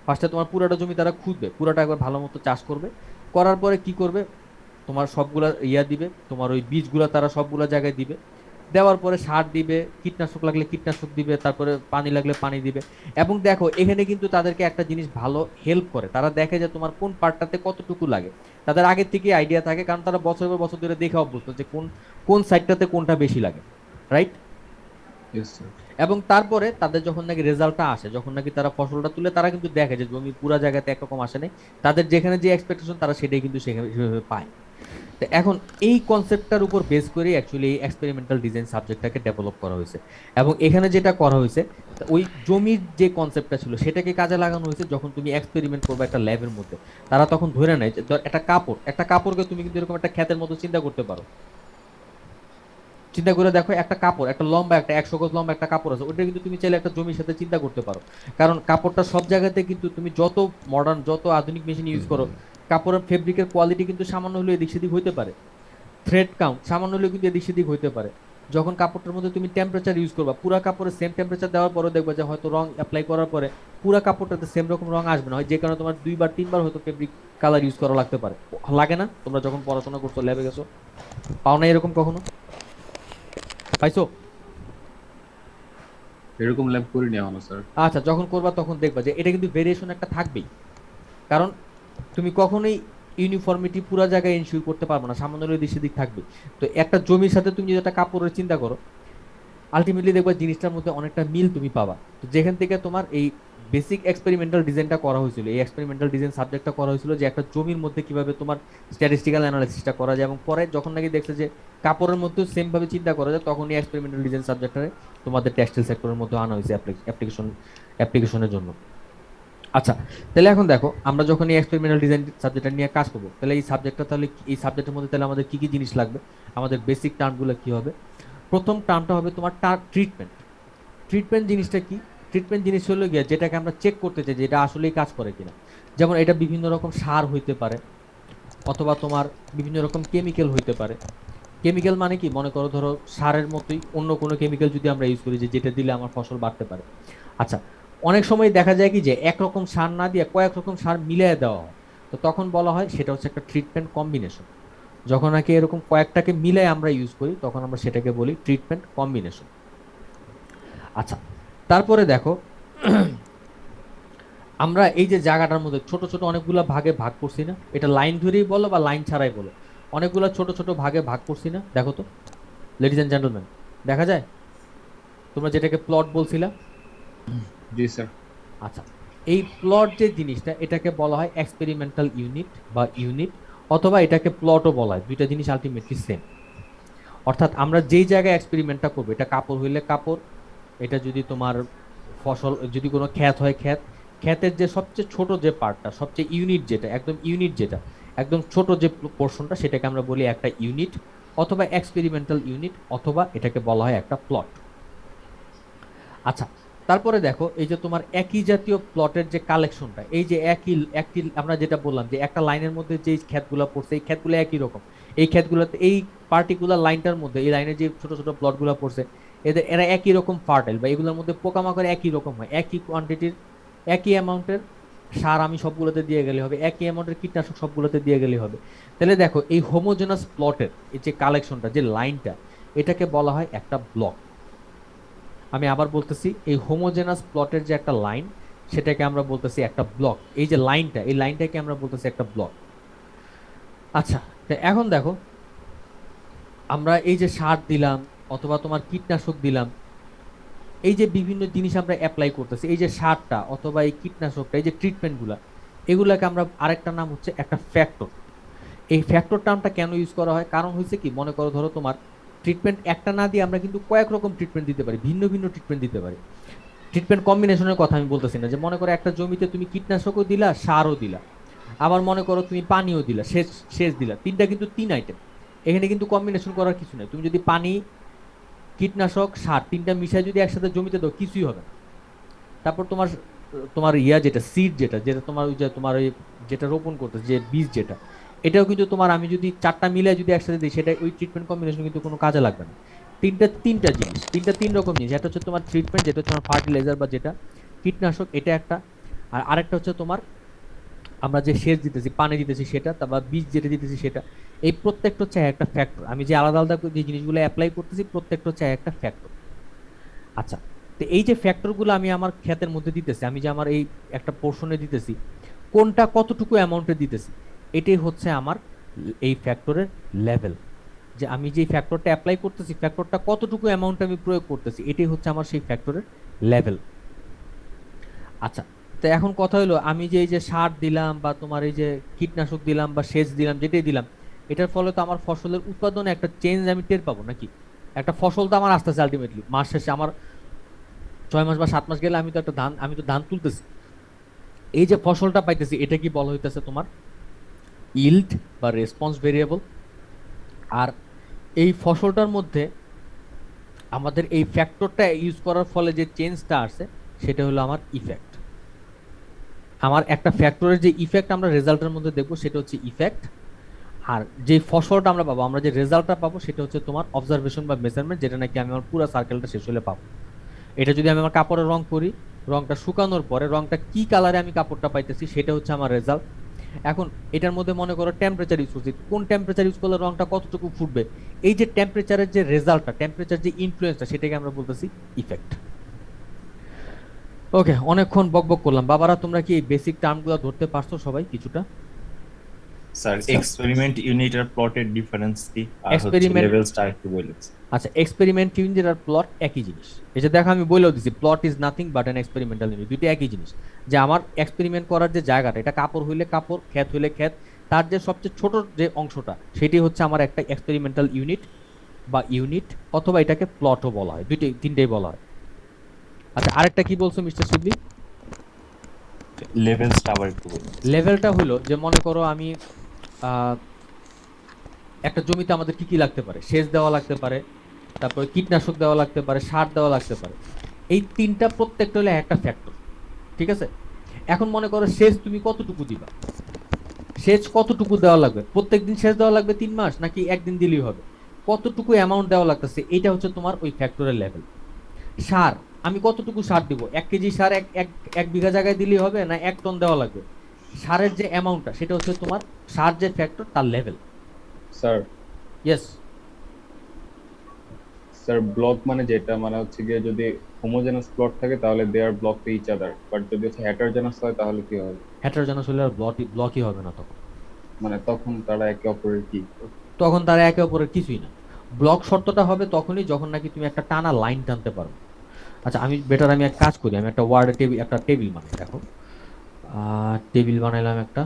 ফার্স্টে তোমার পুরাটা জমি তারা খুঁজবে, পুরাটা একবার ভালো মতো চাষ করবে, করার পরে কি করবে, তোমার সবগুলা দিবে, তোমার ওই বীজগুলা তারা সবগুলা জায়গায় দিবে, দেওয়ার পরে সার দিবে, কীটনাশক লাগলে কীটনাশক দিবে, তারপরে পানি লাগলে পানি দিবে। এবং দেখো, এখানে কিন্তু তাদেরকে একটা জিনিস ভালো হেল্প করে, তারা দেখে যে তোমার কোন পার্টটাতে কতটুকু লাগে, তাদের আগের থেকে আইডিয়া থাকে, কারণ তারা বছর পর বছর ধরে দেখে অভ্যস্ত যে কোন কোন সাইডটাতে কোনটা বেশি লাগে, রাইট? Yes, sir. এবং তারপরে তাদের যখন নাকি রেজাল্টটা আসে, যখন নাকি তারা ফসলটা তুলে, তারা কিন্তু দেখে যে জমির পুরা জায়গাতে একরকম আসে নাই, তাদের যেখানে যে এক্সপেকটেশন তারা সেটাই কিন্তু সেভাবে পায়। তো এখন এই কনসেপ্টটার উপর বেস করে অ্যাকচুয়ালি এই এক্সপেরিমেন্টাল ডিজাইন সাবজেক্টটাকে ডেভেলপ করা হয়েছে। এবং এখানে যেটা করা হয়েছে, ওই জমির যে কনসেপ্টটা ছিল সেটাকে কাজে লাগানো হয়েছে। যখন তুমি এক্সপেরিমেন্ট করবে একটা ল্যাবের মধ্যে, তারা তখন ধরে নেয় যে ধর একটা কাপড়কে তুমি কিন্তু এরকম একটা ক্ষেতের মতো চিন্তা করতে পারো। চিন্তা করে দেখো, একটা কাপড়, একটা লম্বা, একটা 100 গজ লম্বা একটা কাপড় আছে, ওটা কিন্তু তুমি চাইলে একটা জমির সাথে চিন্তা করতে পারো। কারণ কাপড়টা সব জায়গাতে কিন্তু তুমি যত মডার্ন, যত আধুনিক মেশিন ইউজ করো, কাপড়ের ফেব্রিকের কোয়ালিটি কিন্তু সামান্য হলেও এদিক সেদিক হইতে পারে, থ্রেড কাউন্ট সামান্য হলেও কিন্তু এদিক সেদিক হইতে পারে। যখন কাপড়টার মধ্যে তুমি টেম্পারেচার ইউজ করবা, পুরা কাপড়ের সেম টেম্পারেচার দেওয়ার পরে দেখবা যে হয়তো রং অ্যাপ্লাই করার পরে পুরা কাপড়টাতে সেম রকম রং আসবে না, হয় যে কারণে তোমার 2 বার 3 বার হয়তো ফেব্রিক কালার ইউজ করা লাগতে পারে। লাগে না? তোমরা যখন পড়াশোনা করছো, ল্যাবে গেছো, পাও না এরকম কখনো? পাইছো? এরকম ল্যাব করিনি এখনো স্যার। আচ্ছা, যখন করবা তখন দেখবা যে এটা কিন্তু ভেরিয়েশন একটা থাকবেই। কারণ তুমি কখনোই ইউনিফর্মিটি পুরো জায়গায় এনশিওর করতে পারবে না, সামান্য এদিক সেদিক থাকবে। তো একটা জমির সাথে তুমি যদি একটা কাপড়ের চিন্তা করো, আলটিমেটলি দেখবা জিনিসটার মধ্যে অনেকটা মিল তুমি পাবা। তো যেখান থেকে তোমার এই বেসিক এক্সপেরিমেন্টাল ডিজাইনটা করা হয়েছিল, এই এক্সপেরিমেন্টাল ডিজাইন সাবজেক্টটা করা হয়েছিল যে একটা জমির মধ্যে কিভাবে তোমার স্ট্যাটিস্টিক্যাল অ্যানালাইসিসটা করা যায়। এবং পরে যখন নাকি দেখছে যে কাপড়ের মধ্যেও সেম ভাবে চিন্তা করা যায়, তখন এই এক্সপেরিমেন্টাল ডিজাইন সাবজেক্টটারে তোমাদের টেক্সটাইল সেক্টরের মধ্যে আনা হয়েছে অ্যাপ্লিকেশনের জন্য। আচ্ছা, তাহলে এখন দেখো, আমরা যখন এই এক্সপেরিমেন্টাল ডিজাইন সাবজেক্টটা নিয়ে কাজ করবো, তাহলে এই সাবজেক্টটা, তাহলে এই সাবজেক্টের মধ্যে তাহলে আমাদের কি কি জিনিস লাগবে, আমাদের বেসিক টার্মগুলো কি হবে? প্রথম টার্মটা হবে তোমার ট্রিটমেন্ট। ট্রিটমেন্ট জিনিসটা কি? ট্রিটমেন্ট জিনিস হলো গিয়ে যেটাকে আমরা চেক করতে চাই যে এটা আসলেই কাজ করে কিনা। যেমন এটা বিভিন্ন রকম সার হইতে পারে, অথবা তোমার বিভিন্ন রকম কেমিক্যাল হইতে পারে। কেমিক্যাল মানে কি? মনে করো ধরো সারের মতোই অন্য কোনো কেমিক্যাল যদি আমরা ইউজ করি যে যেটা দিলে আমার ফসল বাড়তে পারে। আচ্ছা, অনেক সময় দেখা যায় কি যে একরকম সার না দিয়ে কয়েক রকম সার মিলিয়ে দেওয়া হয়, তো তখন বলা হয় সেটা হচ্ছে একটা ট্রিটমেন্ট কম্বিনেশন। যখন নাকি এরকম কয়েকটাকে মিলিয়ে আমরা ইউজ করি, তখন আমরা সেটাকে বলি ট্রিটমেন্ট কম্বিনেশন। আচ্ছা, তারপরে দেখো, আমরা এই যে জায়গাটার মধ্যে ছোট ছোট অনেকগুলো ভাগে ভাগ করছি না, এটা লাইন ধরেই বলো বা লাইন ছাড়াই বলো, অনেকগুলো ছোট ছোট ভাগে ভাগ করছি না? দেখো তো লেডিজ এন্ড জেন্টলম্যান, দেখা যায়? তোমরা যেটাকে প্লট বলছিলা। জি স্যার। আচ্ছা, এই প্লট যে জিনিসটা, এটাকে বলা হয় এক্সপেরিমেন্টাল ইউনিট বা ইউনিট, অথবা এটাকে প্লটও বলা হয়। দুইটা জিনিস আলটিমেটলি সেম। অর্থাৎ আমরা যেই জায়গায় এক্সপেরিমেন্টটা করবো, এটা কাপড় হইলে কাপড়, এটা যদি তোমার ফসল, যদি কোনো ক্ষেত হয় ক্ষেত, ক্ষেতের যে সবচেয়ে ছোট যে পার্টটা, সবচেয়ে ইউনিট যেটা, একদম ইউনিট যেটা, একদম ছোট যে পোর্শনটা, সেটাকে আমরা বলি একটা ইউনিট, অথবা এক্সপেরিমেন্টাল ইউনিট, অথবা এটাকে বলা হয় একটা প্লট। আচ্ছা, তারপরে দেখো, এই যে তোমার একই জাতীয় প্লটের যে কালেকশনটা, এই যে একই আমরা যেটা বললাম যে একটা লাইনের মধ্যে যে ক্ষেতগুলো পড়ছে, এই ক্ষেতগুলো একই রকম, এই ক্ষেতগুলোতে এই পার্টিকুলার লাইনটার মধ্যে, এই লাইনের যে ছোট ছোট প্লটগুলো পড়ছে, এরা একই রকম ফার্টাইল, বা এগুলোর মধ্যে পোকামাকড় একই রকম হয়, একই কোয়ান্টিটির, একই অ্যামাউন্টের সার আমি সবগুলোতে দিয়ে গেলে হবে, একই অ্যামাউন্টের কীটনাশক সবগুলোতে দিয়ে গেলে হবে। তাহলে দেখো, এই হোমোজেনাস প্লটের এই যে কালেকশনটা, যে লাইনটা, এটাকে বলা হয় একটা ব্লক। আমি আবার বলতেছি, এই হোমোজেনাস প্লটের যে একটা লাইন, সেটাকে আমরা বলতেছি একটা ব্লক। এই যে লাইনটা, এই লাইনটাকে আমরা বলতেছি একটা ব্লক। আচ্ছা, তো এখন দেখো, আমরা এই যে সার দিলাম অথবা তোমার কীটনাশক দিলাম, এই যে বিভিন্ন জিনিস আমরা অ্যাপ্লাই করতেছি, এই যে সারটা অথবা এই কীটনাশকটা, এই যে ট্রিটমেন্টগুলা, এগুলাকে আমরা আরেকটা নাম হচ্ছে একটা ফ্যাক্টর। এই ফ্যাক্টর টার্মটা কেন ইউজ করা হয়? কারণ হচ্ছে কি, মনে করো ধরো তোমার ট্রিটমেন্ট একটা না দিয়ে আমরা কিন্তু কয়েক রকম ট্রিটমেন্ট দিতে পারি, ভিন্ন ভিন্ন ট্রিটমেন্ট দিতে পারি। ট্রিটমেন্ট কম্বিনেশনের কথা আমি বলতেছি না, যে মনে করো একটা জমিতে তুমি কীটনাশকও দিলা, সারও দিলা, আবার মনে করো তুমি পানিও দিলা, সেচ দিলা, তিনটা কিন্তু 3 আইটেম। এখানে কিন্তু কম্বিনেশন করার কিছু নাই। তুমি যদি পানি, কীটনাশক, সার তিনটা মিশাই যদি একসাথে জমিতে দাও, কিছুই হবে না। তারপর তোমার তোমার যেটা সিড, যেটা যেটা তোমার ওই যে তোমার ওই যেটা রোপণ করতেছে, যে বীজ যেটা, এটাও কিন্তু তোমার, আমি যদি 4টা মিলাই যদি একসাথে দিই, সেটা ওই ট্রিটমেন্ট কম্বিনেশন কিন্তু কোনো কাজে লাগবে না। তিনটা জিনিস, 3 রকম জিনিস। একটা হচ্ছে তোমার ট্রিটমেন্ট, যেটা হচ্ছে তোমার ফার্টিলাইজার বা যেটা কীটনাশক, এটা একটা। আর আরেকটা হচ্ছে তোমার আমরা যে সেচ দিতেছি, পানি দিতেছি, সেটা, তারপর বীজ যেটা দিতেছি সেটা। এই প্রত্যেকটা হচ্ছে একটা ফ্যাক্টর। আমি যে আলাদা আলাদা যে জিনিসগুলো অ্যাপ্লাই করতেছি, প্রত্যেকটা হচ্ছে একটা ফ্যাক্টর। আচ্ছা, তো এই যে ফ্যাক্টরগুলো আমি আমার ক্ষেতের মধ্যে দিতেছি, আমি যে আমার এই একটা পোর্শনে দিতেছি, কোনটা কতটুকু অ্যামাউন্টে দিতেছি, এটাই হচ্ছে আমার এই ফ্যাক্টরের লেভেল। যে আমি যে ফ্যাক্টরটা অ্যাপ্লাই করতেছি ফ্যাক্টরটা কতটুকু অ্যামাউন্ট আমি প্রয়োগ করতেছি, এটাই হচ্ছে আমার সেই ফ্যাক্টরের লেভেল। আচ্ছা, তো এখন কথা হলো আমি যে এই যে সার দিলাম বা তোমার এই যে কীটনাশক দিলাম বা সেচ দিলাম, যেটাই দিলাম, এটার ফলে তো আমার ফসলের উৎপাদনে একটা চেঞ্জ আমি টের পাবো নাকি? একটা ফসল তো আমার আসতেছে আলটিমেটলি মাস শেষে, আমার 6 মাস বা 7 মাস গেলে আমি তো একটা ধান, আমি তো ধান তুলতেছি। এই যে ফসলটা পাইতেছি এটা কি বলা হইতেছে তোমার ইল্ড বা রেসপন্স ভেরিয়েবল। আর এই ফসলটার মধ্যে আমাদের এই ফ্যাক্টরটা ইউজ করার ফলে যে চেঞ্জটা আসছে সেটা হলো আমার ইফেক্ট। আমার একটা ফ্যাক্টরের যে ইফেক্ট আমরা রেজাল্টের মধ্যে দেখবো সেটা হচ্ছে ইফেক্ট। আর যে ফসলটা আমরা পাবো, আমরা যে রেজাল্টটা পাবো সেটা হচ্ছে তোমার অবজারভেশন বা মেজারমেন্ট, যেটা নাকি আমি আমার পুরো সার্কেলটা শেষ হলে পাবো। এটা যদি আমি আমার কাপড়ের রং করি, রংটা শুকানোর পরে রংটা কি কালারে আমি কাপড়টা পাইতেছি সেটা হচ্ছে আমার রেজাল্ট। এখন এটার মধ্যে মনে করো টেম্পারেচার ইউজ করছি, কোন টেম্পারেচার ইউজ করলে রংটা কতটুকু ফুটবে, এই যে টেম্পারেচারের যে রেজাল্টটা, টেম্পারেচার যে ইনফ্লুয়েন্সটা, সেটাকে আমরা বলতেছি ইফেক্ট। ওকে, অনেকক্ষণ বকবক করলাম। বাবারা তোমরা কি এই বেসিক টার্মগুলো ধরতে পারছো সবাই কিছুটা? স্যার এক্সপেরিমেন্ট ইউনিট আর প্লটের ডিফারেন্স কি আর হচ্ছে এক্সপেরিমেন্ট, লেভেলসটা একটু বলুন। আচ্ছা, এক্সপেরিমেন্ট ইউনিট আর প্লট একই জিনিস। এই যে দেখো আমি বলেও দিছি plot is nothing but an experimental unit, দুটো একই জিনিস। যে আমার এক্সপেরিমেন্ট করার যে জায়গাটা, এটা কাপড় হইলে কাপড়, ক্ষেত হইলে ক্ষেত, তার যে সবচেয়ে ছোট যে অংশটা সেটি হচ্ছে আমার একটা এক্সপেরিমেন্টাল ইউনিট বা ইউনিট, অথবা এটাকে প্লটও বলা হয়, দুইটাই তিনটেই বলা হয়। আচ্ছা, আরেকটা কি বলছো মিস্টার শিবলি? লেভেলসটা আবার একটু বলুন। লেভেলটা হলো যে মনে করো আমি একটা জমিতে আমাদের কি কি লাগতে পারে, সেচ দেওয়া লাগতে পারে, তারপরে কীটনাশক দেওয়া লাগতে পারে, সার দেওয়া লাগতে পারে। এই তিনটা প্রত্যেকটা হলো একটা ফ্যাক্টর, ঠিক আছে? এখন মনে করো সেচ তুমি কতটুকু দিবা, সেচ কতটুকু দেওয়া লাগবে, প্রত্যেকদিন সেচ দেওয়া লাগবে 3 মাস নাকি একদিন দিলেই হবে, কতটুকু অ্যামাউন্ট দেওয়া লাগতেছে, এটা হচ্ছে তোমার ওই ফ্যাক্টরের লেভেল। সার, আমি কতটুকু সার দিব, 1 কেজি সার এক বিঘা জায়গায় দিলেই হবে না 1 টন দেওয়া লাগবে, সারের যে অ্যামাউন্টটা সেটা হচ্ছে তোমার সার যে ফ্যাক্টর তার level. Sir yes sir, block মানে যেটা মানে হচ্ছে গিয়ে যদি হোমোজেনাস প্লট থাকে তাহলে they are block to each other, but যদি হচ্ছে হেটারোজেনাস হয় তাহলে কি হবে? হেটারোজেনাস হলে আর ব্লকই হবে না তখন। মানে তখন তারা একে অপরের কি? তখন তারা একে অপরের কিছুই না। ব্লক শর্তটা হবে তখনই যখন নাকি তুমি একটা টানা লাইন টানতে পারো। আচ্ছা, আমি এক কাজ করি, আমি একটা ওয়ার্ড টেবিল, একটা টেবিল বানাই। দেখো টেবিল বানাইলাম একটা।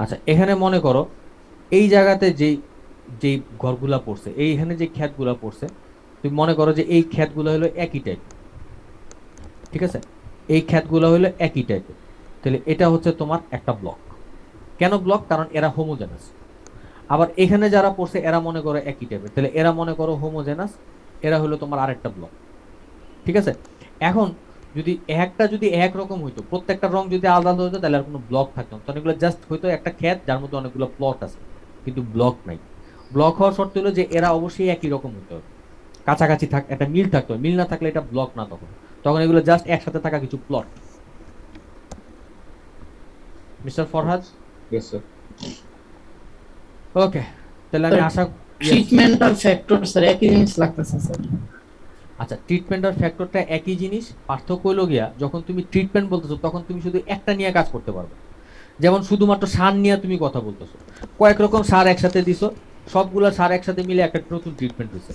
আচ্ছা, এখানে মনে করো এই জায়গাতে যেই যেই ঘরগুলা পড়ছে, এইখানে যে ক্ষেতগুলা পড়ছে, তুমি মনে করো যে এই ক্ষেতগুলো হলো একই টাইপ, ঠিক আছে? এই ক্ষেতগুলো হলো একই টাইপের, তাহলে এটা হচ্ছে তোমার একটা ব্লক। কেন ব্লক? কারণ এরা হোমোজেনাস। আবার এখানে যারা পড়ছে এরা মনে করো একই টাইপের, তাহলে এরা মনে করো হোমোজেনাস, এরা হলো তোমার আরেকটা ব্লক, ঠিক আছে? এখন যদি একরকম হইতো, প্রত্যেকটা রং যদি আলাদা আলাদা হইতো, তাহলে আর কোনো ব্লক থাকতো না, তখন এগুলো জাস্ট হইতো একটা ক্ষেত যার মধ্যে অনেকগুলো প্লট আছে, কিন্তু ব্লক নাই। ব্লক হওয়ার শর্ত হলো যে এরা অবশ্যই একই রকম হইতে হবে, কাছাকাছি একটা মিল থাকতে হবে, মিল না থাকলে এটা ব্লক না। তখন তখন এগুলো জাস্ট একসাথে থাকা কিছু plot. Mister Farhad? Yes sir. Okay, তাহলে আমি আশা ট্রিটমেন্ট আর ফ্যাক্টর স্যার একই জিনিস লাগতেছে স্যার। আচ্ছা, ট্রিটমেন্ট আর ফ্যাক্টরটা একই জিনিস, পার্থক্য হলো গিয়া যখন তুমি ট্রিটমেন্ট বলতেছো তখন তুমি শুধু একটা নিয়ে কাজ করতে পারবে। যেমন শুধুমাত্র সার নিয়ে তুমি কথা বলতেছো, কয়েক রকম সার একসাথে দিছো, সবগুলা সার একসাথে মিলে একটা নতুন ট্রিটমেন্ট হয়েছে।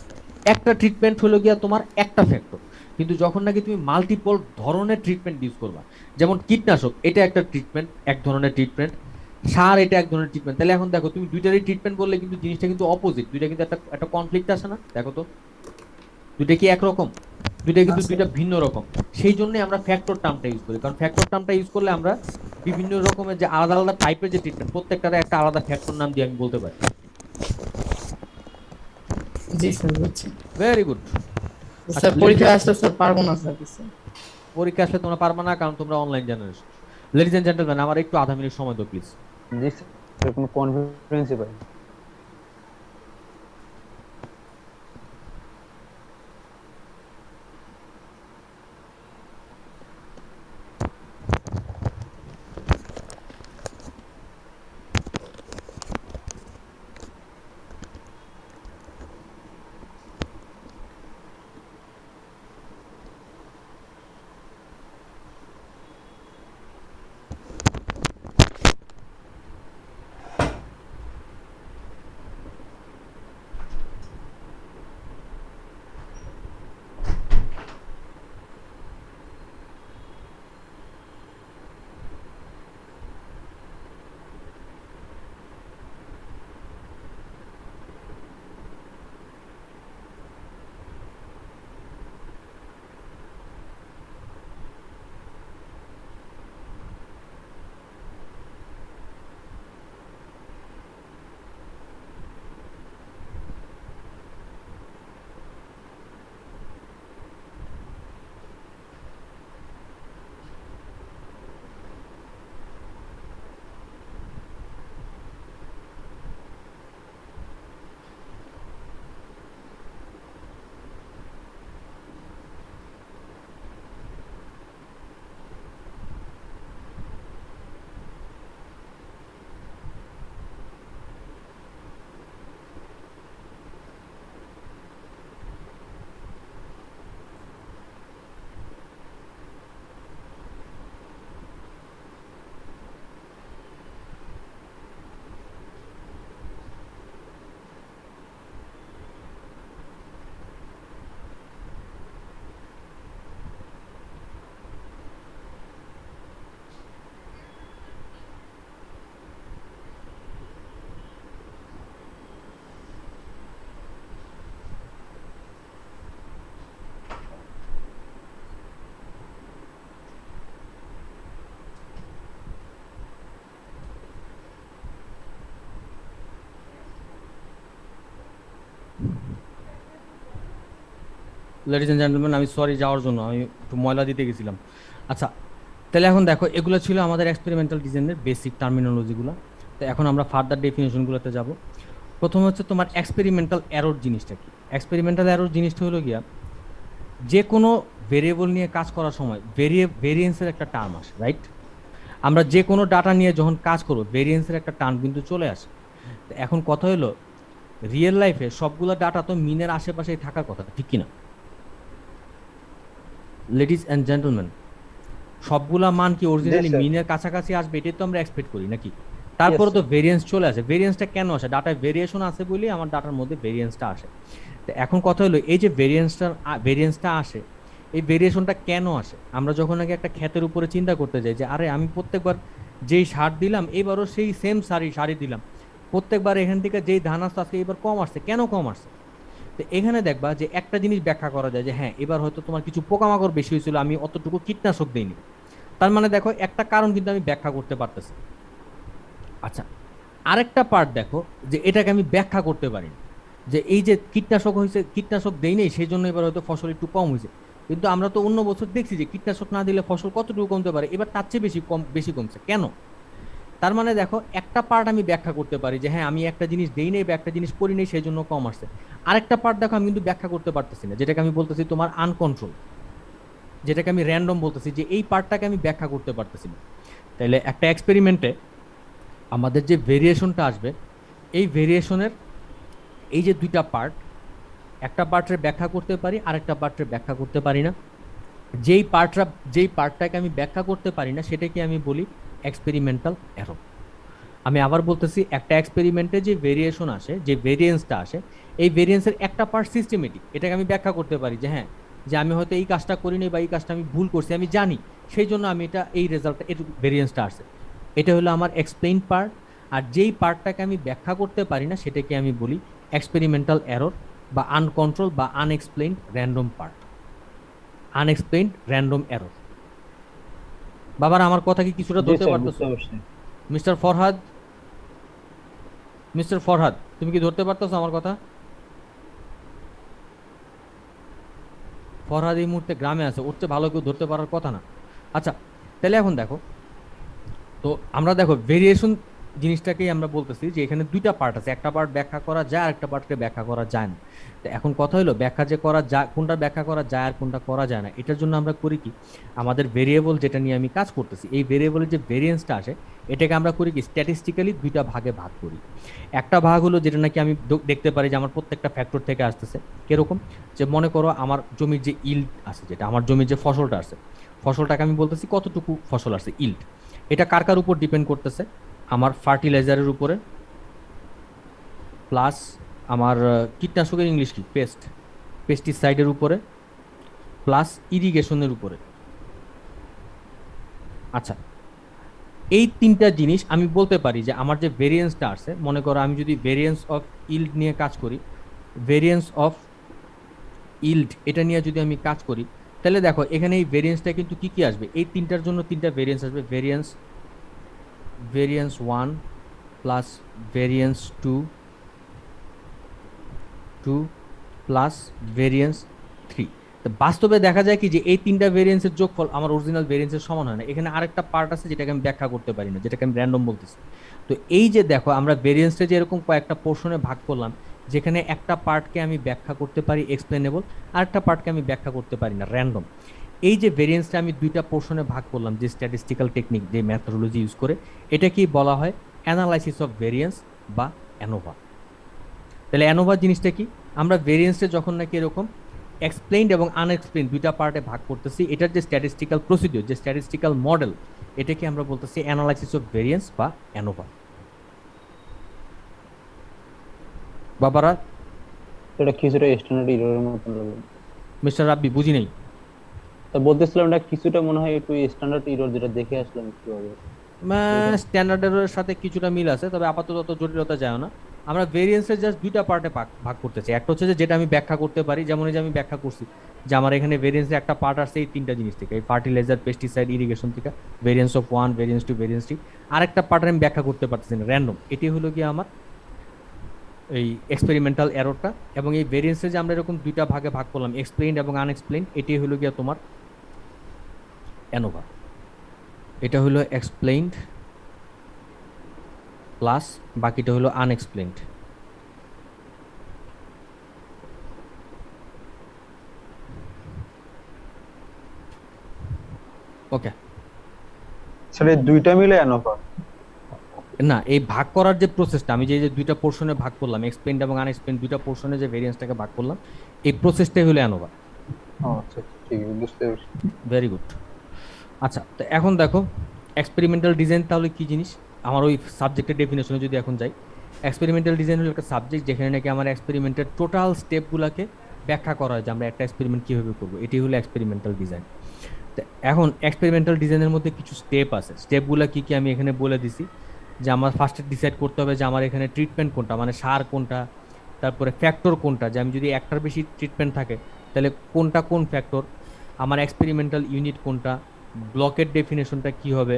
একটা ট্রিটমেন্ট হলো গিয়া তোমার একটা ফ্যাক্টর, কিন্তু যখন নাকি তুমি মাল্টিপল ধরনের ট্রিটমেন্ট ইউজ করবা, যেমন কীটনাশক এটা একটা ট্রিটমেন্ট, এক ধরনের ট্রিটমেন্ট, সার এটা এক ধরনের ট্রিটমেন্ট, তাহলে এখন দেখো তুমি দুইটারই ট্রিটমেন্ট বললে কিন্তু জিনিসটা কিন্তু অপোজিট, দুইটা কিন্তু একটা কনফ্লিক্ট আসে না? দেখো তো দুইটা কি একরকম? দুইটা কিন্তু দুইটা ভিন্ন রকম। সেই জন্য আমরা ফ্যাক্টর টার্মটা ইউজ করি, কারণ ফ্যাক্টর টার্মটা ইউজ করলে আমরা বিভিন্ন রকমের যে আলাদা আলাদা টাইপের যে ট্রিটমেন্ট, প্রত্যেকটার একটা আলাদা ফ্যাক্টর নাম দিয়ে আমি বলতে পারি। জি স্যার, বুঝছি। Very good. স্যার পরীক্ষা আসলে স্যার পারবো না স্যার কিছু। পরীক্ষা আসলে তোমরা পারবে না কারণ তোমরা online generation. Ladies and gentleman, আমার একটু আধা মিনিট সময় দাও প্লিজ। জি স্যার, কোনো কনফিডেন্সই পাই না। লেডিস এন্ড জেন্টলম্যান, আমি সরি যাওয়ার জন্য, আমি একটু ময়লা দিতে গেছিলাম। আচ্ছা, তাহলে এখন দেখো এগুলো ছিল আমাদের এক্সপেরিমেন্টাল ডিজাইনের বেসিক টার্মিনোলজিগুলো। তো এখন আমরা ফার্দার ডেফিনেশনগুলোতে যাব। প্রথমে হচ্ছে তোমার এক্সপেরিমেন্টাল এরর জিনিসটা কি? এক্সপেরিমেন্টাল এরর জিনিসটা হলো গিয়া যে কোনো ভেরিয়েবল নিয়ে কাজ করার সময় ভেরিয়েন্সের একটা টার্ম আসে, রাইট? আমরা যে কোনো ডাটা নিয়ে যখন কাজ করবো ভেরিয়েন্সের একটা টার্ম কিন্তু চলে আসে। তো এখন কথা হলো রিয়েল লাইফে সবগুলো ডাটা তো মিনের আশেপাশেই থাকার কথা, ঠিক কিনা লেডিস অ্যান্ড জেন্টলম্যান? সবগুলা মান কি অরিজিনালি মিনের কাছাকাছি আসবে এটাই তো আমরা এক্সপেক্ট করি নাকি? তারপরে তো ভেরিয়েন্স চলে আসে। ভেরিয়েন্সটা কেন আসে? ডাটায় ভেরিয়েশন আছে বলেই আমার ডাটার মধ্যে ভেরিয়েন্সটা আসে। তো এখন কথা হলো এই যে ভেরিয়েন্সটা আসে, এই ভেরিয়েশনটা কেন আসে? আমরা যখন আগে একটা ক্ষেতের উপরে চিন্তা করতে যাই যে আরে আমি প্রত্যেকবার যেই সার দিলাম এবারও সেই সেম সারি দিলাম, প্রত্যেকবার এখান থেকে যেই ধান আসতো আজকে এবার কম আসছে, কেন কম আসছে? তো এখানে দেখবা যে একটা জিনিস ব্যাখ্যা করা যায় যে হ্যাঁ এবার হয়তো তোমার কিছু পোকামাকড় বেশি হয়েছিল, আমি অতটুকু কীটনাশক দিইনি। তার মানে দেখো একটা কারণ কিন্তু আমি ব্যাখ্যা করতে পারতেছি। আচ্ছা, আরেকটা পার্ট দেখো যে এটাকে আমি ব্যাখ্যা করতে পারি না, যে এই যে কীটনাশক হয়েছে, কীটনাশক দেই নেই সেই জন্য এবার হয়তো ফসল একটু কম হয়েছে। কিন্তু আমরা তো অন্য বছর দেখছি যে কীটনাশক না দিলে ফসল কতটুকু কমতে পারে, এবার তার চেয়ে বেশি কমছে কেন? তার মানে দেখো একটা পার্ট আমি ব্যাখ্যা করতে পারি যে হ্যাঁ আমি একটা জিনিস দেই নেই বা একটা জিনিস করি নেই সেই জন্য কম আসছে। আরেকটা পার্ট দেখো আমি কিন্তু ব্যাখ্যা করতে পারতেছি না, যেটাকে আমি বলতেছি তোমার আনকন্ট্রোল, যেটাকে আমি র্যান্ডম বলতেছি, যে এই পার্টটাকে আমি ব্যাখ্যা করতে পারতেছি না। তাইলে একটা এক্সপেরিমেন্টে আমাদের যে ভেরিয়েশনটা আসবে, এই ভেরিয়েশনের এই যে দুইটা পার্ট, একটা পার্টের ব্যাখ্যা করতে পারি আরেকটা পার্টের ব্যাখ্যা করতে পারি না। যেই পার্টটাকে আমি ব্যাখ্যা করতে পারি না সেটাকে আমি বলি এক্সপেরিমেন্টাল এরর। আমি আবার বলতেছি, একটা এক্সপেরিমেন্টে যে ভেরিয়েশন আসে, যে ভেরিয়েন্সটা আসে, এই ভেরিয়েন্সের একটা পার্ট সিস্টেমেটিক, এটাকে আমি ব্যাখ্যা করতে পারি যে হ্যাঁ যে আমি হয়তো এই কাজটা করিনি বা এই কাজটা আমি ভুল করছি, আমি জানি, সেই জন্য আমি এটা এই রেজাল্টটা এই ভেরিয়েন্সটা আসছে। এটা হলো আমার এক্সপ্লেইন পার্ট। আর যেই পার্টটাকে আমি ব্যাখ্যা করতে পারি না সেটাকে আমি বলি এক্সপেরিমেন্টাল এরর বা আনকন্ট্রোল বা unexplained random part, unexplained random error. বাবার আমার কথা কি কিছুটা ধরতে পারতেছো? মিস্টার ফরহাদ তুমি কি ধরতে পারতেছো আমার কথা? ফরহাদ এই মুহূর্তে গ্রামে আছে, উঠতে ভালো কেউ ধরতে পারার কথা না। আচ্ছা, তাহলে এখন দেখো, তো আমরা দেখো ভেরিয়েশন জিনিসটাকেই আমরা বলতেছি যে এখানে দুইটা পার্ট আছে, একটা পার্ট ব্যাখ্যা করা যায় আর একটা পার্টকে ব্যাখ্যা করা যায় না। তো এখন কথা হলো ব্যাখ্যা যে করা যায়, কোনটা ব্যাখ্যা করা যায় আর কোনটা করা যায় না, এটার জন্য আমরা করি কি, আমাদের ভেরিয়েবল যেটা নিয়ে আমি কাজ করতেছি এই ভেরিয়েবলের যে ভেরিয়েন্সটা আসে এটাকে আমরা করি কি স্ট্যাটিস্টিক্যালি দুইটা ভাগে ভাগ করি। একটা ভাগ হলো যেটা নাকি আমি দেখতে পারি যে আমার প্রত্যেকটা ফ্যাক্টর থেকে আসতেছে। কিরকম? যে মনে করো আমার জমির যে ইল্ড আছে, যেটা আমার জমির যে ফসলটা আছে, ফসলটাকে আমি বলতেছি কতটুকু ফসল আসছে, ইল্ড। এটা কার কার উপর ডিপেন্ড করতেছে? আমার ফার্টিলাইজারের উপরে, প্লাস আমার কীটনাশকের ইংলিশ কি, পেস্টিসাইডের উপরে, প্লাস ইরিগেশনের উপরে। আচ্ছা, এই তিনটা জিনিস আমি বলতে পারি যে আমার যে ভেরিয়েন্সটা আসছে, মনে করো আমি যদি ভেরিয়েন্স অফ ইল্ড নিয়ে কাজ করি, ভেরিয়েন্স অফ ইল্ড এটা নিয়ে যদি আমি কাজ করি, তাহলে দেখো এখানে এই ভেরিয়েন্সটা কিন্তু কি কি আসবে, এই তিনটার জন্য তিনটা ভেরিয়েন্স আসবে। Variance 1 plus variance 2 plus variance 3। তো বাস্তবে দেখা যায় কি যে এই তিনটা ভেরিয়েন্সের যোগফল আমার অরিজিনাল ভেরিয়েন্সের সমান হয় না। এখানে আরেকটা পার্ট আছে যেটাকে আমি ব্যাখ্যা করতে পারি না, যেটাকে আমি র্যান্ডম বলতেছি। তো এই যে দেখো আমরা ভেরিয়েন্সটা যে এরকম কয়েকটা পোর্শনে ভাগ করলাম, যেখানে একটা পার্টকে আমি ব্যাখ্যা করতে পারি এক্সপ্লেনেবল, আরেকটা পার্টকে আমি ব্যাখ্যা করতে পারি না র্যান্ডম। এই যে ভেরিয়েন্সটা আমি দুইটা পোর্শনে ভাগ করলাম যে স্ট্যাটিস্টিক্যাল টেকনিক, যে মেথোডোলজি ইউজ করে, এটা কি বলা হয় অ্যানালাইসিস অফ ভেরিয়েন্স বা অ্যানোভা। তাহলে অ্যানোভা জিনিসটা কি? আমরা ভেরিয়েন্সটা যখন নাকি এরকম এক্সপ্লেইনড এবং আনএক্সপ্লেইনড দুইটা পার্টে ভাগ করতেছি, এটার যে স্ট্যাটিস্টিক্যাল প্রসিডিওর, যে স্ট্যাটিস্টিক্যাল মডেল, এটাকে আমরা বলতেছি অ্যানালাইসিস অফ ভেরিয়েন্স বা অ্যানোভা। বাবারা এটা কিছুটা স্ট্যান্ডার্ড এররের মতন লাগলো মিস্টার রাব্বি, বুঝি নাই। তা বলতেছিলাম এটা কিছুটা মনে হয় একটু স্ট্যান্ডার্ড এরর যেটা দেখে আসলাম একটু আগে। স্ট্যান্ডার্ড এররের সাথে কিছুটা মিল আছে, তবে আপাতত অত জটিলতা যায় না। আমরা ভেরিয়েন্সের জাস্ট দুইটা পার্টে ভাগ করতেছি। একটা হচ্ছে যে যেটা আমি ব্যাখ্যা করতে পারি, যেমন এই যে আমি ব্যাখ্যা করছি যে আমার এখানে ভেরিয়েন্সের একটা পার্ট আসছে এই তিনটা জিনিস থেকে, এই ফার্টিলাইজার, পেস্টিসাইড, ইরিগেশন থেকে, ভেরিয়েন্স অফ 1, ভেরিয়েন্স 2, ভেরিয়েন্স 3। আরেকটা পার্ট আমি ব্যাখ্যা করতে পারতেছি না, র্যান্ডম। এটি হলো কি আমার এই এক্সপেরিমেন্টাল এররটা, এবং এই ভেরিয়েন্সে যে আমরা এরকম দুইটা ভাগে ভাগ করলাম, এক্সপ্লেইনড এবং আনএক্সপ্লেইনড, এটি হলো গিয়া তোমার অ্যানোভা। এটা হলো এক্সপ্লেইনড প্লাস বাকিটা হলো আনএক্সপ্লেইনড। ওকে, স্যার এই দুইটা মিলে অ্যানোভা? না, এই ভাগ করার যে প্রসেসটা, আমি যে দুইটা পোর্শনে ভাগ করলাম, এক্সপ্লেইনড এবং আনএক্সপ্লেইনড দুইটা পোর্শনে যে ভেরিয়েন্সটাকে ভাগ করলাম, এই প্রসেসটাই হলো অ্যানোভা। আচ্ছা ঠিক আছে, বুঝতে পারছি। Very good. আচ্ছা, তো এখন দেখো এক্সপেরিমেন্টাল ডিজাইন তাহলে কি জিনিস, আমার ওই সাবজেক্টের ডেফিনেশনে যদি এখন যাই, এক্সপেরিমেন্টাল ডিজাইন হলো একটা সাবজেক্ট যেখানে নাকি আমার এক্সপেরিমেন্টের টোটাল স্টেপগুলোকে ব্যাখ্যা করা হয় যে আমরা একটা এক্সপেরিমেন্ট কীভাবে করবো, এটি হলো এক্সপেরিমেন্টাল ডিজাইন। তো এখন এক্সপেরিমেন্টাল ডিজাইনের মধ্যে কিছু স্টেপ আছে, স্টেপগুলো কি কি আমি এখানে বলে দিছি, যে আমার ফার্স্টে ডিসাইড করতে হবে যে আমার এখানে ট্রিটমেন্ট কোনটা, মানে সার কোনটা, তারপরে ফ্যাক্টর কোনটা, যে আমি যদি একটার বেশি ট্রিটমেন্ট থাকে তাহলে কোনটা কোন ফ্যাক্টর, আমার এক্সপেরিমেন্টাল ইউনিট কোনটা, ব্লকের ডেফিনেশনটা কি হবে,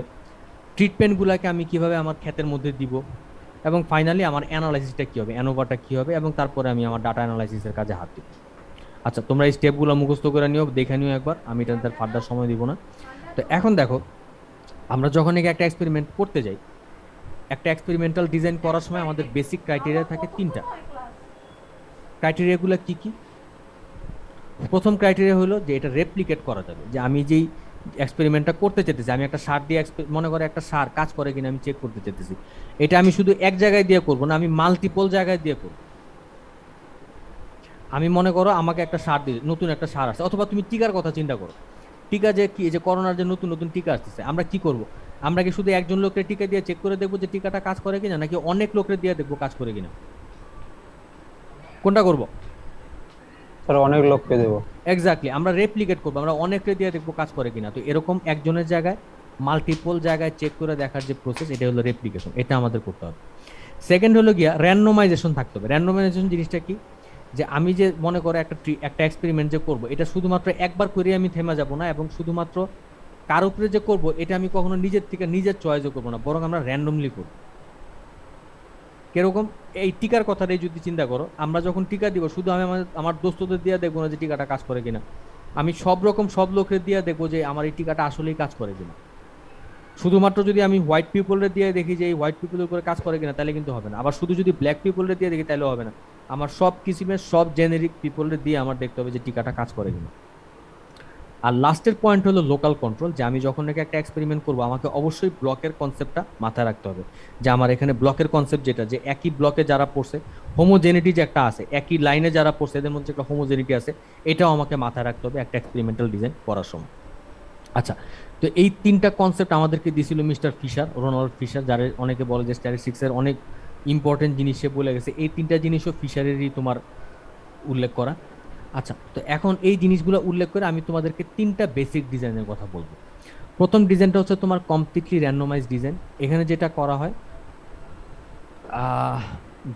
ট্রিটমেন্টগুলোকে আমি কিভাবে আমার ক্ষেতের মধ্যে দিব, এবং ফাইনালি আমার অ্যানালাইসিসটা কী হবে, অ্যানোভাটা কী হবে, এবং তারপরে আমি আমার ডাটা অ্যানালাইসিসের কাজে হাত দিব। আচ্ছা, তোমরা এই স্টেপগুলো মুখস্থ করে নিও, দেখে নিও একবার, আমি এটা তার ফার্দার সময় দিব না। তো এখন দেখো, আমরা যখন একটা এক্সপেরিমেন্ট করতে যাই, একটা এক্সপেরিমেন্টাল ডিজাইন করার সময় আমাদের বেসিক ক্রাইটেরিয়া থাকে তিনটা। ক্রাইটেরিয়াগুলো কি কি? প্রথম ক্রাইটেরিয়া হলো যে এটা রেপ্লিকেট করা যাবে, যে আমি যেই এক্সপেরিমেন্টটা করতে চাইতেছি, আমি একটা সার দিয়ে মনে করে একটা সার কাজ করে কিনা আমি চেক করতে চাইতেছি, এটা আমি শুধু এক জায়গায় দিয়ে করবো না, আমি মাল্টিপল জায়গায় দিয়ে করবো। আমি মনে করো আমাকে একটা সার দিয়ে, নতুন একটা সার আসছে, অথবা তুমি টিকার কথা চিন্তা করো, টিকা যে কি, যে করোনার যে নতুন নতুন টিকা আসতেছে, আমরা কি করব? আমরা কি শুধু একজন লোকের টিকা দিয়ে চেক করে দেখবো যে টিকাটা কাজ করে কিনা, নাকি অনেক লোকের দিয়ে দেখবো কাজ করে কিনা? কোনটা করব? স্যার অনেক লোককে দেবো। এক্স্যাক্টলি, আমরা রেপ্লিকেট করবো, আমরা অনেককে দিয়ে দেখবো কাজ করে কিনা। তো এরকম একজনের জায়গায় মাল্টিপল জায়গায় চেক করে দেখার যে প্রসেস, এটা হলো রেপ্লিকেশন, এটা আমাদের করতে হবে। সেকেন্ড হলো গিয়া র্যান্ডমাইজেশন থাকতে হবে। র্যান্ডমাইজেশন জিনিসটা কি, যে আমি যে মনে করো একটা এক্সপেরিমেন্ট যে করবো, এটা শুধুমাত্র একবার করে আমি থেমে যাব না, এবং শুধুমাত্র কার উপরে যে করবো এটা আমি কখনো নিজের থেকে নিজের চয়েসও করবো না, বরং আমরা র্যান্ডমলি করবো। কিরকম? এই টিকার কথাটাই যদি চিন্তা করো, আমরা যখন টিকা দিব, শুধু আমি আমার দোস্তদের দিয়ে দেখবো না যে টিকাটা কাজ করে কিনা, আমি সব লোকের দিয়ে দেখবো যে আমার এই টিকাটা আসলেই কাজ করে কিনা। শুধুমাত্র যদি আমি হোয়াইট পিপলের দিয়ে দেখি যে এই হোয়াইট পিপলের উপরে কাজ করে কিনা, তাহলে কিন্তু হবে না। আবার শুধু যদি ব্ল্যাক পিপলের দিয়ে দেখি, তাহলে হবে না। আমার সব কিসিমের সব জেনেরিক পিপলের দিয়ে আমার দেখতে হবে যে টিকাটা কাজ করে কিনা। আর লাস্টের পয়েন্ট হলো লোকাল কন্ট্রোল, যে আমি যখন নাকি একটা এক্সপেরিমেন্ট করবো, আমাকে অবশ্যই ব্লকের কনসেপ্টটা মাথায় রাখতে হবে, যে আমার এখানে ব্লকের কনসেপ্ট যেটা, যে একই ব্লকে যারা পড়ছে, হোমোজেনিটি যে একটা আছে, একই লাইনে যারা পড়ছে এদের মধ্যে একটা হোমোজেনিটি আছে, এটাও আমাকে মাথায় রাখতে হবে একটা এক্সপেরিমেন্টাল ডিজাইন করার সময়। আচ্ছা, তো এই তিনটা কনসেপ্ট আমাদেরকে দিয়েছিল মিস্টার ফিশার, রোনাল্ড ফিশার, যারা অনেকে বলে যে স্ট্যাটিস্টিক্সের অনেক ইম্পর্টেন্ট জিনিস সে বলে গেছে। এই তিনটা জিনিসও ফিশারেরই তোমার উল্লেখ করা। আচ্ছা, তো এখন এই জিনিসগুলো উল্লেখ করে আমি তোমাদেরকে তিনটা বেসিক ডিজাইনের কথা বলবো। প্রথম ডিজাইনটা হচ্ছে তোমার কমপ্লিটলি র্যান্ডমাইজ ডিজাইন। এখানে যেটা করা হয়,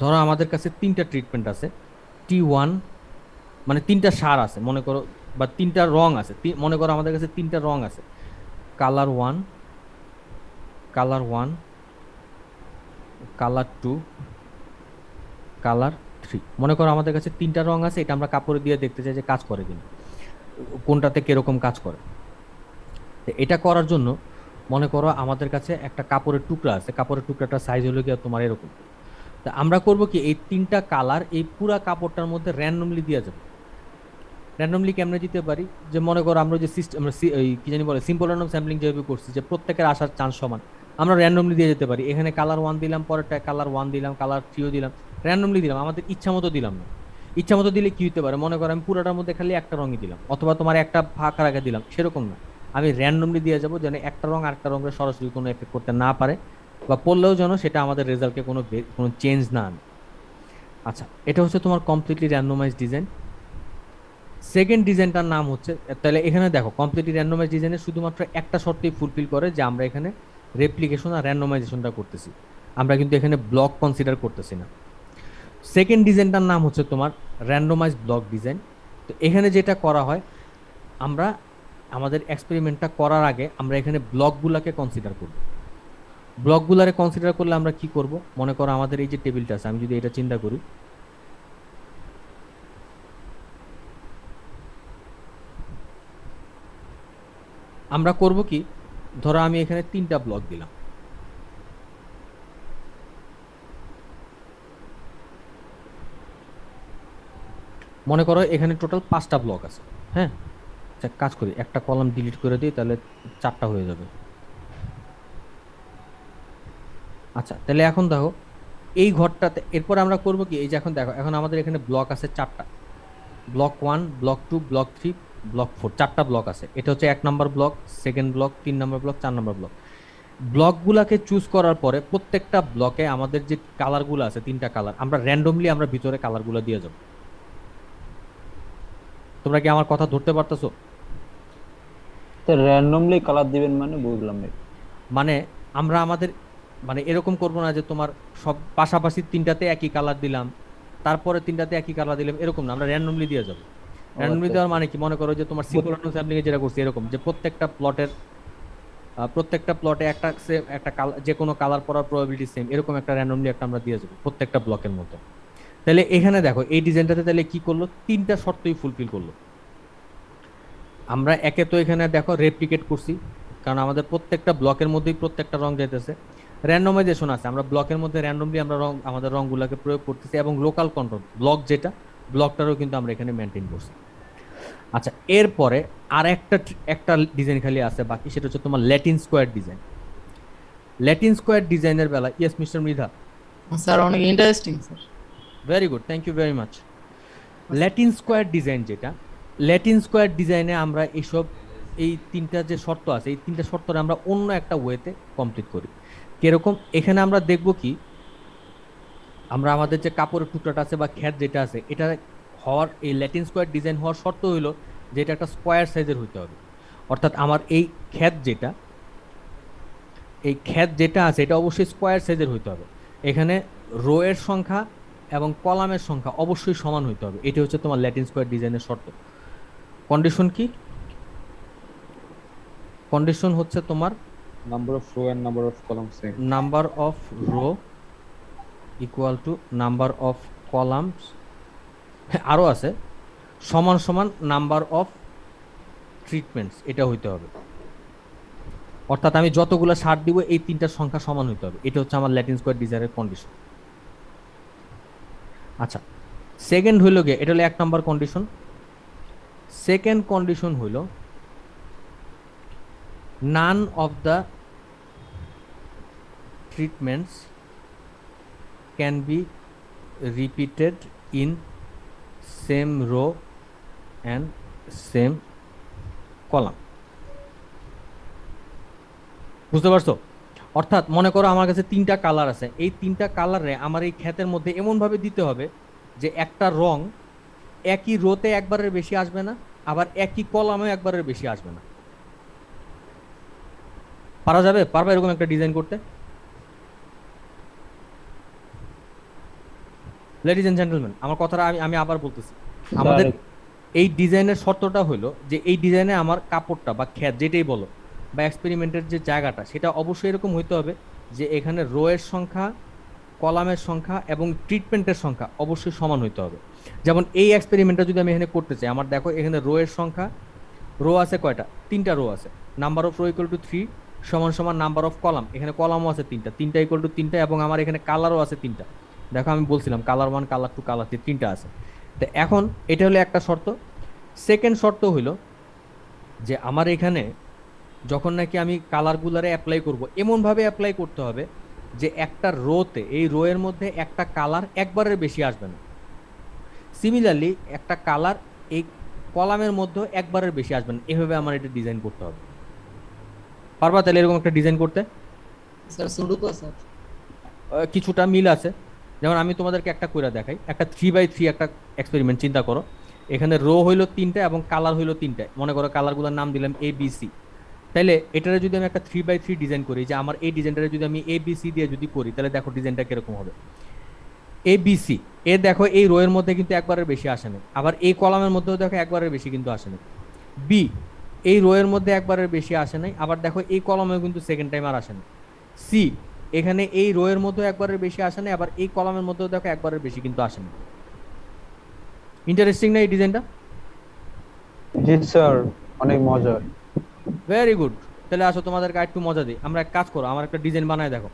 ধরো আমাদের কাছে তিনটা ট্রিটমেন্ট আছে, T1, মানে তিনটা সার আছে মনে করো, বা তিনটা রং আছে, মনে করো আমাদের কাছে তিনটা রং আছে, কালার 1, কালার 1, কালার 2, কালার 3। মনে করো আমাদের কাছে তিনটা রং আছে, এটা আমরা কাপড়ে দিয়ে দেখতে চাই যে কাজ করে কিনা, কোনটাতে কিরকম কাজ করে। এটা করার জন্য মনে করো আমাদের কাছে একটা কাপড়ের টুকরা আছে, কাপড়ের টুকরাটার সাইজ হলো গিয়ে তোমার এরকম। তা আমরা করব কি, এই তিনটা কালার এই পুরা কাপড়টার মধ্যে র্যান্ডমলি দিয়ে যাবে। র্যান্ডমলি কেমনে দিতে পারি, যে মনে করো আমরা যে সিস্টেম, আমরা কি জানি বলে, সিম্পল র্যান্ডম স্যাম্পলিং যেভাবে করছি, যে প্রত্যেকের আসার চান্স সমান, আমরা র্যান্ডমলি দিয়ে যেতে পারি। এখানে কালার 1 দিলাম, পরেরটা কালার 1 দিলাম, কালার 3ও দিলাম, র্যান্ডমলি দিলাম, আমাদের ইচ্ছা মতো দিলাম না। ইচ্ছা মতো দিলে কি হতে পারে, মনে করো আমি পুরোটার মধ্যে খালি একটা রঙই দিলাম, অথবা তোমার একটা ফাঁকা রাখা দিলাম, সেরকম না। আমি র্যান্ডমলি দিয়ে যাবো, যেন একটা রং আরেকটা রঙের সরাসরি কোনো এফেক্ট করতে না পারে, বা পড়লেও যেন সেটা আমাদের রেজাল্টকে কোনো চেঞ্জ না আনে। আচ্ছা, এটা হচ্ছে তোমার কমপ্লিটলি র্যান্ডমাইজ ডিজাইন। সেকেন্ড ডিজাইনটার নাম হচ্ছে, তাহলে এখানে দেখো কমপ্লিটলি র্যান্ডমাইজ ডিজাইনে শুধুমাত্র একটা শর্তই ফুলফিল করে, যে আমরা এখানে রেপ্লিকেশন আর র্যান্ডমাইজেশনটা করতেছি, আমরা কিন্তু এখানে ব্লক কনসিডার করতেছি না। সেকেন্ড ডিজাইনটার নাম হচ্ছে তোমার র্যান্ডমাইজ ব্লক ডিজাইন। তো এখানে যেটা করা হয়, আমরা আমাদের এক্সপেরিমেন্টটা করার আগে আমরা এখানে ব্লকগুলোকে কনসিডার করব। ব্লকগুলারে কনসিডার করলে আমরা কি করব, মনে করো আমাদের এই যে টেবিলটা আছে, আমি যদি এটা চিন্তা করি, আমরা করব কি, ধরো আমি এখানে 3টা ব্লক দিলাম, মনে করো এখানে টোটাল 5টা ব্লক আছে। হ্যাঁ, আচ্ছা কাজ করি, একটা কলাম ডিলিট করে দিই, তাহলে 4টা হয়ে যাবে। আচ্ছা তাহলে এখন দেখো এই ঘরটাতে, এরপর আমরা করব কি, এই যে এখন দেখো এখন আমাদের এখানে ব্লক আছে 4টা, ব্লক 1, ব্লক 2, ব্লক 3, ব্লক 4, 4টা ব্লক আছে। এটা হচ্ছে 1 নম্বর ব্লক, সেকেন্ড ব্লক, 3 নম্বর ব্লক, 4 নম্বর ব্লক। ব্লকগুলোকে চুজ করার পরে প্রত্যেকটা ব্লকে আমাদের যে কালারগুলো আছে, 3টা কালার, আমরা র্যান্ডমলি আমরা ভিতরে কালারগুলো দিয়ে যাব। তোমরা কি আমার কথা ধরতে পারতেছো? তো র্যান্ডমলি কালার দিবেন মানে বুঝলাম না। মানে আমরা আমাদের মানে এরকম করব না যে তোমার সব পাশাপাশি 3টাতে একই কালার দিলাম, তারপরে 3টাতে একই কালার দিলাম, এরকম না, আমরা র্যান্ডমলি দিয়ে যাব। র্যান্ডমলি দেওয়ার মানে কি, মনে করো যে তোমার সিঙ্ক্রোনাস স্যাম্পলিং এ যেটা করছি এরকম, যে প্রত্যেকটা প্লটে একটা সেম একটা যে কোনো কালার পড়ার প্রবাবিলিটি সেম, এরকম একটা র্যান্ডমলি একটা আমরা দিয়ে যাব প্রত্যেকটা ব্লকের মধ্যে। তাহলে এখানে দেখো এই ডিজাইনটাতে তাহলে কি করলো, 3টা শর্তই ফুলফিল করলো। আমরা একে তো এখানে দেখো রেপ্লিকেট করছি, কারণ আমাদের প্রত্যেকটা ব্লকের মধ্যেই প্রত্যেকটা রং যাইতেছে। র্যান্ডমাইজেশন আছে, আমরা ব্লকের মধ্যে র্যান্ডমলি আমরা রং আমাদের রংগুলোকে প্রয়োগ করতেছি, এবং লোকাল কন্ট্রোল ব্লক যেটা, ব্লকটারও কিন্তু আমরা এখানে মেনটেন করছি। আচ্ছা এরপরে আর একটা ডিজাইন খালি আছে বাকি, সেটা হচ্ছে তোমার Latin square design. Latin square ডিজাইনের বেলা, ইয়েস মিস্টার মৃধা। স্যার অনেক interesting sir. Very good, thank you very much. Latin square design যেটা, ল্যাটিন স্কোয়ার ডিজাইনে আমরা এইসব এই 3টা যে শর্ত আছে, এই 3টা শর্তরে আমরা অন্য একটা ওয়েতে কমপ্লিট করি। কিরকম, এখানে আমরা দেখব কি, আমরা আমাদের যে কাপড়ের টুকরাটা আছে বা খ্যাত যেটা আছে, এটা হওয়ার, এই ল্যাটিন স্কোয়ার ডিজাইন হওয়ার শর্ত হইলো যে এটা একটা স্কোয়ার সাইজের হইতে হবে। অর্থাৎ আমার এই খ্যাত যেটা আছে এটা অবশ্যই স্কোয়ার সাইজের হইতে হবে। এখানে রো এর সংখ্যা এবং কলামের সংখ্যা অবশ্যই সমান হইতে হবে। এটি হচ্ছে তোমার ল্যাটিন স্কোয়ার ডিজাইনের শর্ত। কন্ডিশন কি? কন্ডিশন হচ্ছে তোমার number of row and number of column same, number of row equal to number of columns, আরও আছে সমান সমান নাম্বার অফ ট্রিটমেন্টস, এটা হইতে হবে। অর্থাৎ আমি যতগুলো সার দিব এই 3টার সংখ্যা সমান হইতে হবে। এটা হচ্ছে আমার ল্যাটিন স্কোয়ার ডিজাইনের কন্ডিশন। আচ্ছা সেকেন্ড হইল গিয়ে, এটা হলো 1 নম্বর কন্ডিশন। সেকেন্ড কন্ডিশন হইল none of the treatments can be repeated in same row and same column. বুঝতে পারছো? অর্থাৎ মনে করো আমার কাছে 3টা কালার আছে, এই 3টা কালারে আমার এই ক্ষেতের মধ্যে এমন ভাবে দিতে হবে যে একটা রং একই রোতে একবারের বেশি আসবে না, আবার একই কলামেও একবারের বেশি আসবে না। পারা যাবে? পারবে এরকম একটা ডিজাইন করতে? লেডিজ এন্ড জেন্টলম্যান, আমার কথাটা আমি আবার বলতেছি, আমাদের এই ডিজাইনের শর্তটা হলো যে এই ডিজাইনে আমার কাপড়টা বা খ্যাত যেটাই বলো বা এক্সপেরিমেন্টের যে জায়গাটা, সেটা অবশ্যই এরকম হইতে হবে যে এখানে রো এর সংখ্যা, কলামের সংখ্যা এবং ট্রিটমেন্টের সংখ্যা অবশ্যই সমান হইতে হবে। যেমন এই এক্সপেরিমেন্টটা যদি আমি এখানে করতে চাই, আমার দেখো এখানে রো এর সংখ্যা, রো আছে কয়টা? 3টা রো আছে। Number of row equal two 3 সমান সমান নাম্বার অফ কলাম, এখানে কলামও আছে 3টা ইকুয়াল টু 3টা, এবং আমার এখানে কালারও আছে 3টা। দেখো আমি বলছিলাম কালার 1, কালার 2, কালার 3, 3টা আছে। তো এখন এটা হলো একটা শর্ত। সেকেন্ড শর্ত হইল যে আমার এখানে যখন নাকি আমি কালারগুলারে অ্যাপ্লাই করব, এমনভাবে অ্যাপ্লাই করতে হবে যে একটা রোতে, এই রো এর মধ্যে একটা কালার একবারের বেশি আসবে না। সিমিলারলি একটা কালার এই কলামের মধ্যে একবারের বেশি আসবে না। এভাবে আমার এটা ডিজাইন করতে হবে। পারবা তাহলে এরকম একটা ডিজাইন করতে? স্যার সুডোকু স্যার কিছুটা মিল আছে। যেমন আমি তোমাদেরকে একটা কইরা দেখাই, একটা 3x3 একটা এক্সপেরিমেন্ট চিন্তা করো। এখানে রো হইলো 3টা এবং কালার হইলো 3টা। মনে করো কালারগুলোর নাম দিলাম ABC। তাইলে এটারে যদি আমি একটা 3x3 ডিজাইন করি, যে আমার এই ডিজাইনটারে যদি আমি ABC দিয়ে যদি করি, তাহলে দেখো ডিজাইনটা কিরকম হবে। ABC এ দেখো এই রো এর মধ্যে কিন্তু একবারের বেশি আসে না, আবার এই কলামের মধ্যেও দেখো একবারের বেশি কিন্তু আসে না। B এই রো এর মধ্যে একবারের বেশি আসে নাই, আবার দেখো এই কলামেও কিন্তু সেকেন্ড টাইম আর আসে না। C এখানে এই রো এর মধ্যেও একবারের বেশি আসে না, আবার এই কলামের মধ্যেও দেখো একবারের বেশি কিন্তু আসে না। ইন্টারেস্টিং না এই ডিজাইনটা? জি স্যার, অনেক মজার। Very good. তাহলে আসো তোমাদেরকে একটু মজা দিই। আমরা এক কাজ করো, আমার একটা ডিজাইন বানায় দেখো।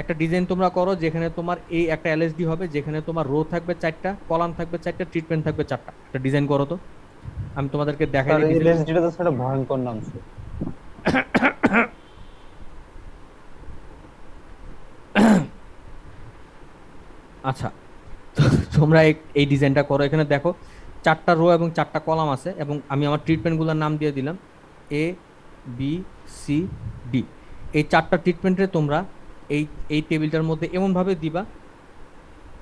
একটা ডিজাইন তোমরা করো যেখানে তোমার এই একটা এলএসডি হবে, যেখানে তোমার রো থাকবে 4টা, কলাম থাকবে 4টা, ট্রিটমেন্ট থাকবে 4টা। একটা ডিজাইন করো তো, আমি তোমাদেরকে দেখাই স্যার দিই। এলএসডিটা তো সেটা ভয়ঙ্কর নাম স্যার। আচ্ছা, তো তোমরা এই ডিজাইনটা করো। এখানে দেখো 4টা রো এবং 4টা কলাম আছে, এবং আমি আমার ট্রিটমেন্টগুলোর নাম দিয়ে দিলাম এ, বি, সি, ডি। এই 4টা ট্রিটমেন্টে তোমরা এই এই টেবিলটার মধ্যে এমনভাবে দিবা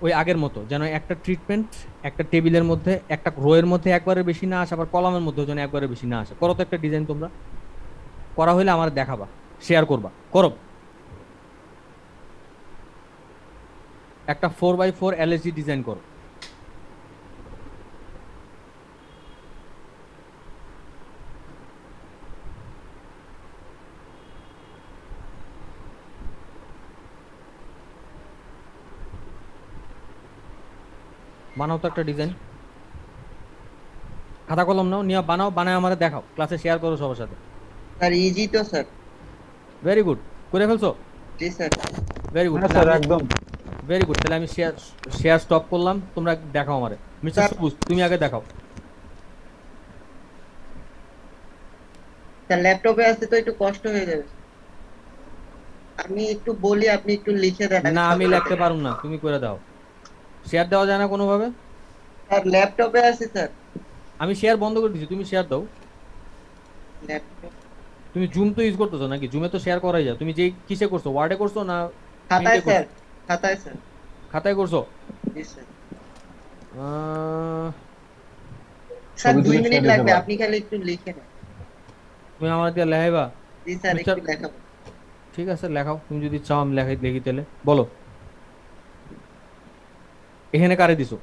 ওই আগের মতো, যেন একটা ট্রিটমেন্ট একটা টেবিলের মধ্যে, একটা রো এর মধ্যে একবারের বেশি না আসে, আবার কলামের মধ্যেও যেন একবারের বেশি না আসে। করো তো একটা ডিজাইন তোমরা, করা হলে আমার দেখাবা, শেয়ার করবা। করো একটা 4x4 এলএসডি ডিজাইন করো। বানাও তো একটা ডিজাইন, খাতা কলম নাও, নিয়ে বানাও, বানায় আমারে দেখাও, ক্লাসে শেয়ার করো সবার সাথে। স্যার ইজি তো স্যার? ভেরি গুড, করে ফেলছো? জি স্যার। ভেরি গুড স্যার একদম ভেরি গুড। তাহলে আমি শেয়ার স্টপ করলাম, তোমরা দেখাও আমারে। মিস্টার সবুজ তুমি আগে দেখাও। স্যার ল্যাপটপে আছে তো একটু কষ্ট হয়ে যাবে, আমি একটু বলি আপনি একটু লিখে দেন। না আমি লিখতে পারুম না, তুমি করে দাও। শেয়ার দেওয়া যায় না কোনোভাবে? স্যার ল্যাপটপে আছে স্যার। আমি শেয়ার বন্ধ করে দিছি, তুমি শেয়ার দাও। ল্যাপটপ তুমি জুম তো ইউজ করতেছো নাকি? জুমে তো শেয়ার করাই যায়। তুমি যে কিসে করছো, ওয়ার্ডে করছো না খাতায় স্যার? খাতায় স্যার। খাতায় করছো? জি স্যার। আহ, স্যার 2 মিনিট লাগবে, আপনি খালি একটু লিখে নেন। তুমি আমার দিয়ে লেখাইবা? জি স্যার একটু লেখাবো। ঠিক আছে লেখাও, তুমি যদি চাও আমি লিখি তাহলে বলো। এখানে কারে দিছো?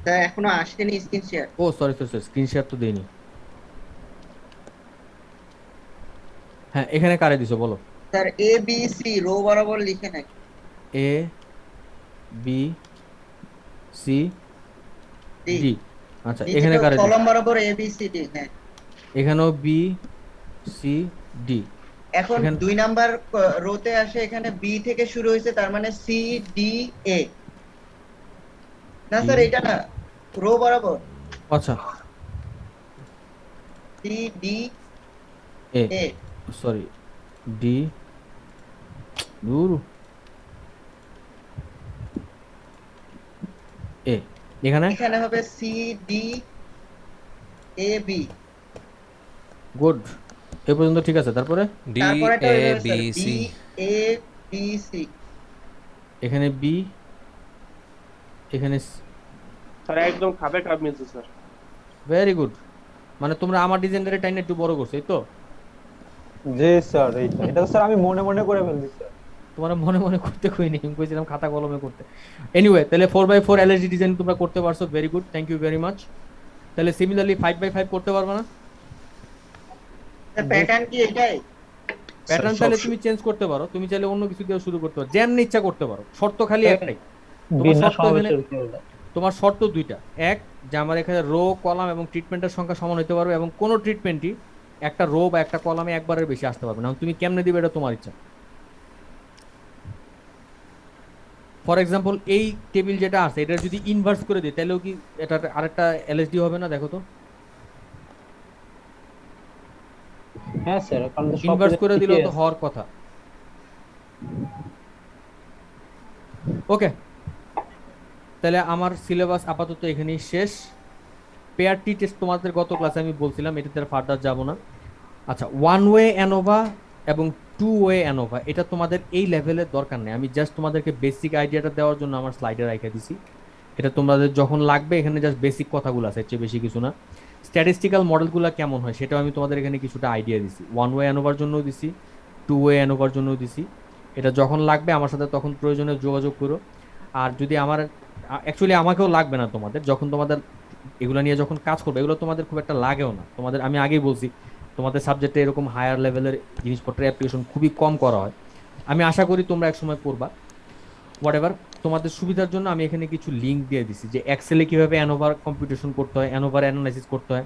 স্যার এখনো আসেনি স্ক্রিন শেয়ার। ও সরি স্ক্রিন শেয়ার তো দেইনি। হ্যাঁ এখানে কারে দিছো বলো। স্যার এ বি সি রো বরাবর লিখে নেন। এ বি সি ডি। আচ্ছা এখানে কারে দিছো? কলাম বরাবর এ বি সি ডি। হ্যাঁ এখানেও বি সি ডি। এখন 2 নাম্বার রোতে আসে, এখানে বি থেকে শুরু হয়েছে, তার মানে সি ডি এ। না স্যার এটা না, রো বরাবর। আচ্ছা C D A A. Sorry D দূর এ। এখানে হবে C D A B. Good, এই পর্যন্ত ঠিক আছে। তারপরে D A B C. A B C. এখানে বি, এখানে স্যার একদম খাপে খাপ মিলছে স্যার। Very good. মানে তোমরা আমার ডিজাইনটারে টাইনে একটু বড় করছো, এই তো? জি স্যার এটা স্যার আমি মনে মনে করে ফেলছি স্যার। তোমরা মনে মনে করতে কইনি, আমি কইছিলাম খাতা কলমে করতে। এনিওয়ে তাহলে 4x4 এলএসডি ডিজাইন তোমরা করতে পারছো, very good, thank you very much. তাহলে সিমিলারলি 5x5 করতে পারবে না? প্যাটার্ন কি এটাই? প্যাটার্ন তাহলে তুমি চেঞ্জ করতে পারো, তুমি চাইলে অন্য কিছু দিয়ে শুরু করতে পারো, যেমন ইচ্ছা করতে পারো। শর্ত খালি একটাই, তোমার শর্ত দুইটা। এক, যে আমার এখানে রো কলাম এবং ট্রিটমেন্টের সংখ্যা সমান হতে পারবে, এবং কোনো ট্রিটমেন্টই একটা রো বা একটা কলামে একবারের বেশি আসতে পারবে না। তুমি কেমনে দিবে এটা তোমার ইচ্ছা। ফর এক্সাম্পল এই টেবিল যেটা আছে এটা যদি ইনভার্স করে দিই তাহলেও কি এটা আরেকটা এলএসডি হবে না? দেখো তো। হ্যাঁ স্যার, কারণ ইনভার্স করে দিলেও তো হওয়ার কথা। ওকে, তাহলে আমার সিলেবাস আপাতত এখানেই শেষ। পেয়ার টি টেস্ট তোমাদের গত ক্লাসে আমি বলছিলাম, এটাতে আর ফার্দার যাব না। আচ্ছা, 1 ওয়ে অ্যানোভা এবং 2 ওয়ে অ্যানোভা এটা তোমাদের এই লেভেলের দরকার নেই। আমি জাস্ট তোমাদেরকে বেসিক আইডিয়াটা দেওয়ার জন্য আমার স্লাইডে রেখে দিছি। এটা তোমাদের যখন লাগবে এখানে জাস্ট বেসিক কথাগুলো আছে, এর চেয়ে বেশি কিছু না। স্ট্যাটিস্টিক্যাল মডেলগুলো কেমন হয় সেটাও আমি তোমাদের এখানে কিছুটা আইডিয়া দিছি। 1 ওয়ে অ্যানোভার জন্যও দিছি, 2 ওয়ে অ্যানোভার জন্যও দিছি। এটা যখন লাগবে আমার সাথে তখন প্রয়োজনে যোগাযোগ করো। আর যদি আমার অ্যাকচুয়ালি আমাকেও লাগবে না তোমাদের, যখন তোমাদের এগুলো নিয়ে যখন কাজ করবে এগুলো তোমাদের খুব একটা লাগেও না। তোমাদের আমি আগেই বলছি তোমাদের সাবজেক্টে এরকম হায়ার লেভেলের জিনিসপত্রের অ্যাপ্লিকেশন খুবই কম করা হয়। আমি আশা করি তোমরা একসময় পড়বা। হোয়াটএভার, তোমাদের সুবিধার জন্য আমি এখানে কিছু লিঙ্ক দিয়ে দিছি যে এক্সেলে কীভাবে অ্যানোভার কম্পিউটেশন করতে হয়, অ্যানোভার অ্যানালাইসিস করতে হয়,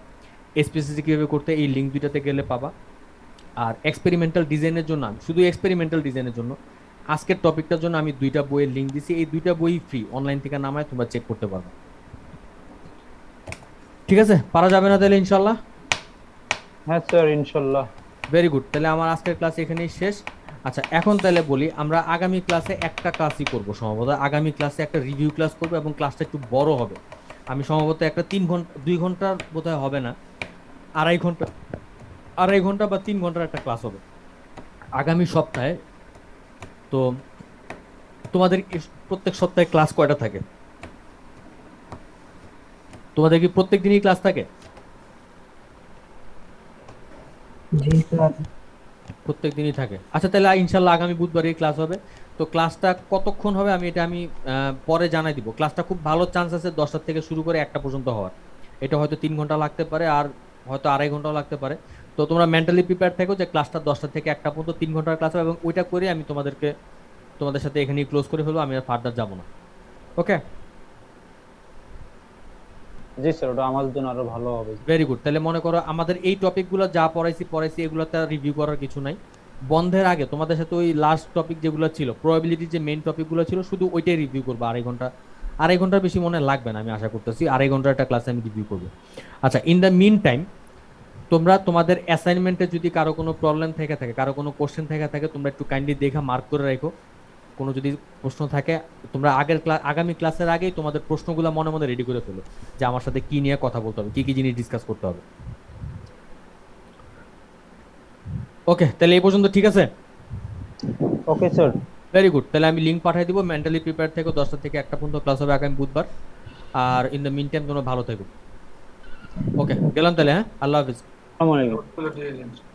এসপিসিসি কিভাবে করতে এই লিঙ্ক দুইটাতে গেলে পাবা। আর এক্সপেরিমেন্টাল ডিজাইনের জন্য শুধু এক্সপেরিমেন্টাল ডিজাইনের জন্য আজকের টপিকটার জন্য আমি 2টা বইয়ের লিঙ্ক দিছি, এই 2টা বই ফ্রি, অনলাইন থেকে নামায় তোমরা চেক করতে পারবে। ঠিক আছে, পারা যাবে না তাহলে ইনশাল্লাহ? হ্যাঁ স্যার ইনশাল্লাহ। ভেরি গুড, তাহলে আমার আজকের ক্লাস এখানেই শেষ। আচ্ছা এখন তাহলে বলি, আমরা আগামী ক্লাসে একটা ক্লাসই করব সম্ভবত, আগামী ক্লাসে একটা রিভিউ ক্লাস করব এবং ক্লাসটা একটু বড় হবে। আমি সম্ভবত একটা 2 ঘন্টার বোধহয় হবে না, আড়াই ঘন্টা বা 3 ঘন্টার একটা ক্লাস হবে আগামী সপ্তাহে। তো তোমাদের প্রত্যেক সপ্তাহে ক্লাস কয়টা থাকে? তোমাদের কি প্রত্যেক দিনই ক্লাস থাকে? প্রত্যেক দিনই থাকে। আচ্ছা তাহলে ইনশাল্লাহ আগামী বুধবারই ক্লাস হবে। তো ক্লাসটা কতক্ষণ হবে আমি পরে জানাই দিব। ক্লাসটা খুব ভালো চান্স আছে 10টা থেকে শুরু করে 1টা পর্যন্ত হওয়ার। এটা হয়তো 3 ঘন্টা লাগতে পারে, আর হয়তো আড়াই ঘন্টাও লাগতে পারে। তো তোমরা মেন্টালি প্রিপেয়ার থাকো যে ক্লাসটা 10টা থেকে 1টা পর্যন্ত 3 ঘন্টার ক্লাস হবে, এবং ওইটা করে আমি তোমাদের সাথে এখানেই ক্লোজ করে ফেলবো, আমি আর ফার্দার যাবো না। ওকে? জি স্যার, ওটা আমাদের জন্য আরো ভালো হবে। ভেরি গুড, তাহলে মনে করো আমাদের এই টপিকগুলো যা পড়াইছি এগুলোতে রিভিউ করার কিছু নাই। বন্ধের আগে তোমাদের সাথে ওই লাস্ট টপিক যেগুলো ছিল, প্রবাবিলিটি যে মেইন টপিকগুলো ছিল, শুধু ওইটাই রিভিউ করবো। আড়াই ঘন্টার বেশি মনে লাগবে না, আমি আশা করতেছি আড়াই ঘন্টার একটা ক্লাসে আমি রিভিউ করবো। আচ্ছা, ইন দ্য মিন টাইম তোমরা তোমাদের অ্যাসাইনমেন্টে যদি কারো কোনো প্রবলেম থেকে থাকে, কারো কোনো কোশ্চেন থেকে থাকে, তোমরা একটু কাইন্ডলি দেখা মার্ক করে রাখো। কোনো যদি প্রশ্ন থাকে তোমরা আগামী ক্লাসের আগেই তোমাদের প্রশ্নগুলো মনে মনে রেডি করে ফেলো, যে আমার সাথে কি নিয়ে কথা বলতে হবে, কি কি জিনিস ডিসকাস করতে হবে। ওকে, তাহলে এই পর্যন্ত ঠিক আছে? Okay sir. ভেরি গুড, তাহলে আমি লিঙ্ক পাঠিয়ে দিব। মেন্টালি প্রিপেয়ার থেকো, 10টা থেকে 1টা পর্যন্ত ক্লাস হবে আগামী বুধবার। আর ইন দ্য মিন টাইম তোমরা ভালো থেকো। ওকে, গেলাম তাহলে। হ্যাঁ, আল্লাহ হাফিজ। আসসালামু আলাইকুম।